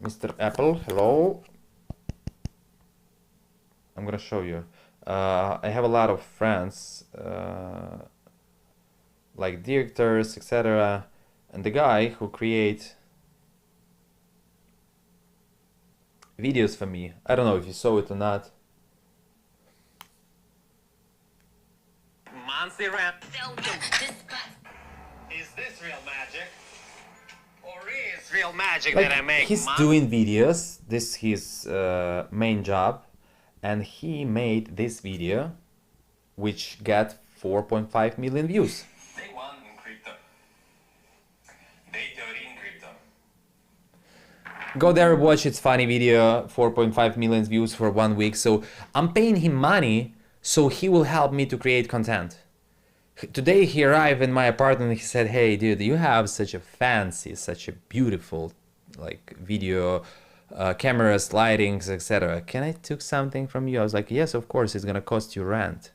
Mr. Apple, hello. I'm gonna show you. I have a lot of friends, like directors, etc. And the guy who create videos for me, I don't know if you saw it or not. Monster rap. Is this real magic? Or is real magic Like, that I make? he's doing videos, this is his main job, and he made this video which got 4.5 million views. They won in crypto. They dirty in crypto. Go there, watch, it's funny video, 4.5 million views for 1 week. So I'm paying him money so he will help me to create content. Today he arrived in my apartment and he said, hey dude, you have such a fancy, such a beautiful like video, cameras, lightings, etc. Can I take something from you? I was like, yes, of course, it's gonna cost you rent.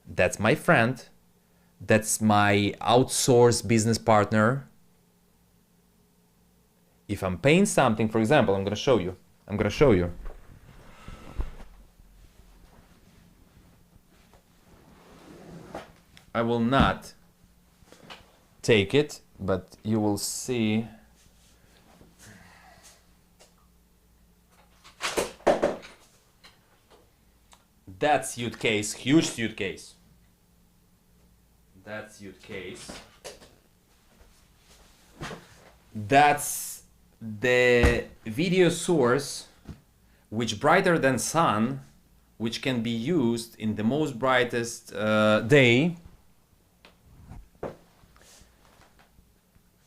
That's my friend. That's my outsourced business partner. If I'm paying something, for example, I'm gonna show you. I will not take it, but you will see. That suitcase, huge suitcase. That suitcase. That's the video source, which brighter than sun, which can be used in the most brightest day.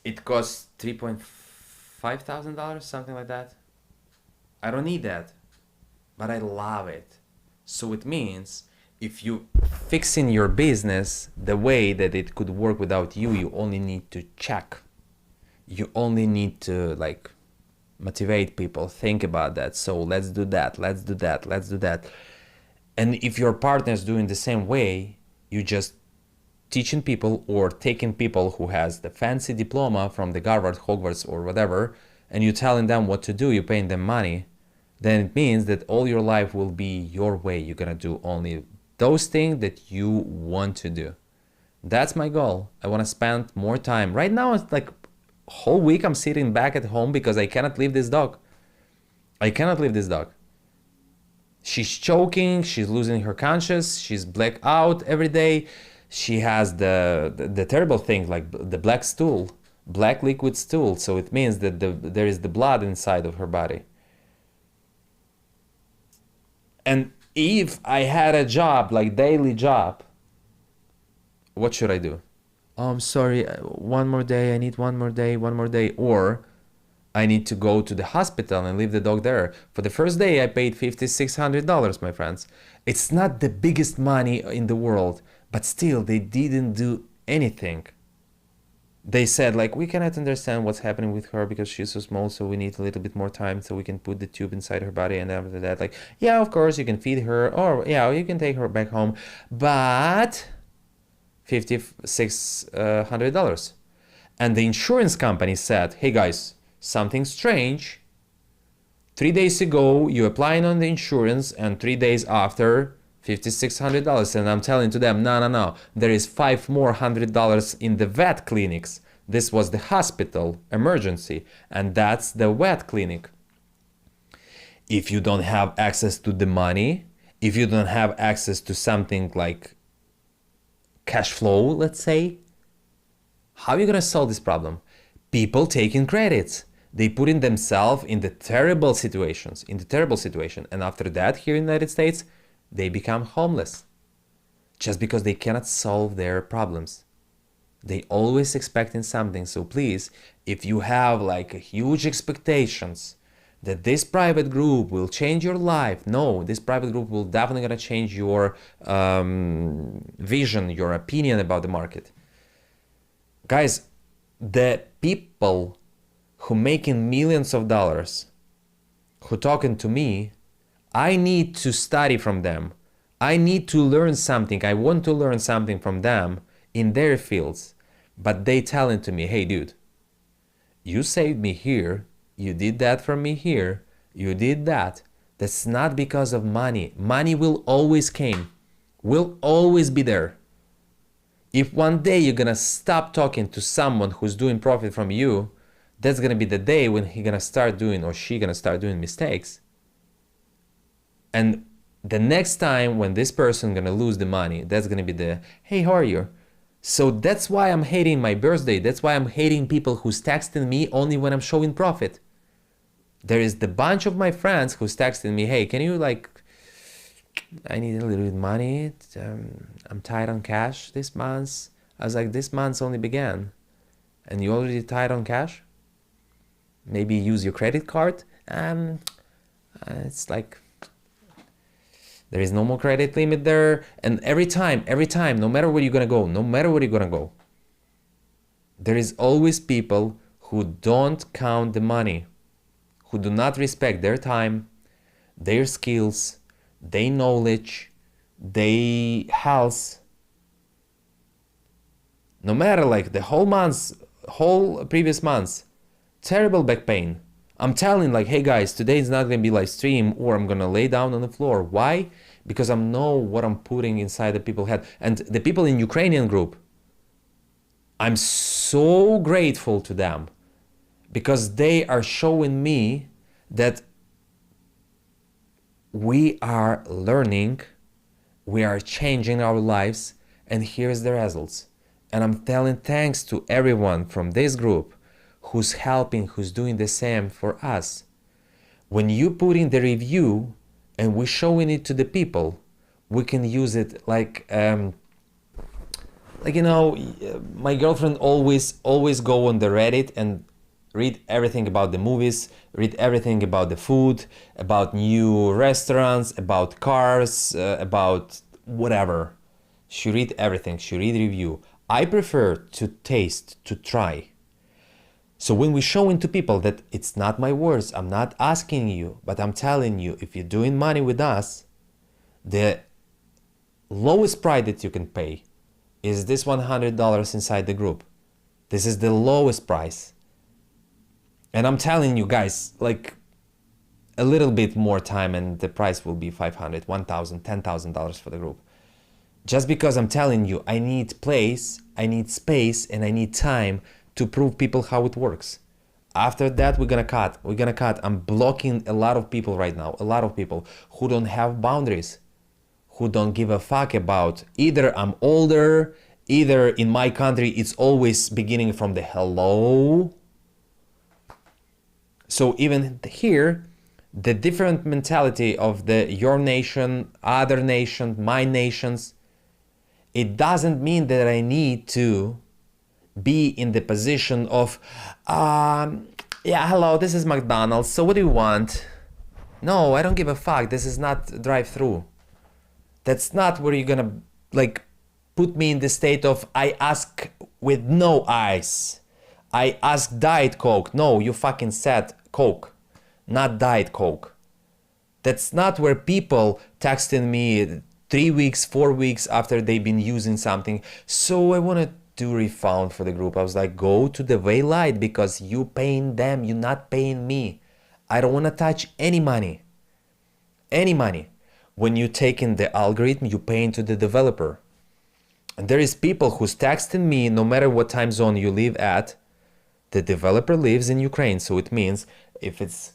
It costs $3,500, something like that. I don't need that, but I love it. So it means if you fixing your business the way that it could work without you, you only need to check. You only need to like motivate people, think about that. So let's do that, let's do that, let's do that. And if your partner is doing the same way, you just teaching people or taking people who has the fancy diploma from the Harvard, Hogwarts or whatever, and you telling them what to do, you're paying them money, then it means that all your life will be your way. You're gonna do only those things that you want to do. That's my goal. I wanna spend more time. Right now it's like whole week I'm sitting back at home because I cannot leave this dog. I cannot leave this dog. She's choking, she's losing her conscience, she's black out every day. She has the terrible thing like the black stool, black liquid stool. So it means that there is the blood inside of her body. And if I had a job, like daily job, what should I do? Oh, I'm sorry, one more day, I need one more day, one more day. Or I need to go to the hospital and leave the dog there. For the first day, I paid $5,600, my friends. It's not the biggest money in the world, but still, they didn't do anything. They said, like, we cannot understand what's happening with her because she's so small, so we need a little bit more time so we can put the tube inside her body. And after that, like, yeah, of course, you can feed her, or yeah, you can take her back home, but $5,600. And the insurance company said, hey guys, something strange. 3 days ago, you applied on the insurance, and 3 days after, $5,600. And I'm telling to them, no, there is $500 more in the vet clinics. This was the hospital emergency, and that's the vet clinic. If you don't have access to the money, if you don't have access to something like cash flow, let's say, how are you gonna solve this problem? People taking credits. They put in themselves in the terrible situations, and after that, here in the United States, they become homeless just because they cannot solve their problems. They always expecting something. So please, if you have like huge expectations that this private group will change your life, no, this private group will definitely gonna change your vision, your opinion about the market. Guys, the people who making millions of dollars, who talking to me, I need to study from them. I need to learn something. I want to learn something from them in their fields. But they telling to me, hey dude, you saved me here. You did that for me here. You did that. That's not because of money. Money will always come. Will always be there. If one day you're gonna stop talking to someone who's doing profit from you, that's gonna be the day when he gonna start doing or she gonna start doing mistakes. And the next time when this person gonna lose the money, that's gonna be the, hey, how are you? So that's why I'm hating my birthday. That's why I'm hating people who's texting me only when I'm showing profit. There is the bunch of my friends who's texting me, hey, can you like, I need a little bit of money. I'm tight on cash this month. I was like, this month's only began. And you already tight on cash? Maybe use your credit card? It's like, there is no more credit limit there. And every time, no matter where you're gonna go, there is always people who don't count the money, who do not respect their time, their skills, their knowledge, their health. No matter like the whole previous months, terrible back pain. I'm telling like, hey guys, today is not gonna be live stream or I'm gonna lay down on the floor. Why? Because I know what I'm putting inside the people's head. And the people in Ukrainian group, I'm so grateful to them because they are showing me that we are learning, we are changing our lives, and here's the results. And I'm telling thanks to everyone from this group who's helping, who's doing the same for us. When you put in the review and we're showing it to the people, we can use it like you know, my girlfriend always go on the Reddit and read everything about the movies, read everything about the food, about new restaurants, about cars, about whatever. She read everything, she read review. I prefer to taste, to try. So when we show into people that it's not my words, I'm not asking you, but I'm telling you, if you're doing money with us, the lowest price that you can pay is this $100 inside the group. This is the lowest price. And I'm telling you guys, like a little bit more time and the price will be $500, $1,000, $10,000 for the group. Just because I'm telling you, I need place, I need space, and I need time to prove people how it works. After that, we're gonna cut. I'm blocking a lot of people right now, a lot of people who don't have boundaries, who don't give a fuck about either I'm older, either in my country it's always beginning from the hello. So even here, the different mentality of the your nation, other nation, my nations, it doesn't mean that I need to be in the position of, yeah, hello, this is McDonald's, so what do you want? No, I don't give a fuck, this is not drive-through. That's not where you're gonna, like, put me in the state of, I ask with no ice. I ask Diet Coke. No, you fucking said Coke, not Diet Coke. That's not where people texting me 3 weeks, 4 weeks after they've been using something. So I want to do refund for the group. I was like, go to the Waylight because you paying them, you're not paying me. I don't want to touch any money. Any money. When you take in the algorithm, you pay into the developer. And there is people who's texting me, no matter what time zone you live at, the developer lives in Ukraine. So it means if it's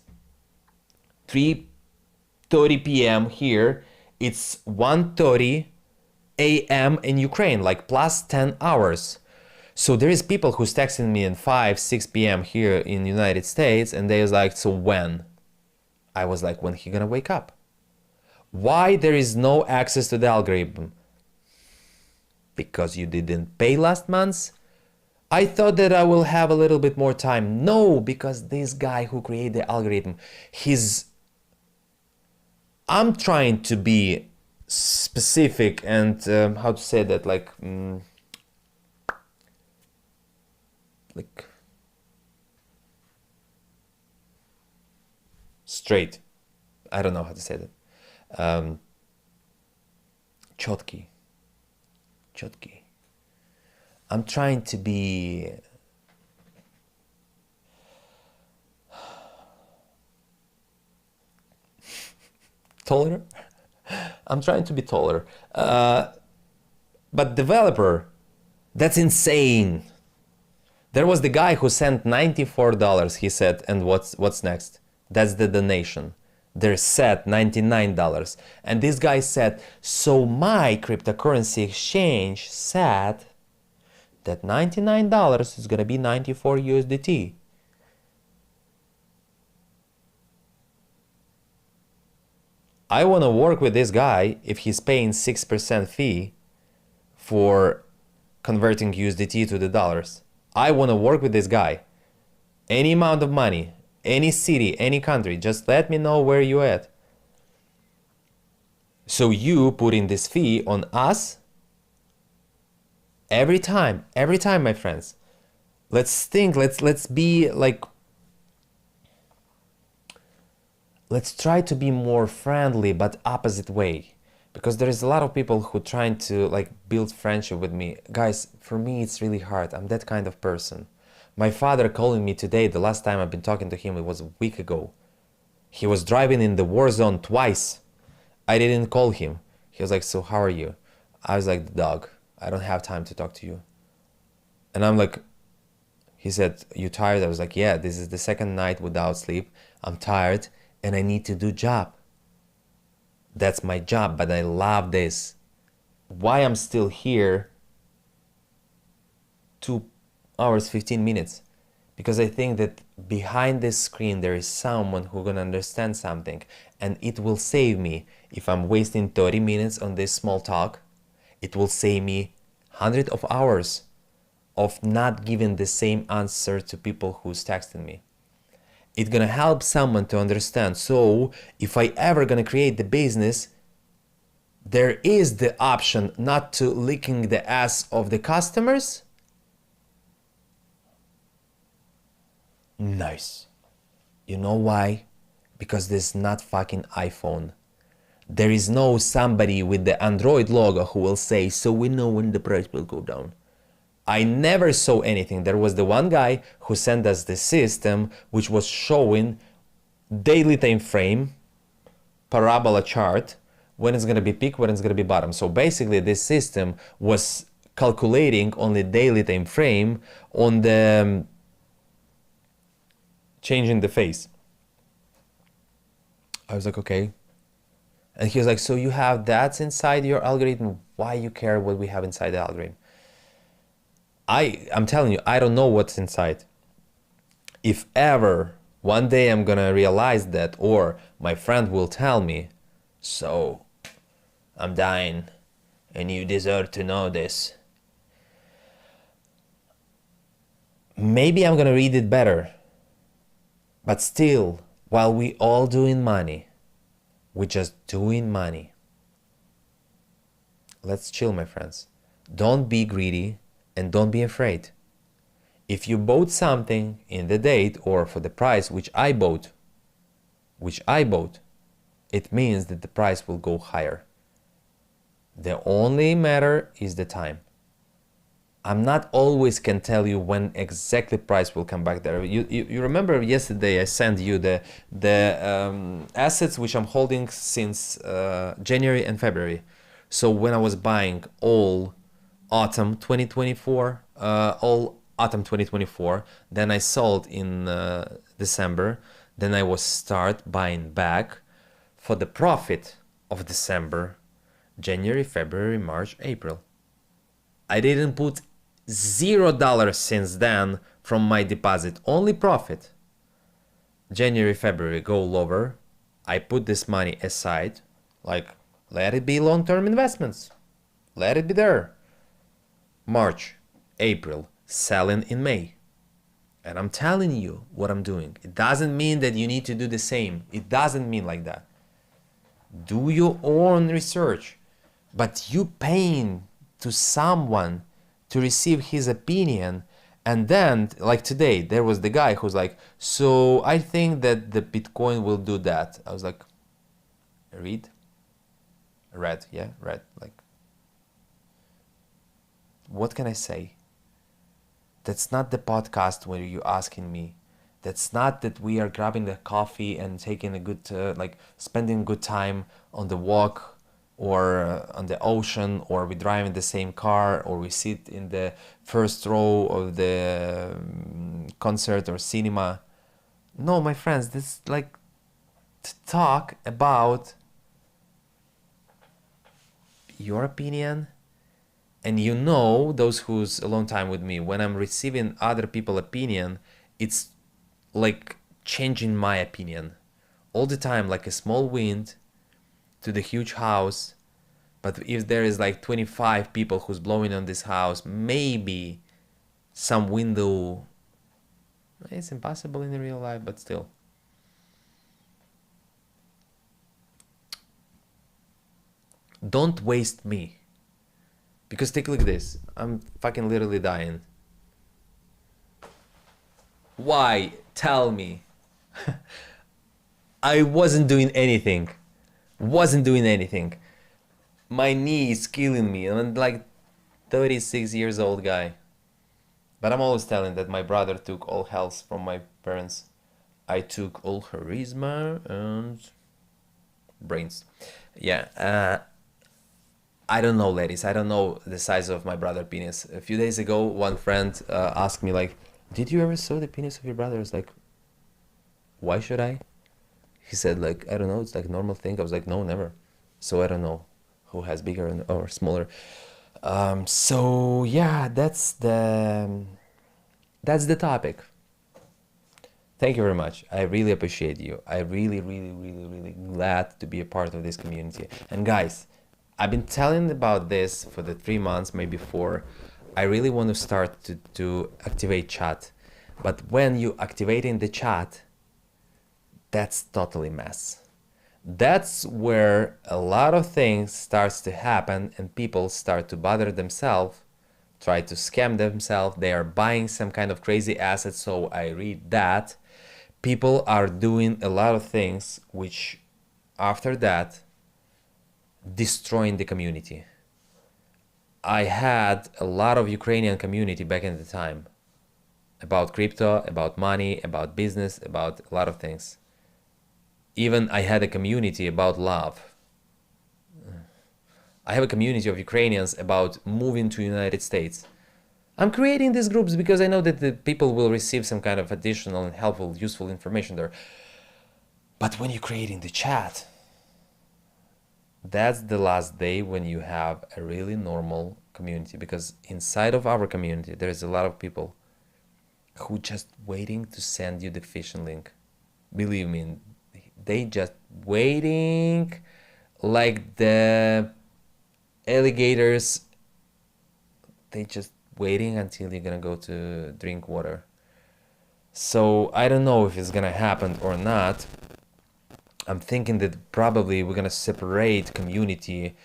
3:30 p.m. here, it's 1:30 a.m. in Ukraine, like plus 10 hours. So there is people who's texting me at 5, 6 p.m. here in the United States, and they was like, so when? I was like, when he gonna wake up? Why there is no access to the algorithm? Because you didn't pay last month? I thought that I will have a little bit more time. No, because this guy who created the algorithm, I'm trying to be specific and how to say that, like straight. I don't know how to say that. Четкий. I'm trying to be taller. I'm trying to be taller. But developer, that's insane. There was the guy who sent $94. He said, and what's next? That's the donation. They're set $99. And this guy said, so my cryptocurrency exchange said that $99 is gonna be 94 USDT. I wanna work with this guy if he's paying 6% fee for converting USDT to the dollars. I wanna work with this guy. Any amount of money, any city, any country, just let me know where you at. So you put in this fee on us every time, my friends. Let's think, let's be like, let's try to be more friendly, but opposite way. Because there is a lot of people who trying to like build friendship with me. Guys, for me, it's really hard. I'm that kind of person. My father calling me today, the last time I've been talking to him, it was a week ago. He was driving in the war zone twice. I didn't call him. He was like, so how are you? I was like, dog, I don't have time to talk to you. And I'm like, he said, you tired? I was like, yeah, this is the second night without sleep. I'm tired and I need to do job. That's my job, but I love this. Why I'm still here 2 hours, 15 minutes? Because I think that behind this screen, there is someone who's gonna understand something, and it will save me. If I'm wasting 30 minutes on this small talk, it will save me hundreds of hours of not giving the same answer to people who's texting me. It's gonna help someone to understand. So if I ever gonna create the business, there is the option not to licking the ass of the customers. Nice. You know why? Because there's not fucking iPhone. There is no somebody with the Android logo who will say, so we know when the price will go down. I never saw anything. There was the one guy who sent us the system which was showing daily time frame, parabola chart, when it's gonna be peak, when it's gonna be bottom. So basically this system was calculating on the daily time frame on the changing the phase. I was like, okay. And he was like, so you have that inside your algorithm. Why you care what we have inside the algorithm? I'm telling you, I don't know what's inside. If ever one day I'm gonna realize that, or my friend will tell me, so I'm dying and you deserve to know this. Maybe I'm gonna read it better. But still, while we all doing money, we're just doing money. Let's chill, my friends. Don't be greedy and don't be afraid. If you bought something in the date or for the price which I bought, it means that the price will go higher. The only matter is the time. I'm not always can tell you when exactly price will come back there. You remember yesterday I sent you the assets which I'm holding since January and February. So when I was buying all autumn 2024, then I sold in December, then I was start buying back for the profit of December, January, February, March, April. I didn't put $0 since then from my deposit, only profit. January, February go lower. I put this money aside, like let it be long-term investments. Let it be there. March, April, selling in May. And I'm telling you what I'm doing. It doesn't mean that you need to do the same. It doesn't mean like that. Do your own research. But you paying to someone to receive his opinion, and then like today there was the guy who's like, so I think that the Bitcoin will do that. I was like, read, like what can I say? That's not the podcast where you're asking me. That's not that we are grabbing the coffee and taking a good like spending good time on the walk or on the ocean, or we drive in the same car, or we sit in the first row of the concert or cinema. No, my friends, this is like to talk about your opinion. And you know, those who's a long time with me, when I'm receiving other people's opinion, it's like changing my opinion all the time, like a small wind to the huge house. But if there is like 25 people who's blowing on this house, maybe some window, it's impossible in the real life, but still. Don't waste me. Because take a look at this. I'm fucking literally dying. Why? Tell me. I wasn't doing anything. My knee is killing me. I'm like 36 years old guy. But I'm always telling that my brother took all health from my parents. I took all charisma and brains. Yeah. I don't know, ladies. I don't know the size of my brother penis. A few days ago, one friend asked me like, "Did you ever saw the penis of your brother?" I was like, "Why should I?" He said like, "I don't know. It's like a normal thing." I was like, "No, never." So I don't know who has bigger or smaller. So yeah, that's the topic. Thank you very much. I really appreciate you. I really, really, really, really glad to be a part of this community. And guys, I've been telling about this for the 3 months, maybe 4. I really want to start to activate chat. But when you activating the chat, that's totally mess. That's where a lot of things starts to happen and people start to bother themselves, try to scam themselves. They are buying some kind of crazy assets. So I read that people are doing a lot of things which after that destroying the community. I had a lot of Ukrainian community back in the time about crypto, about money, about business, about a lot of things. Even I had a community about love. I have a community of Ukrainians about moving to United States. I'm creating these groups because I know that the people will receive some kind of additional and helpful, useful information there. But when you're creating the chat, that's the last day when you have a really normal community, because inside of our community, there is a lot of people who just waiting to send you the phishing link. Believe me, they just waiting like the alligators. They just waiting until you're gonna go to drink water. So I don't know if it's gonna happen or not. I'm thinking that probably we're gonna separate community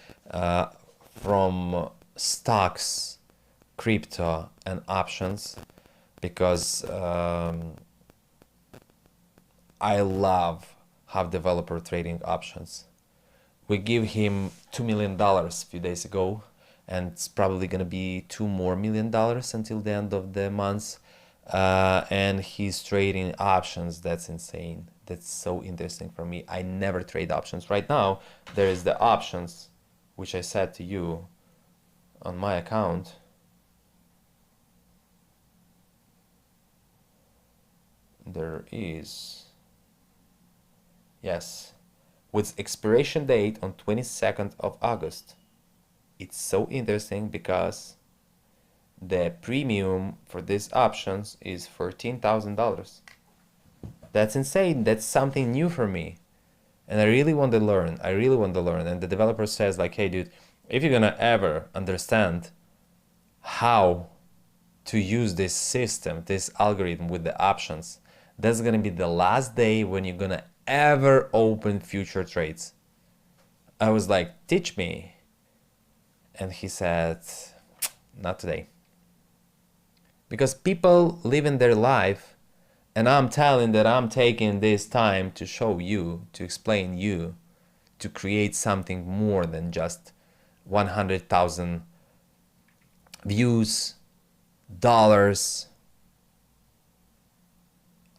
from stocks, crypto, and options, because I love how developer trading options. We give him $2 million a few days ago, and it's probably gonna be $2 more million until the end of the month. And he's trading options. That's insane. That's so interesting for me. I never trade options. Right now, there is the options, which I said to you on my account. There is, yes, with expiration date on 22nd of August. It's so interesting because the premium for these options is $14,000. That's insane. That's something new for me. And I really want to learn. I really want to learn. And the developer says like, hey dude, if you're gonna ever understand how to use this system, this algorithm with the options, that's gonna be the last day when you're gonna ever open future trades. I was like, teach me. And he said, not today. Because people living their life, and I'm telling that I'm taking this time to show you, to explain you, to create something more than just 100,000 views, dollars,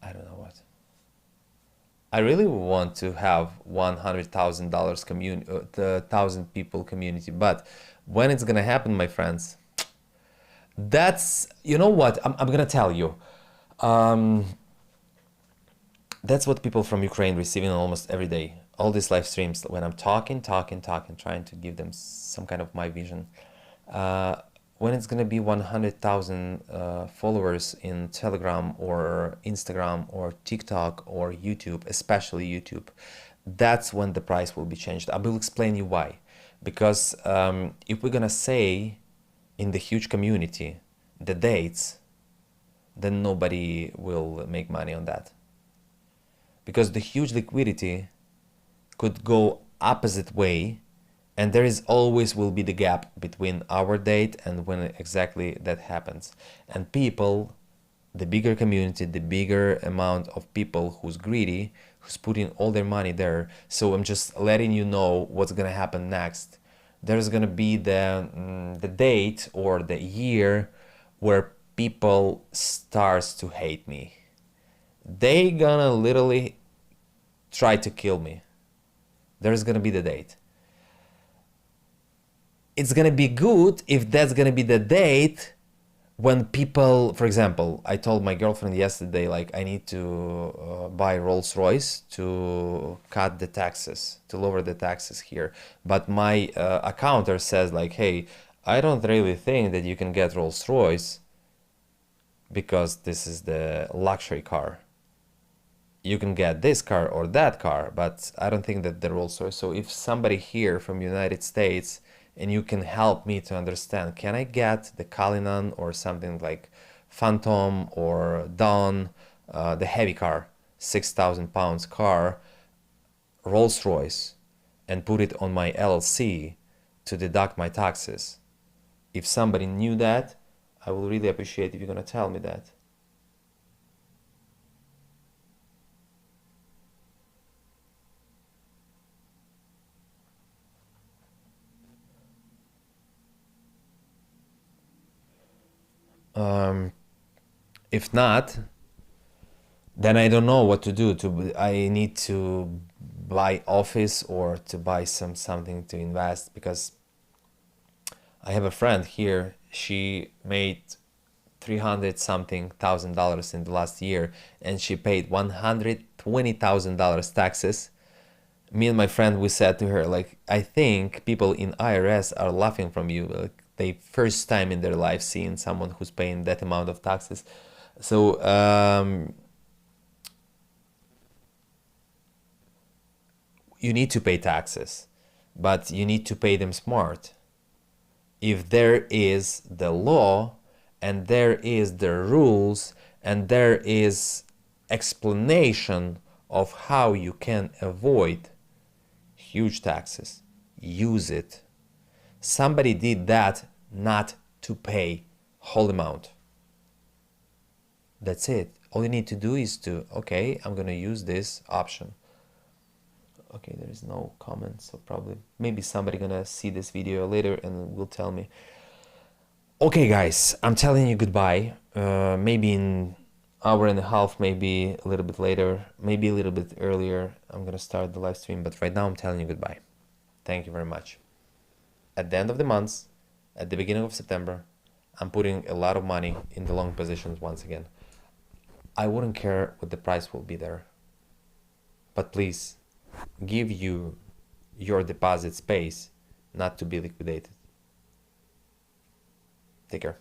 I don't know what. I really want to have $100,000 community, 1,000 people community, but when it's gonna happen, my friends, that's, you know what, I'm gonna tell you. That's what people from Ukraine receiving almost every day. All these live streams, when I'm talking, trying to give them some kind of my vision. When it's gonna be 100,000 followers in Telegram or Instagram or TikTok or YouTube, especially YouTube, that's when the price will be changed. I will explain you why. Because if we're gonna say in the huge community the dates, then nobody will make money on that. Because the huge liquidity could go opposite way, and there is always will be the gap between our date and when exactly that happens. And people, the bigger community, the bigger amount of people who's greedy, who's putting all their money there. So I'm just letting you know what's gonna happen next. There's gonna be the date or the year where people starts to hate me. They gonna literally try to kill me. There's gonna be the date. it's gonna be good if that's gonna be the date when people, for example, I told my girlfriend yesterday, like, I need to buy Rolls Royce to cut the taxes, to lower the taxes here. But my accountant says, like, hey, I don't really think that you can get Rolls Royce because this is the luxury car. You can get this car or that car, but I don't think that the Rolls Royce. So if somebody here from United States, and you can help me to understand, can I get the Cullinan or something like Phantom or Dawn, the heavy car, 6,000 pounds car, Rolls Royce, and put it on my LLC to deduct my taxes? If somebody knew that, I will really appreciate if you're gonna tell me that. If not, then I don't know what to do. I need to buy office or to buy something to invest, because I have a friend here. She made 300 something thousand dollars in the last year, and she paid $120,000 taxes. Me and my friend, we said to her, like, I think people in IRS are laughing from you. Like, they first time in their life seeing someone who's paying that amount of taxes. So you need to pay taxes, but you need to pay them smart. If there is the law and there is the rules and there is explanation of how you can avoid huge taxes, use it. Somebody did that not to pay whole amount. That's it. All you need to do is to, okay, I'm gonna use this option. Okay, there is no comment, so probably maybe somebody gonna see this video later and will tell me. Okay, guys, I'm telling you goodbye. Maybe in hour and a half, maybe a little bit later, maybe a little bit earlier, I'm gonna start the live stream. But right now, I'm telling you goodbye. Thank you very much. At the end of the month, at the beginning of September, I'm putting a lot of money in the long positions once again. I wouldn't care what the price will be there, but please give you your deposit space not to be liquidated. Take care.